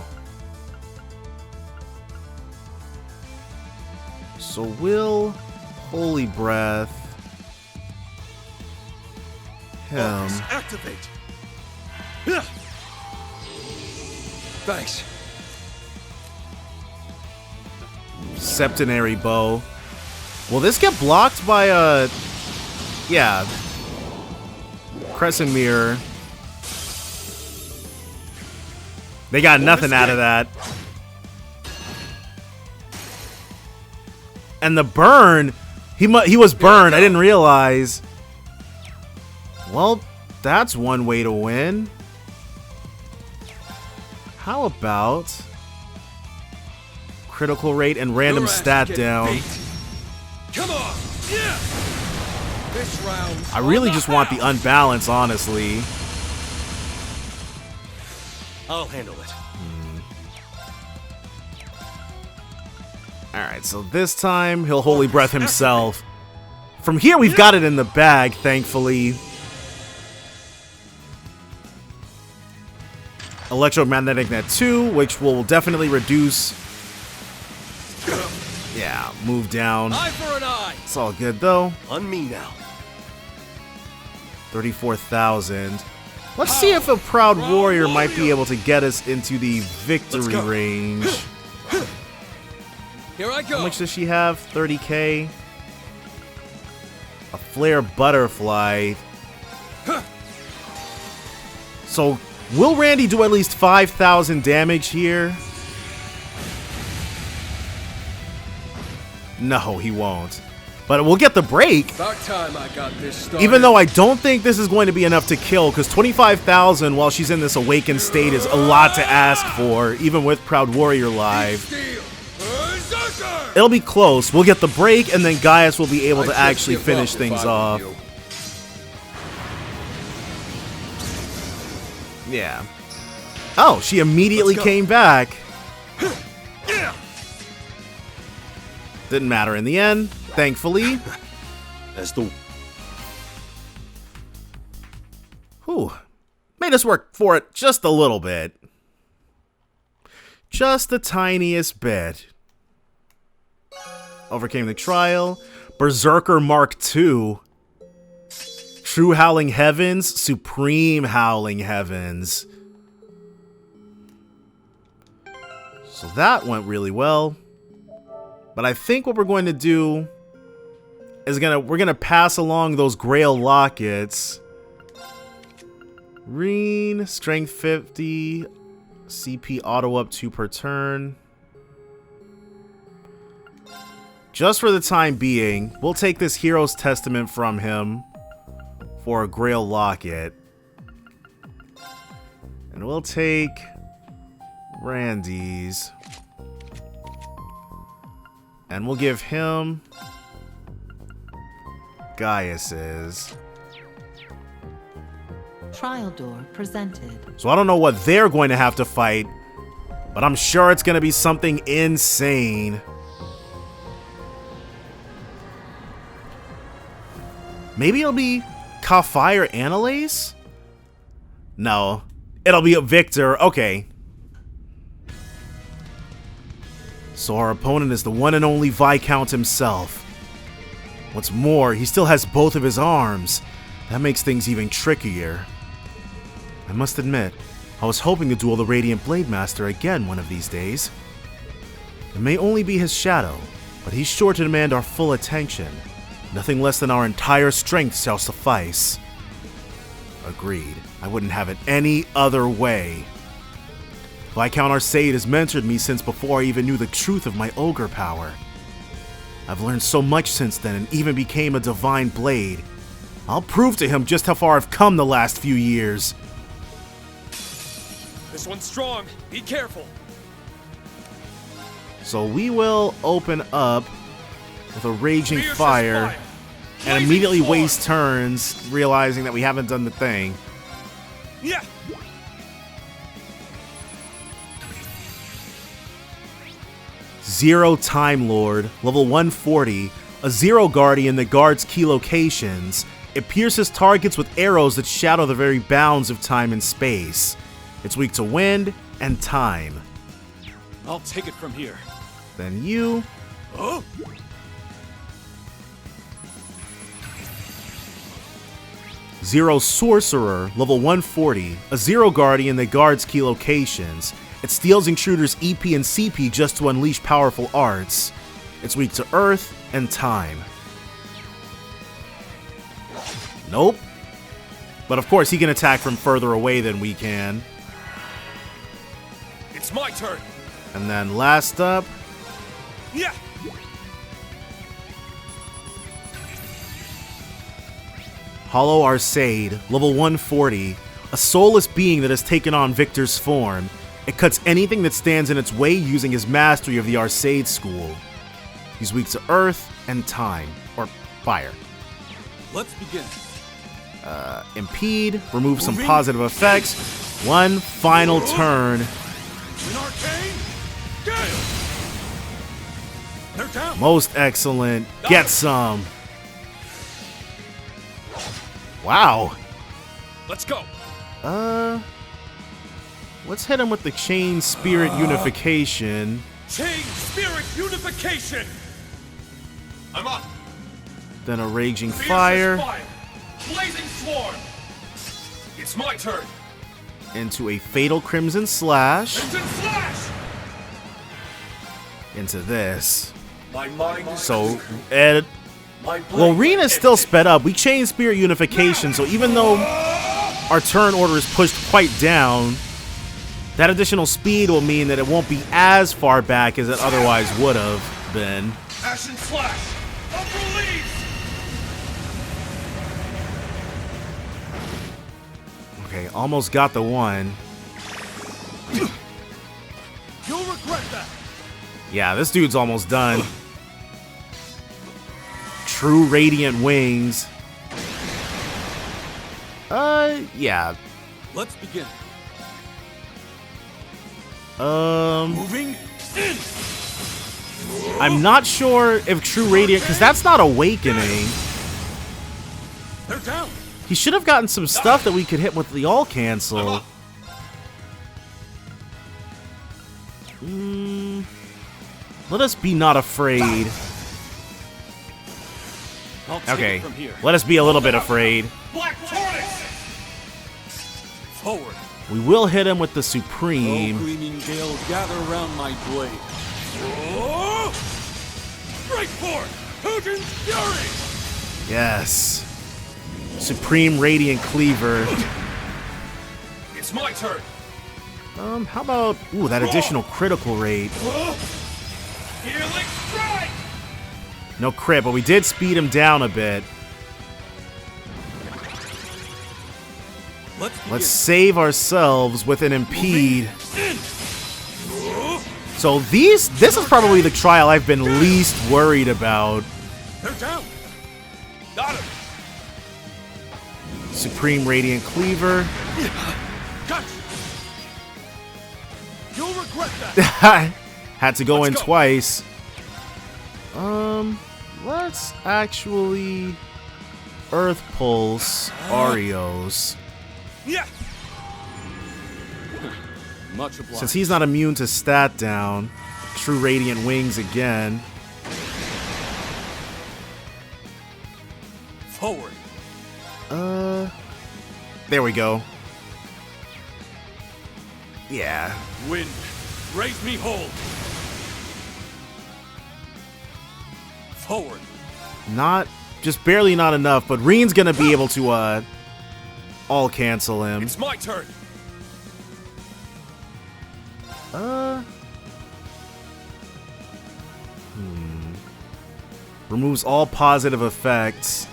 So we'll Holy Breath him. Activate. Thanks. Septenary bow. Will this get blocked by a... Yeah. Crescent mirror. They got nothing out of that. And the burn... He was burned. I didn't realize. Well, that's one way to win. How about... critical rate and random stat down. Come on! Yeah! This round. I really just want the unbalance, honestly. I'll handle it. Alright, so this time he'll Holy Breath himself. From here, we've got it in the bag, thankfully. Electromagnetic Net 2, which will definitely reduce... Yeah, move down. Eye for an eye. It's all good, though. On me now. 34,000. Let's see if a Proud Warrior might be able to get us into the victory range. Here I go. How much does she have? 30k. A Flare Butterfly. So, will Randy do at least 5,000 damage here? No, he won't. But we'll get the break. About time I got this started. Even though I don't think this is going to be enough to kill, because 25,000 while she's in this awakened state is a lot to ask for, even with Proud Warrior live. It'll be close. We'll get the break, and then Gaius will be able to actually finish things off. Yeah. Oh, she immediately came back. Didn't matter in the end, thankfully. Whew. Made us work for it just a little bit. Just the tiniest bit. Overcame the trial. Berserker Mark II. True Howling Heavens. Supreme Howling Heavens. So that went really well. But I think what we're going to do is we're gonna pass along those Grail lockets. Reen, strength 50, CP auto up 2 per turn. Just for the time being, we'll take this Hero's Testament from him for a Grail locket. And we'll take Randy's. And we'll give him Gaius's. Trial door presented. So I don't know what they're going to have to fight, but I'm sure it's going to be something insane. Maybe it'll be Kafire Analase? No, it'll be a Victor. Okay. So our opponent is the one and only Viscount himself. What's more, he still has both of his arms. That makes things even trickier. I must admit, I was hoping to duel the Radiant Blade Master again one of these days. It may only be his shadow, but he's sure to demand our full attention. Nothing less than our entire strength shall suffice. Agreed. I wouldn't have it any other way. Viscount Arcade has mentored me since before I even knew the truth of my ogre power. I've learned so much since then and even became a divine blade. I'll prove to him just how far I've come the last few years. This one's strong. Be careful. So we will open up with a Raging Fire and immediately waste turns, realizing that we haven't done the thing. Yeah. Zero Time Lord, level 140, a Zero Guardian that guards key locations. It pierces targets with arrows that shadow the very bounds of time and space. It's weak to wind and time. I'll take it from here. Then you. Zero Sorcerer, level 140, a Zero Guardian that guards key locations. It steals intruders' EP and CP just to unleash powerful arts. It's weak to Earth and Time. Nope. But of course, he can attack from further away than we can. It's my turn. And then last up... Yeah. Hollow Arcade, level 140, a soulless being that has taken on Victor's form. It cuts anything that stands in its way using his mastery of the Arcade School. He's weak to Earth and Time, or Fire. Let's begin. Impede, remove some positive effects. One final turn. An arcane gale. They're down. Most excellent. Get some. Wow. Let's go. Let's hit him with the Chain Spirit Unification. Chain Spirit Unification. I'm up. Then a Raging Fire. Blazing Swarm. It's my turn. Into a Fatal Crimson Slash. Crimson Slash. Into this. My mind is So, well, Rena's still sped up. We changed Spirit Unification, so even though our turn order is pushed quite down, that additional speed will mean that it won't be as far back as it otherwise would have been. Ashen Slash. Up release. Okay, almost got the one. You'll regret that. Yeah, this dude's almost done. True Radiant Wings. Yeah. Let's begin. Moving in. I'm not sure if True Radiant, because that's not Awakening. They're down. He should have gotten some stuff that we could hit with the All Cancel. Let us be not afraid. Okay, let us be a little bit afraid. Black Tortoise. Forward. We will hit him with the Supreme. Oh, gleaming gale, gather around my blade. Oh! Strike forth! Hoojin's Fury! Yes. Supreme Radiant Cleaver. It's my turn. How about that additional critical rate? Healing strike! No crit, but we did speed him down a bit. Let's save ourselves with an Impede. So this is probably the trial I've been least worried about. They're down. Got him. Supreme Radiant Cleaver. Gotcha. You'll regret that. Had to go in twice. Let's actually Earth Pulse Arios. Yeah. Much obliged. Since he's not immune to stat down, True Radiant Wings again. Forward. There we go. Yeah. Wind, raise me whole. Forward. Not, just barely not enough, but Reen's gonna be able to, all cancel him. It's my turn. Removes all positive effects.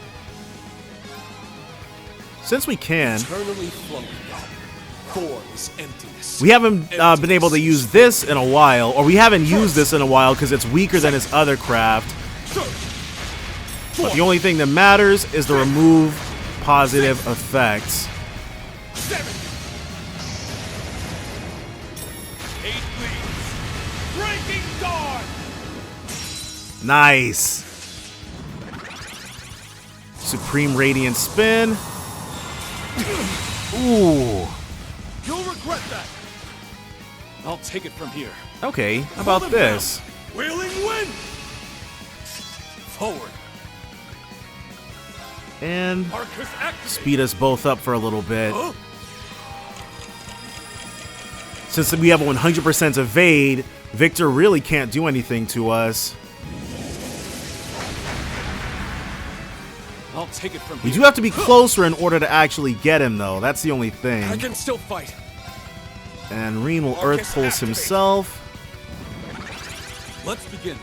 Since we can. Eternally floating. Formless emptiness. We haven't been able to use this in a while, or we haven't used this in a while because it's weaker than his other craft. But the only thing that matters is to remove positive effects. 7. 8 leaves. Breaking dawn. Nice. Supreme Radiant Spin. Ooh. You'll regret that. I'll take it from here. Okay, how about this? Wailing wind. Forward. and speed us both up for a little bit. Since we have 100% evade, Victor really can't do anything to us. I'll take it from We here. do have to be closer in order to actually get him, though. That's the only thing. I can still fight. And Reen will Earth Pulse himself. Let's begin.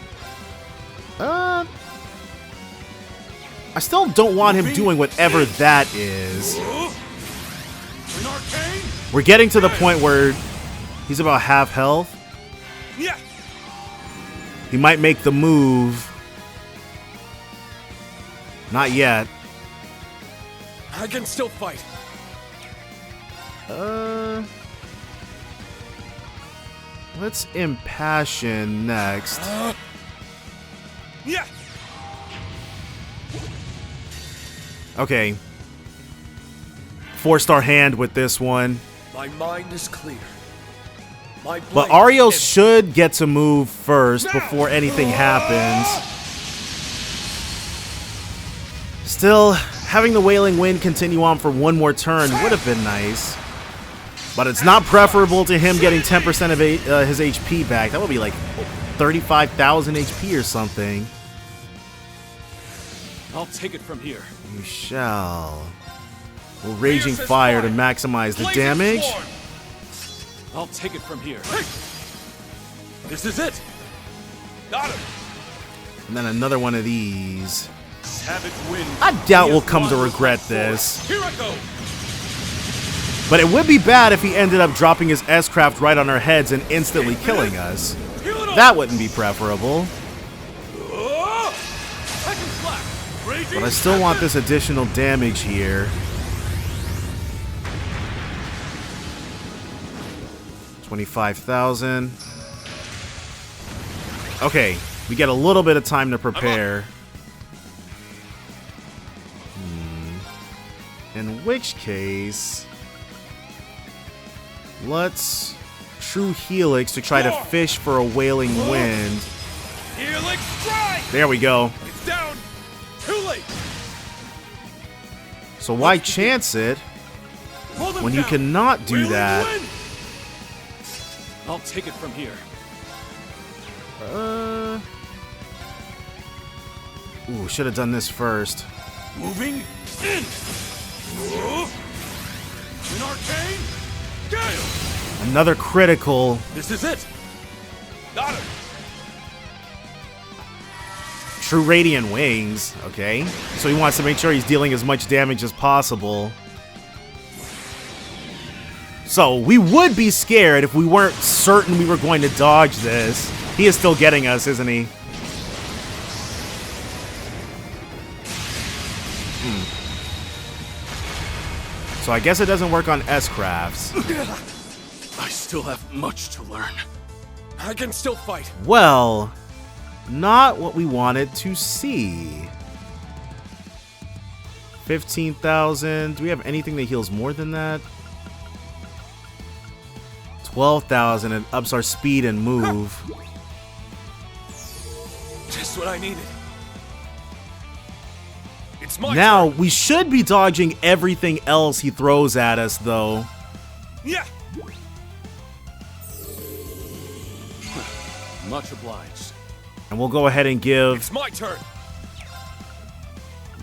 I still don't want him doing whatever that is. We're getting to the point where he's about half health. He might make the move. Not yet. I can still fight. Let's impassion next. Okay. 4-star hand with this one. My mind is clear. My But blade Arios is- should get to move first before anything happens. Still, having the Wailing Wind continue on for one more turn would have been nice. But it's not preferable to him getting 10% of his HP back. That would be like 35,000 HP or something. I'll take it from here. You shall. Well, Raging Fire to maximize the damage. I'll take it from here. This is it. Got him. And then another one of these. Savage wind. I doubt we'll come to regret this. Here I go. But it would be bad if he ended up dropping his S-Craft right on our heads and instantly killing us. That wouldn't be preferable. But I still want this additional damage here. 25,000. Okay, we get a little bit of time to prepare. In which case, let's True Helix to try to fish for a Wailing Wind. Helix strike. There we go. It's down. Too late. So why chance it when you cannot do that? I'll take it from here. Ooh, should have done this first. Moving in. An arcane gale. Another critical. This is it. Got him. True Radiant Wings. Okay. So he wants to make sure he's dealing as much damage as possible. So we would be scared if we weren't certain we were going to dodge this. He is still getting us, isn't he? So I guess it doesn't work on S-Crafts. I still have much to learn. I can still fight. Well, not what we wanted to see. 15,000. Do we have anything that heals more than that? 12,000 and ups our speed and move. Just what I needed. It's my Now, we should be dodging everything else he throws at us, though. Yeah. Much obliged. And we'll go ahead and give... It's my turn.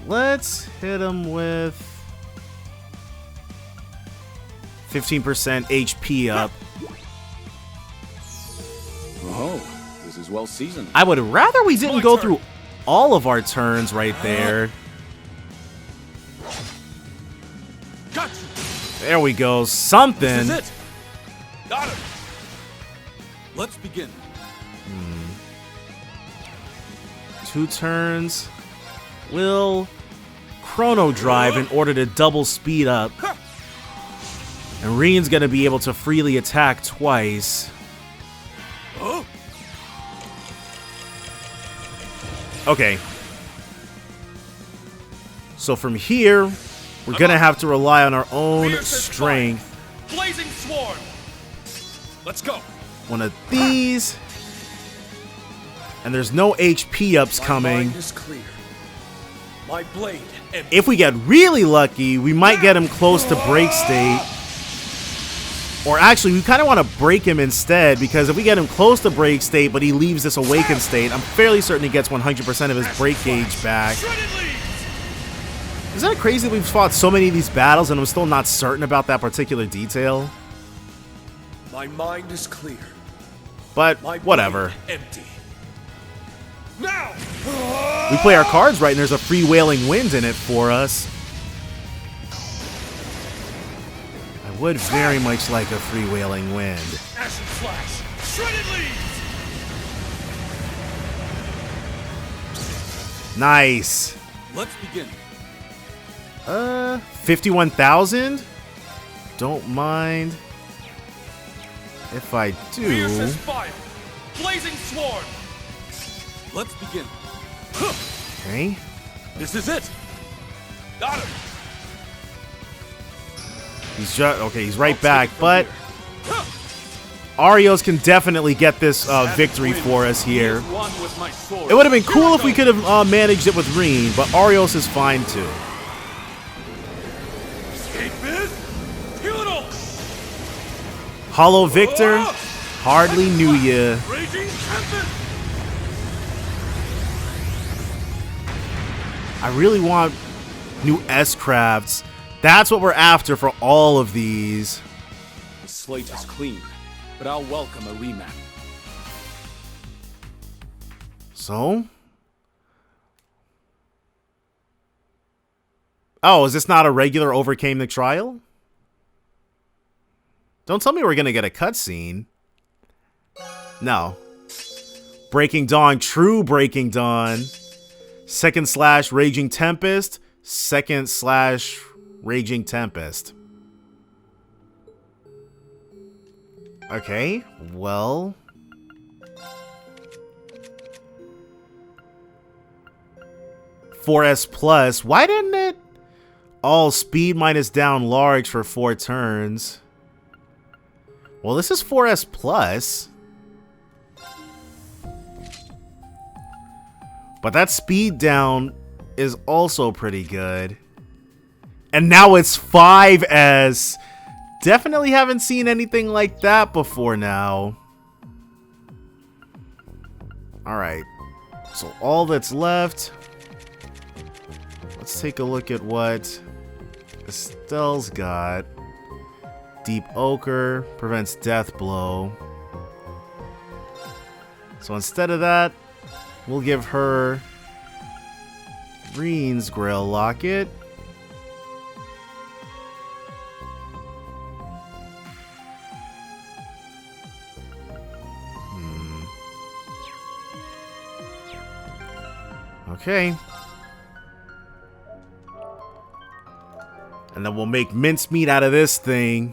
Let's hit him with 15% HP up. Oh, this is well seasoned. I would rather we didn't go through all of our turns right there. Got you. There we go. Something. This is it. Got him. Let's begin. 2 turns. We'll Chrono Drive in order to double speed up. And Reen's gonna be able to freely attack twice. Okay. So from here, we're gonna have to rely on our own strength. Blazing swarm. Let's go. One of these. And there's no HP ups coming. Mind is clear. My blade. If we get really lucky, we might get him close to break state. Or actually, we kind of want to break him instead, because if we get him close to break state, but he leaves this awakened state, I'm fairly certain he gets 100% of his break gauge back. Isn't it crazy that we've fought so many of these battles and I'm still not certain about that particular detail? My mind is clear. But whatever. Empty. Now! We play our cards right and there's a freewheeling wind in it for us. I would very much like a freewheeling wind. Ashen Flash! Shredded leaves! Nice. Let's begin. 51,000? Don't mind if I do. Fiercest fire! Blazing swarm! Let's begin. Okay. This is it. Got him. He's just okay. He's right back, but Arios can definitely get this victory for us here. It would have been cool if we could have managed it with Reen, but Arios is fine too. Hollow Victor, hardly knew ya. I really want new S-Crafts. That's what we're after for all of these. The slate is clean, but I'll welcome a remap. So? Oh, is this not a regular Overcame the Trial? Don't tell me we're gonna get a cutscene. No. Breaking Dawn, true Breaking Dawn. / Raging Tempest. / Raging Tempest. Okay, well. (4S+). Why didn't it all speed minus down large for 4 turns? Well, this is 4S+. But that speed down is also pretty good. And now it's 5S. Definitely haven't seen anything like that before now. Alright. So all that's left. Let's take a look at what Estelle's got. Deep Ochre prevents Death Blow. So instead of that, we'll give her Reen's Grail Locket. Okay. And then we'll make mincemeat out of this thing.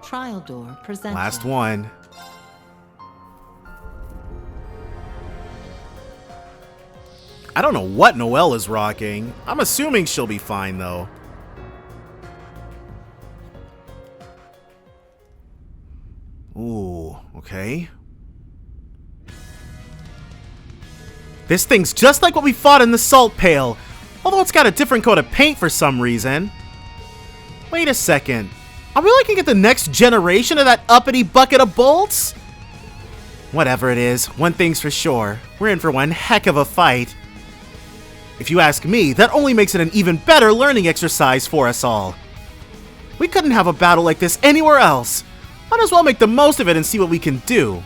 Trial door presented. Last one. I don't know what Noelle is rocking. I'm assuming she'll be fine, though. Ooh, okay. This thing's just like what we fought in the Salt Pail, although it's got a different coat of paint for some reason. Wait a second. Are we looking at the next generation of that uppity bucket of bolts? Whatever it is, one thing's for sure. We're in for one heck of a fight. If you ask me, that only makes it an even better learning exercise for us all. We couldn't have a battle like this anywhere else. Might as well make the most of it and see what we can do.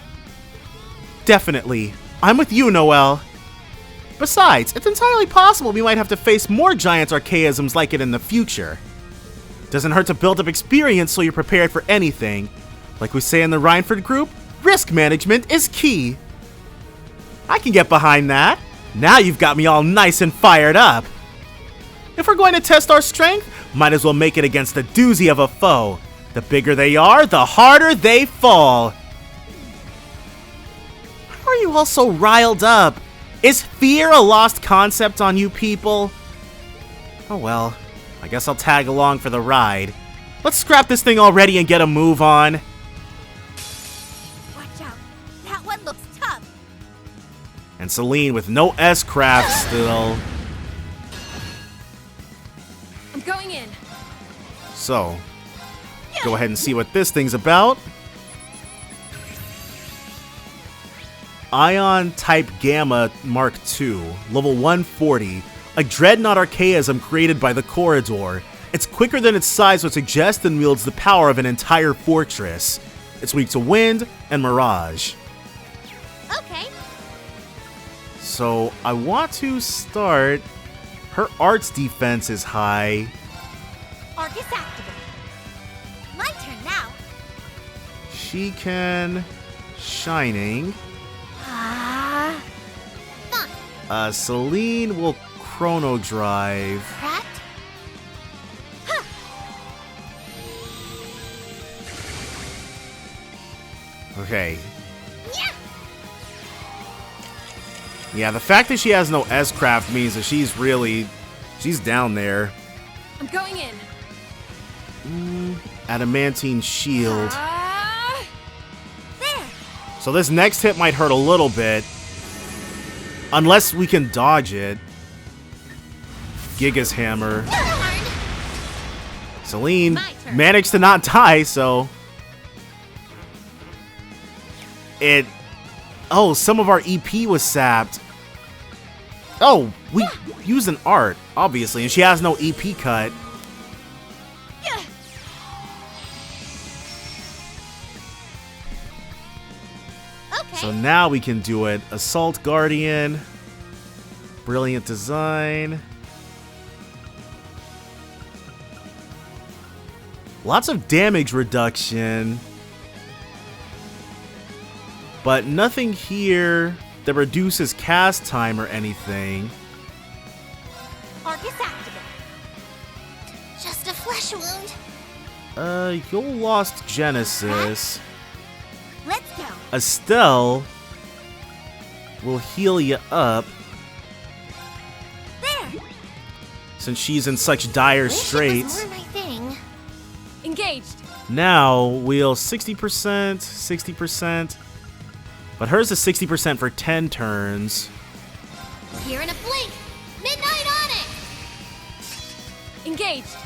Definitely. I'm with you, Noelle. Besides, it's entirely possible we might have to face more giant archaisms like it in the future. Doesn't hurt to build up experience so you're prepared for anything. Like we say in the Reinford group, risk management is key. I can get behind that. Now you've got me all nice and fired up. If we're going to test our strength, might as well make it against a doozy of a foe. The bigger they are, the harder they fall. How are you all so riled up? Is fear a lost concept on you people? Oh well, I guess I'll tag along for the ride. Let's scrap this thing already and get a move on. Watch out. That one looks tough. And Celine with no S-craft still. I'm going in. So, go ahead and see what this thing's about. Ion Type Gamma Mark II, level 140. A dreadnought archaism created by the Corridor. It's quicker than its size would suggest and wields the power of an entire fortress. It's weak to wind and mirage. Okay. So I want to start. Her arts defense is high. Arcus activate. My turn now. She can Shining. Fun. Celine will Chrono Drive. Rat. Huh. Okay. Yeah. Yeah, the fact that she has no S-craft means that she's down there. I'm going in. Adamantine shield. There. So this next hit might hurt a little bit. Unless we can dodge it. Giga's hammer. Celine managed to not die, so... Oh, some of our EP was sapped. Oh, we used an art, obviously, and she has no EP cut. So now we can do it. Assault Guardian. Brilliant design. Lots of damage reduction. But nothing here that reduces cast time or anything. Arcus activate. Just a flesh wound. You'll lost Genesis. Let's go. Estelle will heal you up. There. Since she's in such dire straits. More my thing. Engaged. Now we'll 60%, 60%. But hers is 60% for 10 turns. Here in a blink. Midnight on it. Engaged.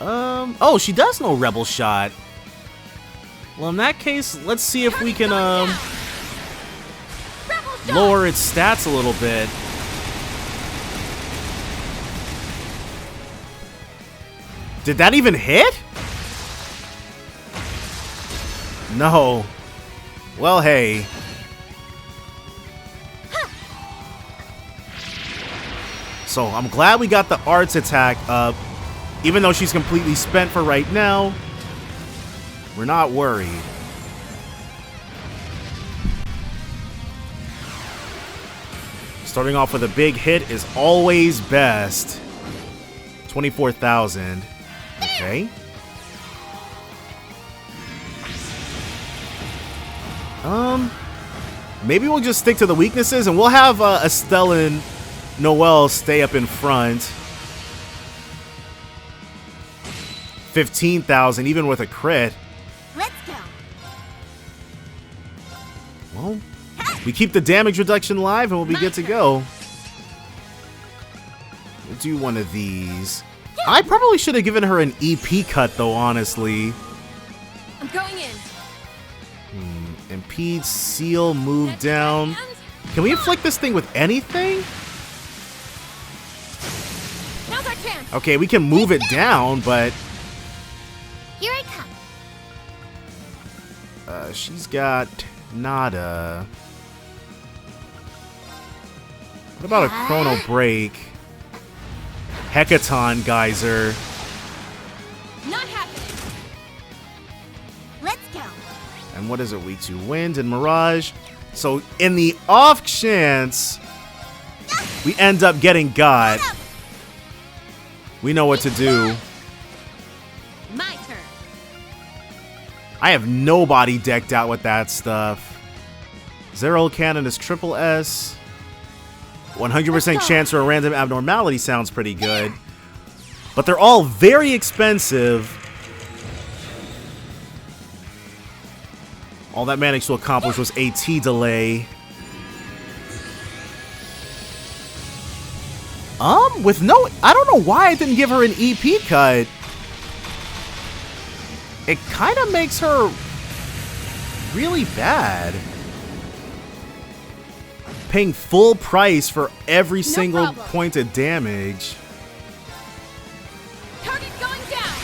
Oh, she does know Rebel Shot. Well, in that case, let's see if we can, lower its stats a little bit. Did that even hit? No. Well, hey. So, I'm glad we got the arts attack up. Even though she's completely spent for right now, we're not worried. Starting off with a big hit is always best. 24,000. Okay. Maybe we'll just stick to the weaknesses and we'll have Estelle and Noelle stay up in front. 15,000 even with a crit. Let's go. Well, we keep the damage reduction live and we'll be good to go. We'll do one of these. I probably should have given her an EP cut though, honestly. I'm going in. Impede, seal, move down. Can we inflict this thing with anything? Now's our chance. Okay, we can move it down, but... Here I come. She's got nada. What about a Chrono Break? Hecaton Geyser. Not happening. Let's go. And what is it? Weak to wind and mirage. So in the off chance we end up getting got, we know what to do. My turn. I have nobody decked out with that stuff. Zero cannon is triple S. 100% chance for a random abnormality sounds pretty good. But they're all very expensive. All that managed to accomplish was AT delay. With no... I don't know why I didn't give her an EP cut. It kind of makes her really bad. Paying full price for every single point of damage. Target going down.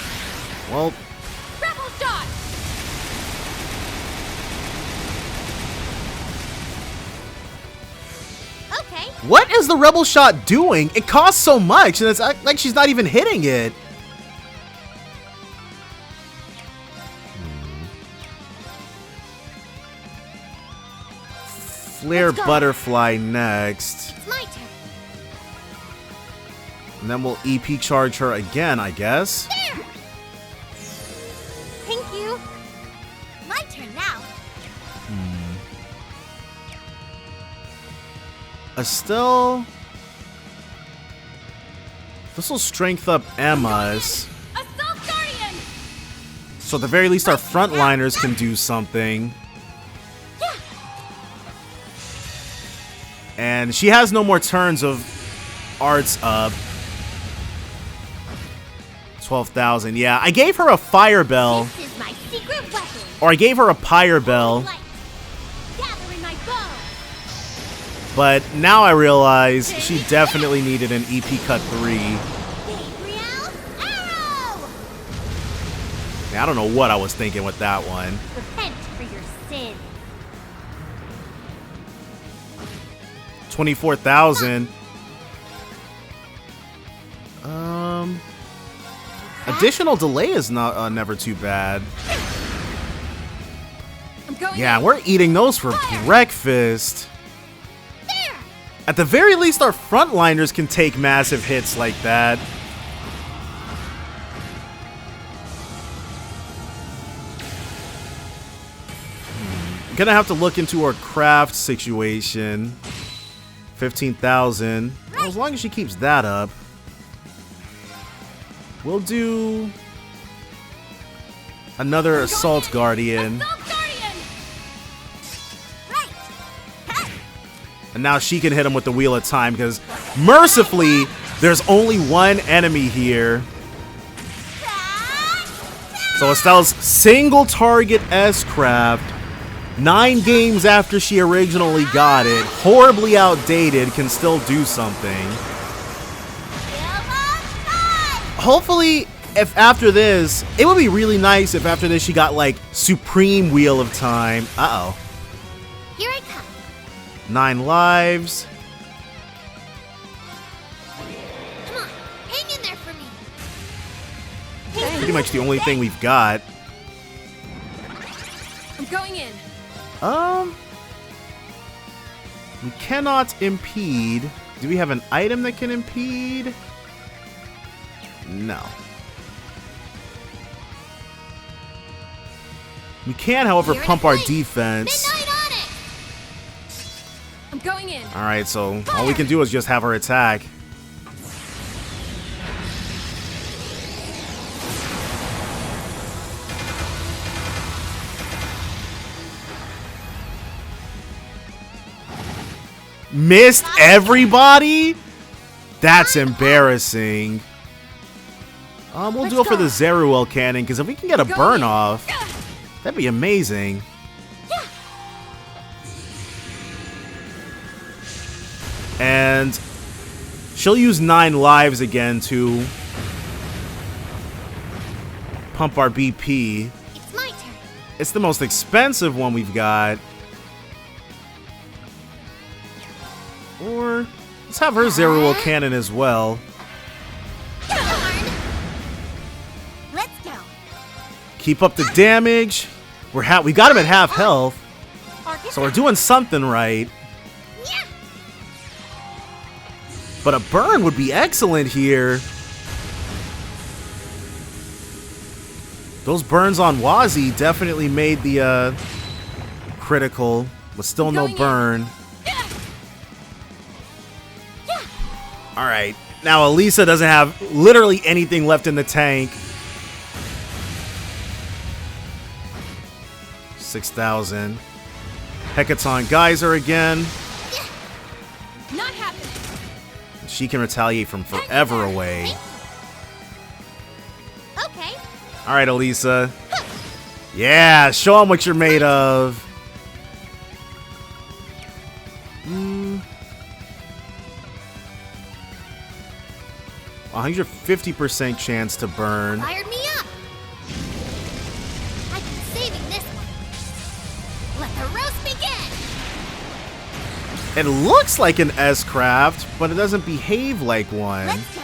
Well... Rebel shot. Okay. What is the rebel shot doing? It costs so much, and it's like she's not even hitting it. Flare Butterfly next. It's my turn. And then we'll EP charge her again, I guess. There! Thank you. My turn now. Estelle. This will strength up Emma's. Assault Guardian. So at the very least our frontliners can do something. And she has no more turns of arts up. 12,000. Yeah, I gave her a fire bell. This is my secret weapon. Or I gave her a pyre bell. Gathering my bow. But now I realize she definitely needed an EP cut 3. I don't know what I was thinking with that one. Repent for your sin. 24,000. Additional delay is not never too bad. Yeah, we're eating those for breakfast. At the very least, our frontliners can take massive hits like that. Gonna have to look into her craft situation. 15,000. Well, as long as she keeps that up. We'll do another Assault Guardian. And now she can hit him with the Wheel of Time because mercifully, there's only one enemy here. So Estelle's single target S-Craft, 9 games after she originally got it, horribly outdated, can still do something. Hopefully, if after this, it would be really nice if after this she got like Supreme Wheel of Time. Uh-oh. Here I come. 9 lives. Come on, hang in there for me. Pretty much the only thing we've got. I'm going in. We cannot impede. Do we have an item that can impede? No. We can, however, pump our defense. I'm going in. Alright, so all we can do is just have her attack. Missed everybody? That's embarrassing. We'll do it for the Zeruel cannon, because if we can get a burn off, that'd be amazing. And she'll use 9 lives again to pump our BP. It's my turn. It's the most expensive one we've got. Or let's have her Zeruel cannon as well. Let's go. Keep up the damage. We got him at half health, so we're doing something right. But a burn would be excellent here. Those burns on Wazi definitely made the critical, but still no burn. Alright, now Alisa doesn't have literally anything left in the tank. 6,000. Hecaton Geyser again. Not happening. she can retaliate from forever away. Okay. Alright, Alisa. Yeah, show them what you're made of. 150% chance to burn. Fired me up. I've been saving this one. Let the roast begin. It looks like an S-craft, but it doesn't behave like one. Let's go.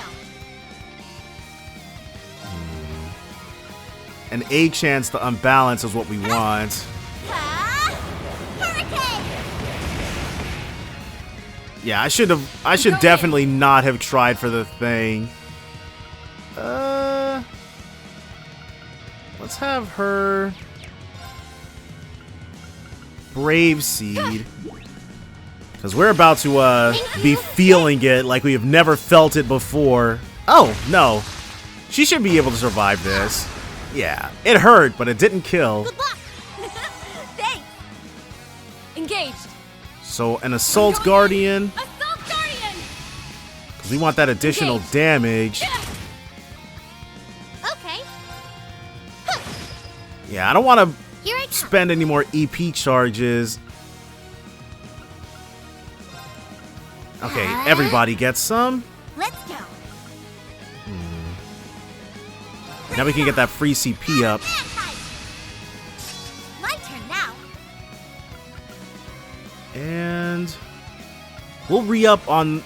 An A chance to unbalance is what we want. Hurricane. Yeah, I should definitely not have tried for the thing. Let's have her Brave Seed. Because we're about to be feeling it like we have never felt it before. Oh, no. She should be able to survive this. Yeah, it hurt, but it didn't kill. Good luck. Thanks. Engaged. So, an Assault Guardian. Assault Guardian. Because we want that additional damage. Okay. Yeah, I don't want Here I to come. spend any more EP charges. Okay, everybody gets some. Let's go. Now we can get that free CP up. My turn now. And we'll re-up on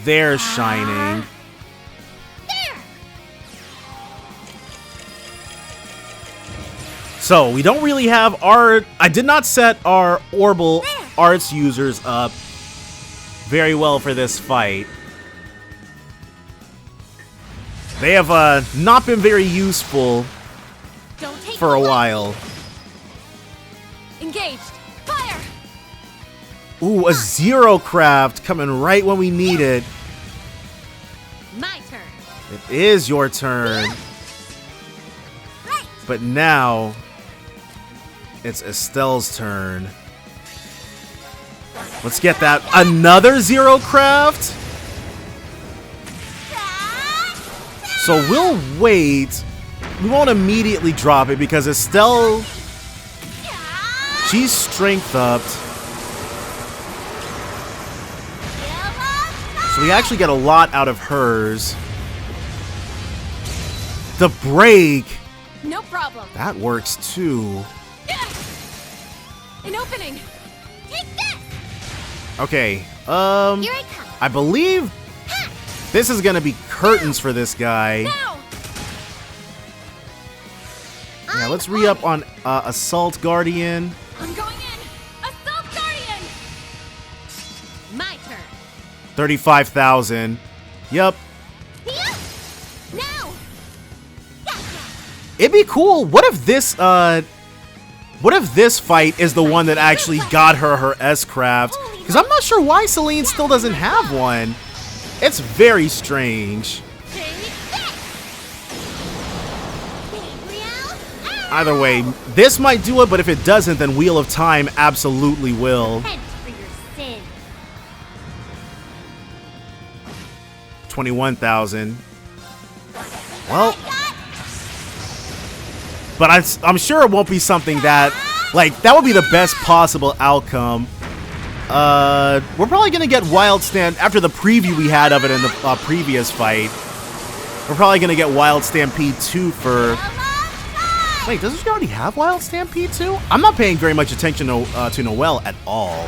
their Shining. There. So, we don't really have our... I did not set our Orbal Arts users up very well for this fight. They have not been very useful Don't take for a while. Engaged. Fire. Ooh, a Zero Craft coming right when we need it. My turn. It is your turn. But now, it's Estelle's turn. Let's get that. Another Zero Craft? So we'll wait. We won't immediately drop it because Estelle, she's strength upped. So we actually get a lot out of hers. The break, No problem. that works too. An opening. Take this. Okay, Here I come. I believe this is gonna be curtains for this guy. Now. Yeah, let's re-up on Assault Guardian. I'm going in. Assault Guardian. My turn. 35,000. Yep. Now. It'd be cool. What if this fight is the one that actually got her S-craft? Because I'm not sure why Celine still doesn't have one. It's very strange. Either way, this might do it, but if it doesn't, then Wheel of Time absolutely will. Head for your sin. 21,000. Well, but I'm sure it won't be something that, like, that would be the best possible outcome. We're probably gonna get Wild Stand after the preview we had of it in the previous fight. We're probably gonna get Wild Stampede 2 for... Wait, doesn't she already have Wild Stampede 2? I'm not paying very much attention to Noelle at all.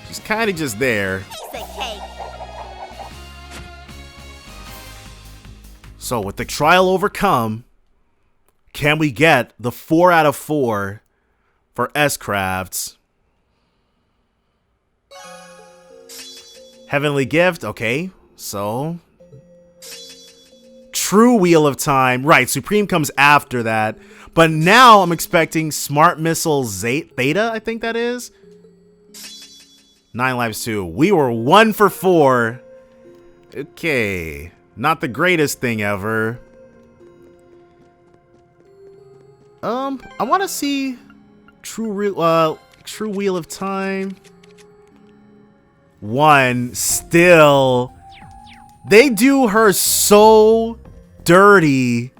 She's kind of just there. Piece of cake. So with the trial overcome, can we get the 4 out of 4 for S-Crafts? Heavenly Gift, okay. So... True Wheel of Time. Right, Supreme comes after that. But now I'm expecting Smart Missile Theta, I think that is. 9 lives too. We were 1 for 4. Okay. Not the greatest thing ever. I want to see True True Wheel of Time. 1. Still. They do her so dirty.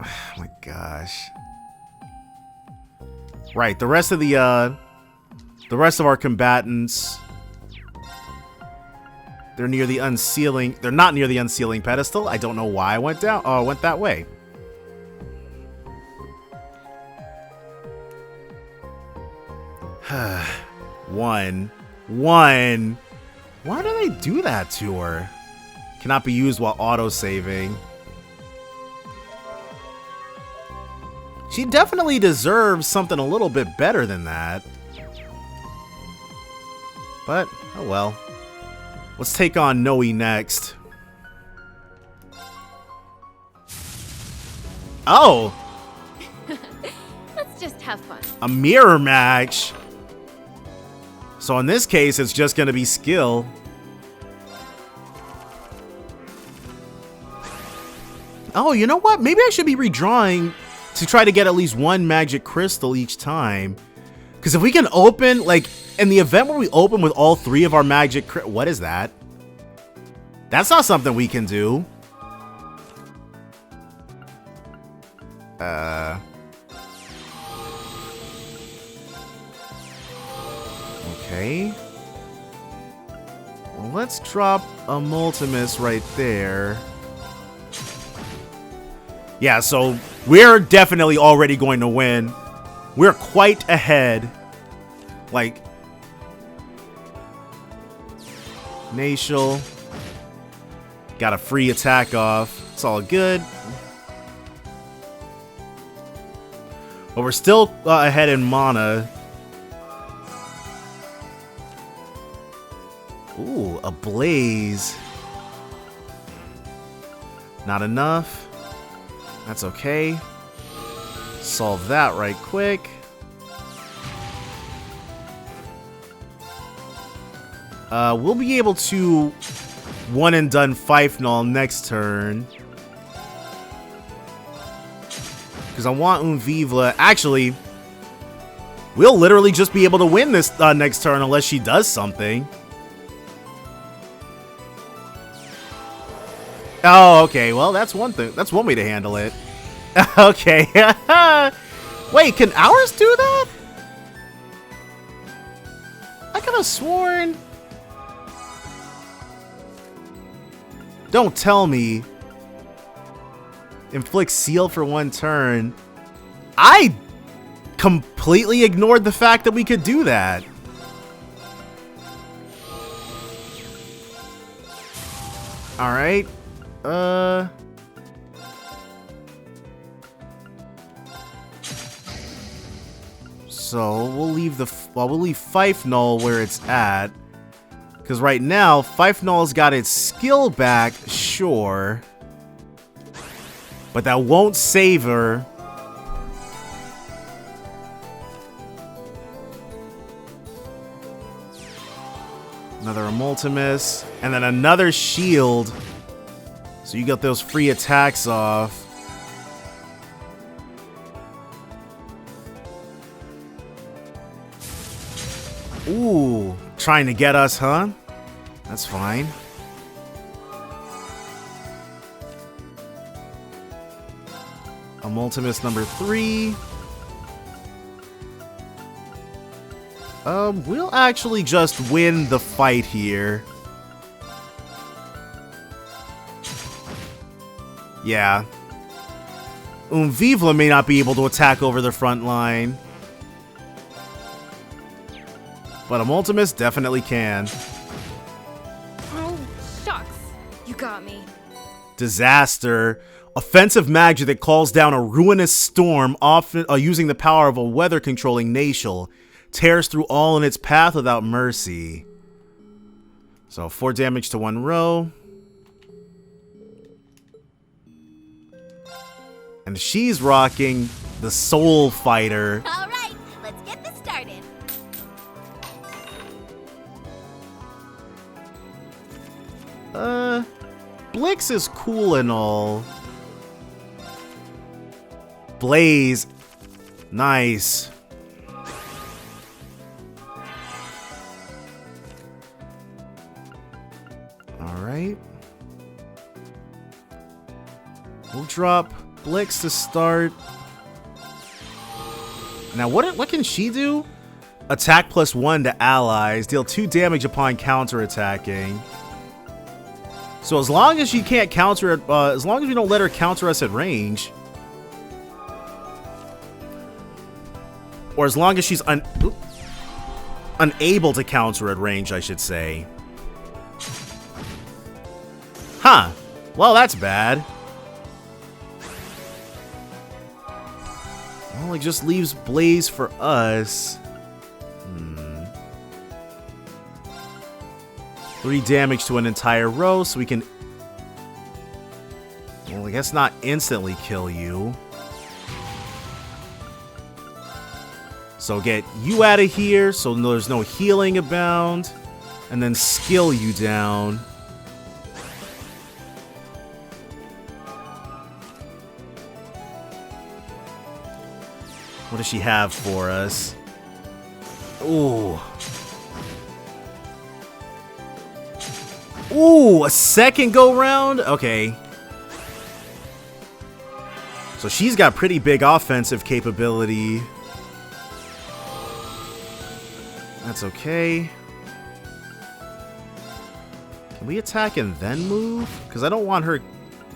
Oh my gosh. Right, the rest of our combatants, they're near the unsealing. They're not near the unsealing pedestal. I don't know why I went that way. One. Why do they do that to her? Cannot be used while auto-saving. She definitely deserves something a little bit better than that. But, oh well. Let's take on Noe next. Oh! Let's just have fun. A mirror match. So in this case, it's just gonna be skill. Oh, you know what? Maybe I should be redrawing to try to get at least one magic crystal each time. Because if we can open, like, in the event where we open with all 3 of our magic what is that? That's not something we can do. Okay. Well, let's drop a Multimus right there. Yeah, so we're definitely already going to win. We're quite ahead. Like, Natial got a free attack off. It's all good. But we're still ahead in mana. Ooh, a blaze. Not enough. That's okay. Solve that right quick. We'll be able to one and done Fifenal next turn. Because I want Unvivla. Actually, we'll literally just be able to win this next turn unless she does something. Oh, okay. Well, that's one thing. That's one way to handle it. Okay. Wait, can ours do that? I could have sworn. Don't tell me. Inflict seal for 1 turn. I completely ignored the fact that we could do that. All right. So we'll leave Fifenal where it's at, because right now Fifenal's got its skill back, sure, but that won't save her. Another Multimus, and then another shield. So you got those free attacks off. Ooh, trying to get us, huh? That's fine. A Multimus number 3. We'll actually just win the fight here. Yeah. Unvivla may not be able to attack over the front line, but a Multimus definitely can. Oh, shucks. You got me. Disaster. Offensive magic that calls down a ruinous storm, often using the power of a weather-controlling Natial. Tears through all in its path without mercy. So 4 damage to 1 row. And she's rocking the Soul Fighter. All right, let's get this started. Blix is cool and all. Blaze. Nice. Alright. We'll drop Blix to start. Now, what can she do? Attack +1 to allies. Deal 2 damage upon counterattacking. So as long as she can't counter it, as long as we don't let her counter us at range, or as long as she's unable to counter at range, I should say. Huh. Well, that's bad. Well, it just leaves Blaze for us. 3 damage to an entire row, so we can... Well, I guess not instantly kill you. So get you out of here, so there's no healing abound. And then skill you down. What does she have for us? Ooh. Ooh, a second go round? Okay. So she's got pretty big offensive capability. That's okay. Can we attack and then move? Because I don't want her...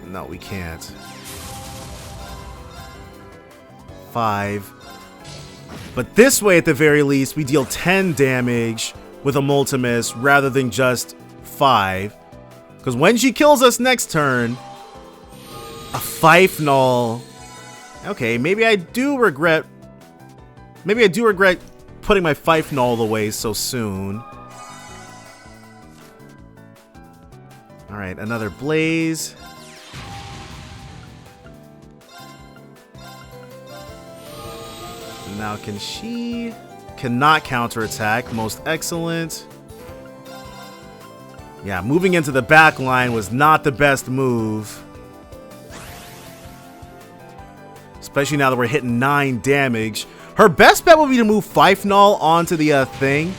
No, we can't. 5. But this way, at the very least, we deal 10 damage with a Multimus rather than just 5. Because when she kills us next turn, a Fifenol. Okay, maybe I do regret putting my Fifenol away so soon. Alright, another Blaze. Now can she... Cannot counterattack. Most excellent. Yeah, moving into the back line was not the best move. Especially now that we're hitting 9 damage. Her best bet would be to move Fifenol onto the thing.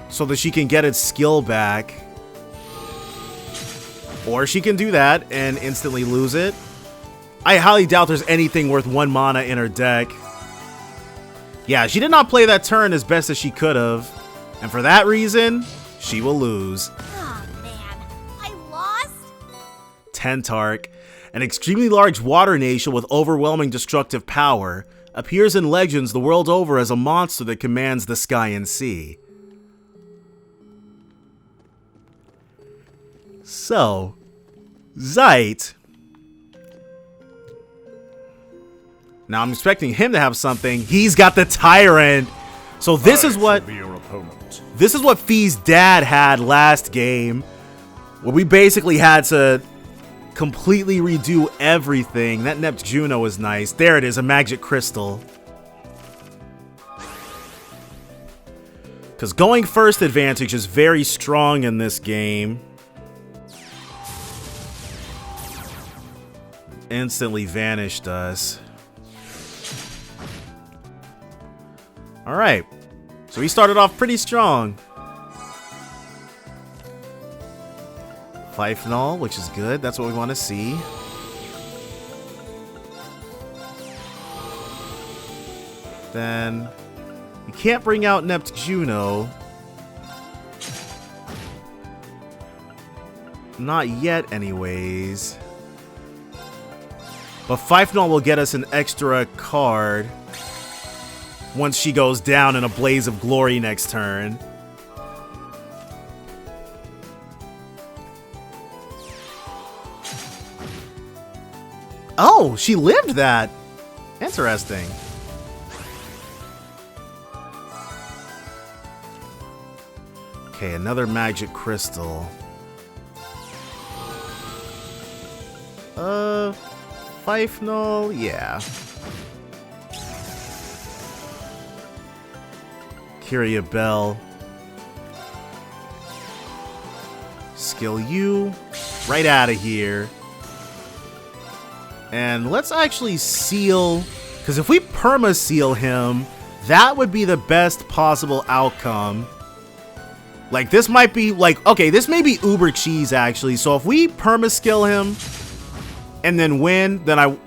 So that she can get its skill back. Or she can do that and instantly lose it. I highly doubt there's anything worth 1 mana in her deck. Yeah, she did not play that turn as best as she could have. And for that reason, she will lose. Oh man, I lost? Tentark, an extremely large water nation with overwhelming destructive power, appears in legends the world over as a monster that commands the sky and sea. So, Zeit. Now I'm expecting him to have something. He's got the Tyrant. So this is what Fee's dad had last game, where we basically had to completely redo everything. That Neptuno was nice. There it is, a magic crystal. Because going first advantage is very strong in this game. Instantly vanished us. Alright, so he started off pretty strong. Fifenol, which is good. That's what we want to see. Then we can't bring out Neptuno. Not yet, anyways. But Fifenol will get us an extra card once she goes down in a blaze of glory next turn. Oh, she lived that. Interesting. Okay, another magic crystal. Fifenol, yeah. Kyria Bell. Skill you. Right out of here. And let's actually seal, because if we perma-seal him, that would be the best possible outcome. Like, this might be, like, okay, this may be uber cheese, actually. So if we perma-skill him and then win, then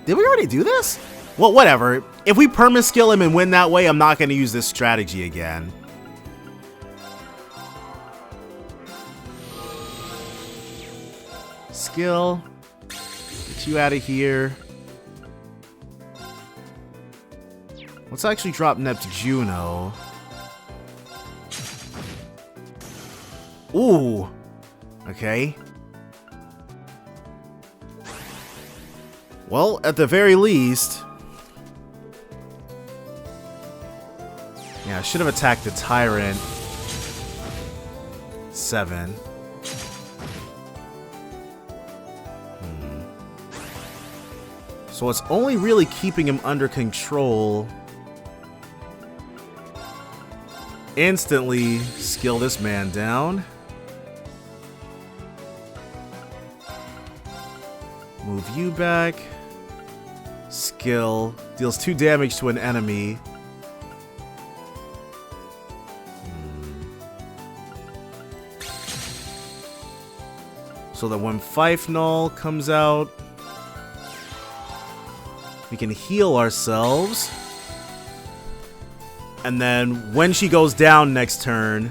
did we already do this? Well, whatever. If we perma-skill him and win that way, I'm not going to use this strategy again. Skill. Get you out of here. Let's actually drop Neptuno. Ooh. Okay. Well, at the very least... Yeah, I should have attacked the Tyrant. 7. So it's only really keeping him under control. Instantly skill this man down. Move you back. Skill. Deals 2 damage to an enemy. So that when Fife Null comes out, we can heal ourselves. And then when she goes down next turn...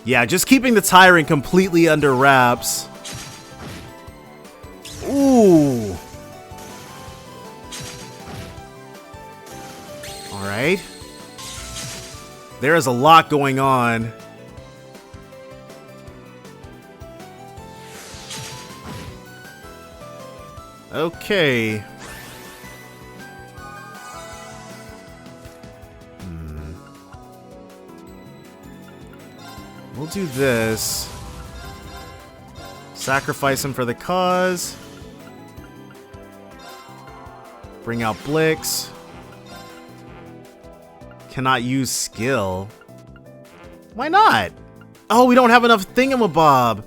Yeah, just keeping the Tyrant completely under wraps. Ooh. Alright. There is a lot going on. Okay. We'll do this. Sacrifice him for the cause. Bring out Blix. Cannot use skill. Why not? Oh, we don't have enough thingamabob.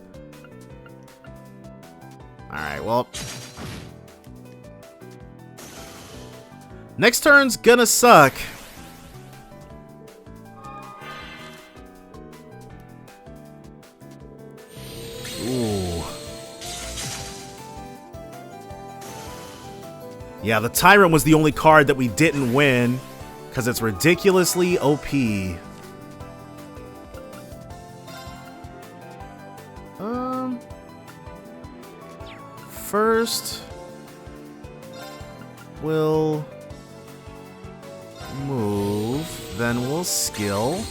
Alright, well. Next turn's gonna suck. Ooh. Yeah, the Tyrant was the only card that we didn't win because it's ridiculously OP. First, we'll move, then we'll skill.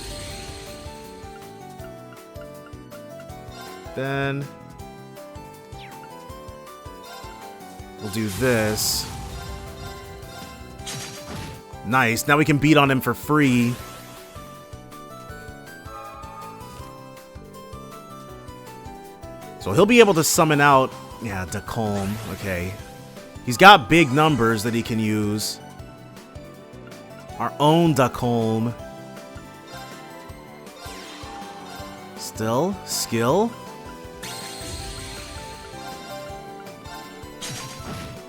Then we'll do this. Nice, now we can beat on him for free. So he'll be able to summon out, yeah, Dacombe, okay. He's got big numbers that he can use. Our own Dacombe. Still, skill.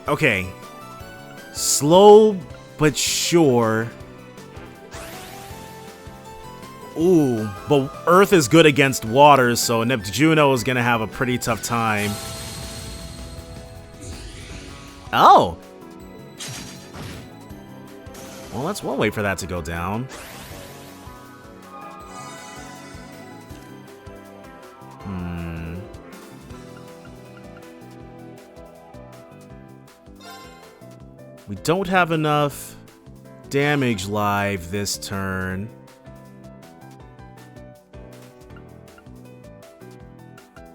Okay. Slow but sure. Ooh, but Earth is good against water, so Neptuno is gonna have a pretty tough time. Oh! Well, that's one way for that to go down. We don't have enough damage live this turn.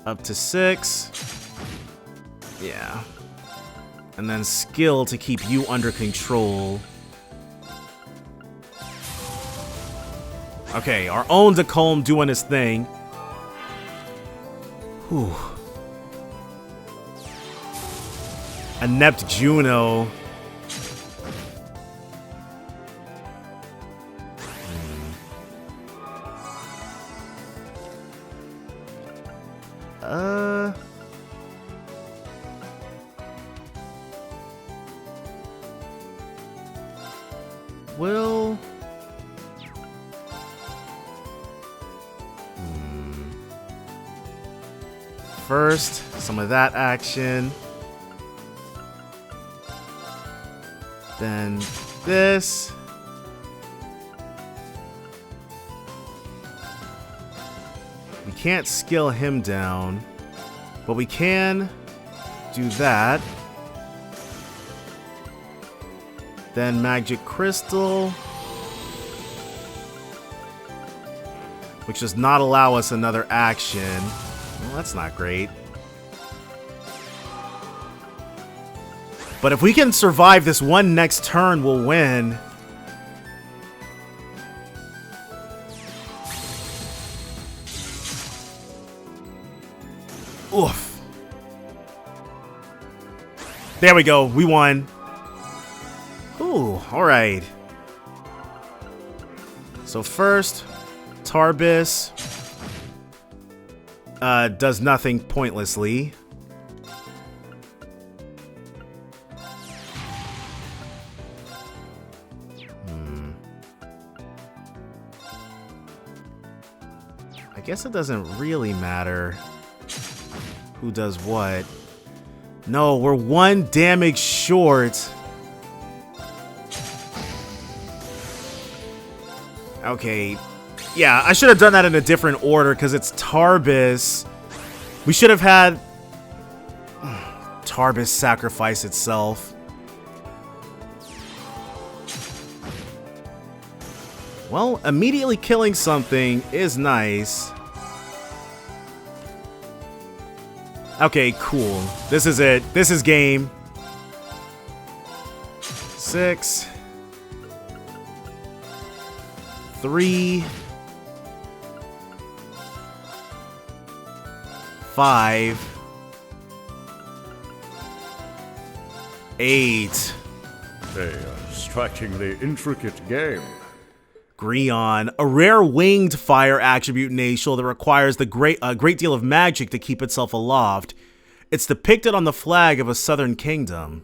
Up to 6. Yeah. And then skill to keep you under control. Okay, our own Dacombe doing his thing. Whew. A Neptuno. first, some of that action. Then this. We can't skill him down, but we can do that. Then Magic Crystal, which does not allow us another action. Well, that's not great. But if we can survive this one next turn, we'll win. Oof. There we go. We won. Ooh, alright. So first, Tarbis does nothing pointlessly. I guess it doesn't really matter who does what. No, we're 1 damage short. Okay. Yeah, I should have done that in a different order because it's Tarbis. We should have had Tarbis sacrifice itself. Well, immediately killing something is nice. Okay, cool. This is it. This is game. 6. 3. 5. 8. A strikingly intricate game. Greon, a rare winged fire attribute national that requires a great deal of magic to keep itself aloft. It's depicted on the flag of a southern kingdom.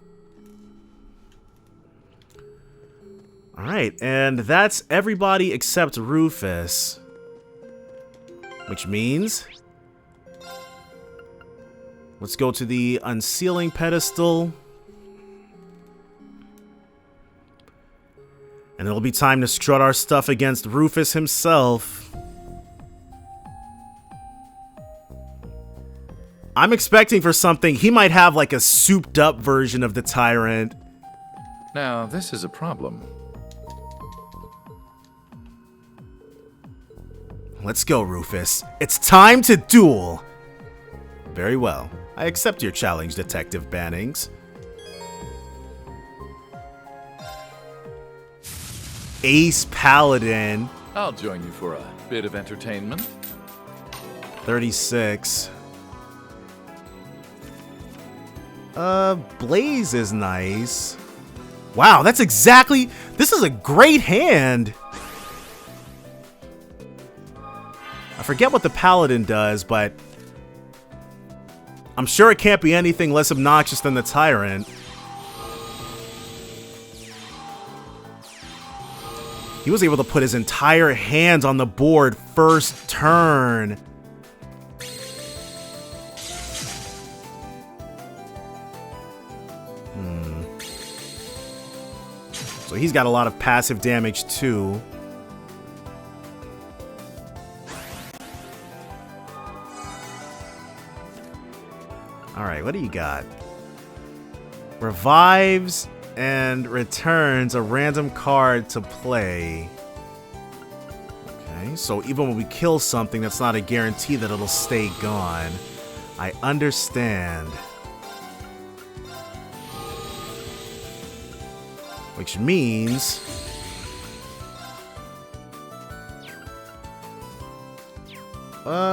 Alright, and that's everybody except Rufus. Which means... let's go to the unsealing pedestal. And it'll be time to strut our stuff against Rufus himself. I'm expecting for something. He might have like a souped up version of the Tyrant. Now, this is a problem. Let's go, Rufus. It's time to duel. Very well. I accept your challenge, Detective Bannings. Ace Paladin. I'll join you for a bit of entertainment. 36. Blaze is nice. Wow, that's exactly... this is a great hand. I forget what the Paladin does, but... I'm sure it can't be anything less obnoxious than the Tyrant. He was able to put his entire hand on the board first turn. So he's got a lot of passive damage too. Alright, what do you got? Revives and returns a random card to play. Okay, so even when we kill something, that's not a guarantee that it'll stay gone. I understand. Which means...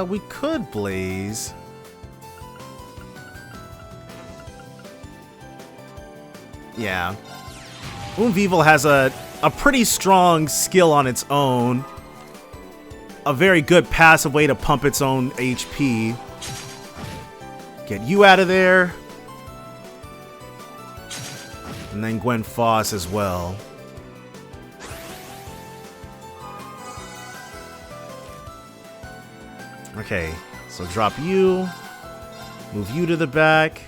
we could Blaze. Yeah. Unweevil has a pretty strong skill on its own. A very good passive way to pump its own HP. Get you out of there. And then Gwen Foss as well. Okay, so drop you. Move you to the back.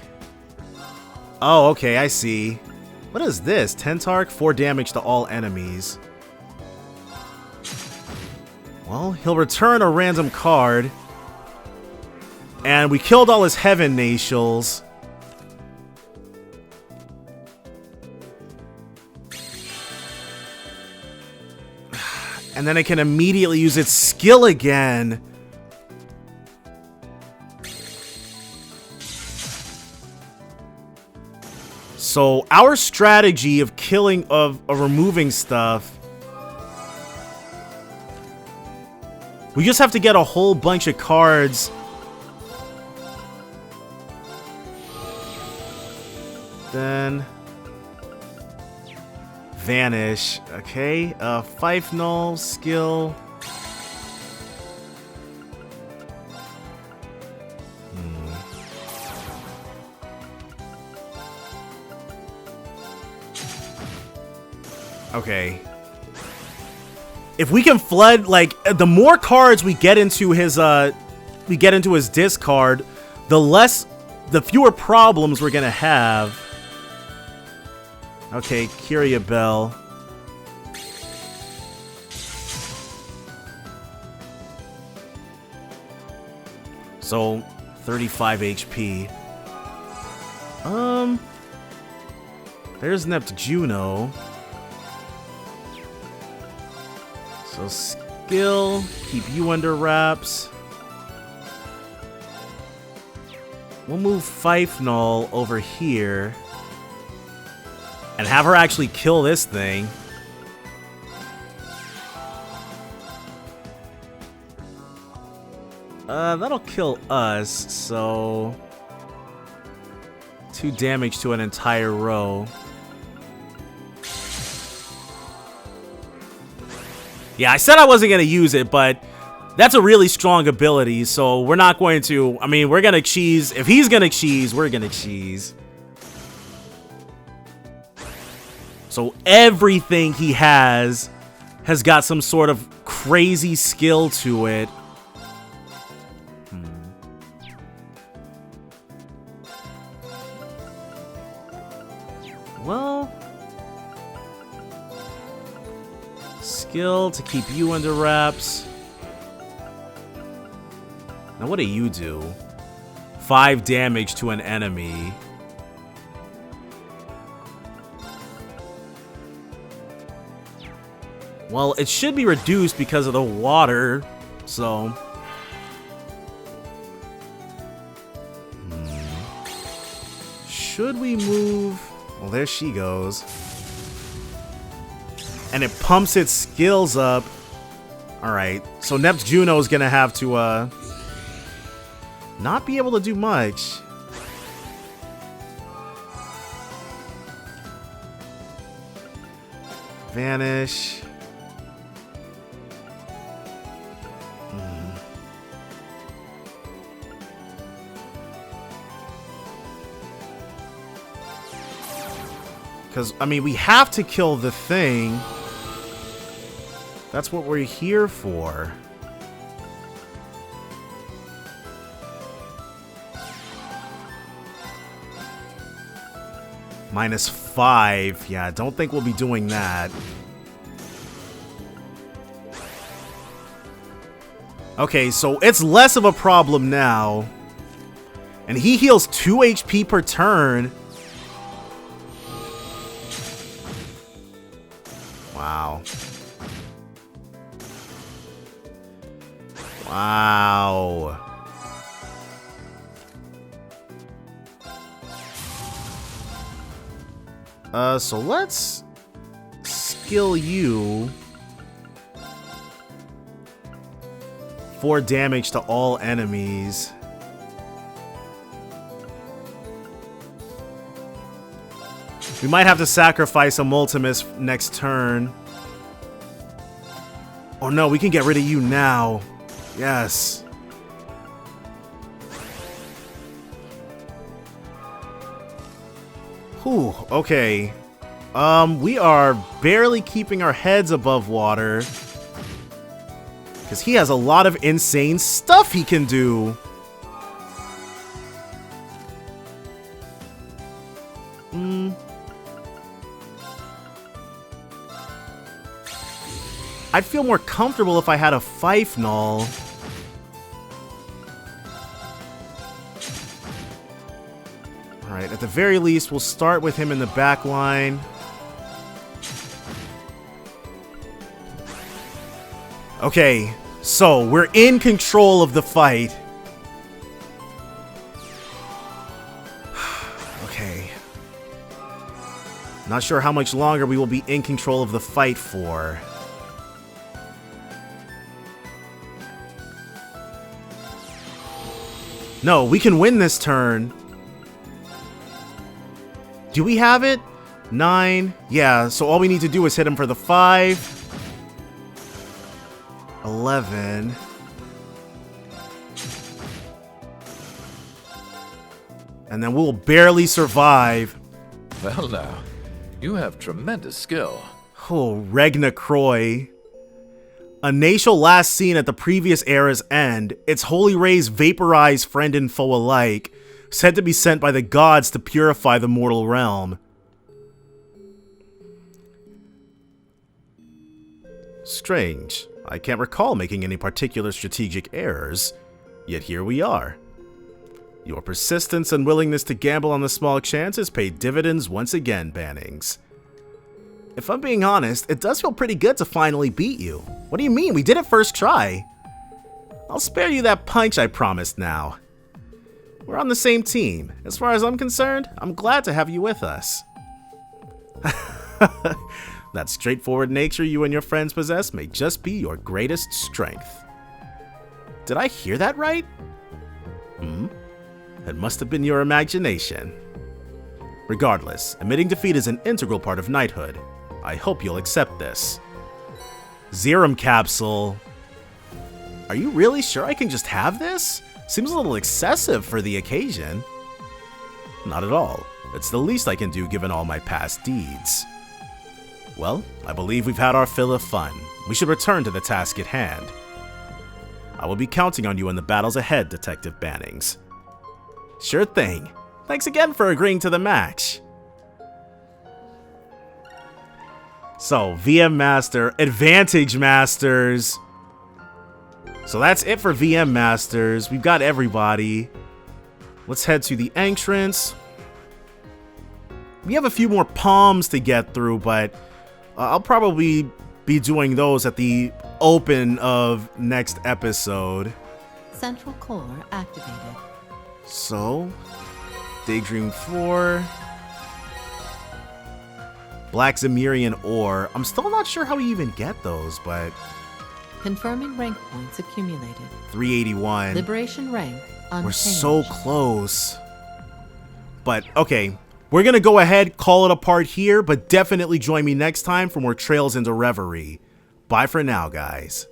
Oh, okay, I see. What is this? Tentarch, 4 damage to all enemies. Well, he'll return a random card. And we killed all his Heaven Natials. And then it can immediately use its skill again. So our strategy of removing stuff, we just have to get a whole bunch of cards. Then vanish. Okay, Fife Null skill. Okay. If we can flood, like, the more cards we get into his discard, the fewer problems we're gonna have. Okay, Curia Bell. So, 35 HP. There's Neptuno. So skill, keep you under wraps. We'll move Fife Null over here. And have her actually kill this thing. That'll kill us, so 2 damage to an entire row. Yeah, I said I wasn't going to use it, but that's a really strong ability, so we're not going to... I mean, we're going to cheese. If he's going to cheese, we're going to cheese. So everything he has got some sort of crazy skill to it. Well... Skill to keep you under wraps. Now what do you do? 5 damage to an enemy. Well, it should be reduced because of the water, so... Should we move... Well, there she goes. And it pumps its skills up. Alright, so Neptuno is gonna have to, not be able to do much. Vanish. Because, I mean, we have to kill the thing. That's what we're here for. -5. Yeah, I don't think we'll be doing that. Okay, so it's less of a problem now. And he heals 2 HP per turn. Wow. Wow. So let's skill you. 4 damage to all enemies. We might have to sacrifice a Multimus next turn. Oh no, we can get rid of you now. Yes. Whew, okay. We are barely keeping our heads above water. Because he has a lot of insane stuff he can do. I'd feel more comfortable if I had a fife null. Alright, at the very least, we'll start with him in the back line. Okay, so we're in control of the fight. Okay. Not sure how much longer we will be in control of the fight for. No, we can win this turn. Do we have it? 9. Yeah, so all we need to do is hit him for the 5. 11. And then we'll barely survive. Well now, you have tremendous skill. Oh, Regna Croy. A nation last seen at the previous era's end, its holy rays vaporize friend and foe alike, said to be sent by the gods to purify the mortal realm. Strange. I can't recall making any particular strategic errors, yet here we are. Your persistence and willingness to gamble on the small chances paid dividends once again, Bannings. If I'm being honest, it does feel pretty good to finally beat you. What do you mean? We did it first try. I'll spare you that punch I promised now. We're on the same team. As far as I'm concerned, I'm glad to have you with us. That straightforward nature you and your friends possess may just be your greatest strength. Did I hear that right? It must have been your imagination. Regardless, admitting defeat is an integral part of knighthood. I hope you'll accept this. Zerum Capsule. Are you really sure I can just have this? Seems a little excessive for the occasion. Not at all. It's the least I can do given all my past deeds. Well, I believe we've had our fill of fun. We should return to the task at hand. I will be counting on you in the battles ahead, Detective Bannings. Sure thing. Thanks again for agreeing to the match. So, VM Master, Advantage Masters. So that's it for VM Masters. We've got everybody. Let's head to the entrance. We have a few more palms to get through, but I'll probably be doing those at the open of next episode. Central core activated. So, Daydream 4. Black Zemirian Ore. I'm still not sure how we even get those, but... Confirming rank points accumulated. 381. Liberation rank unchanged. We're so close. But, okay. We're going to go ahead, call it a part here, but definitely join me next time for more Trails into Reverie. Bye for now, guys.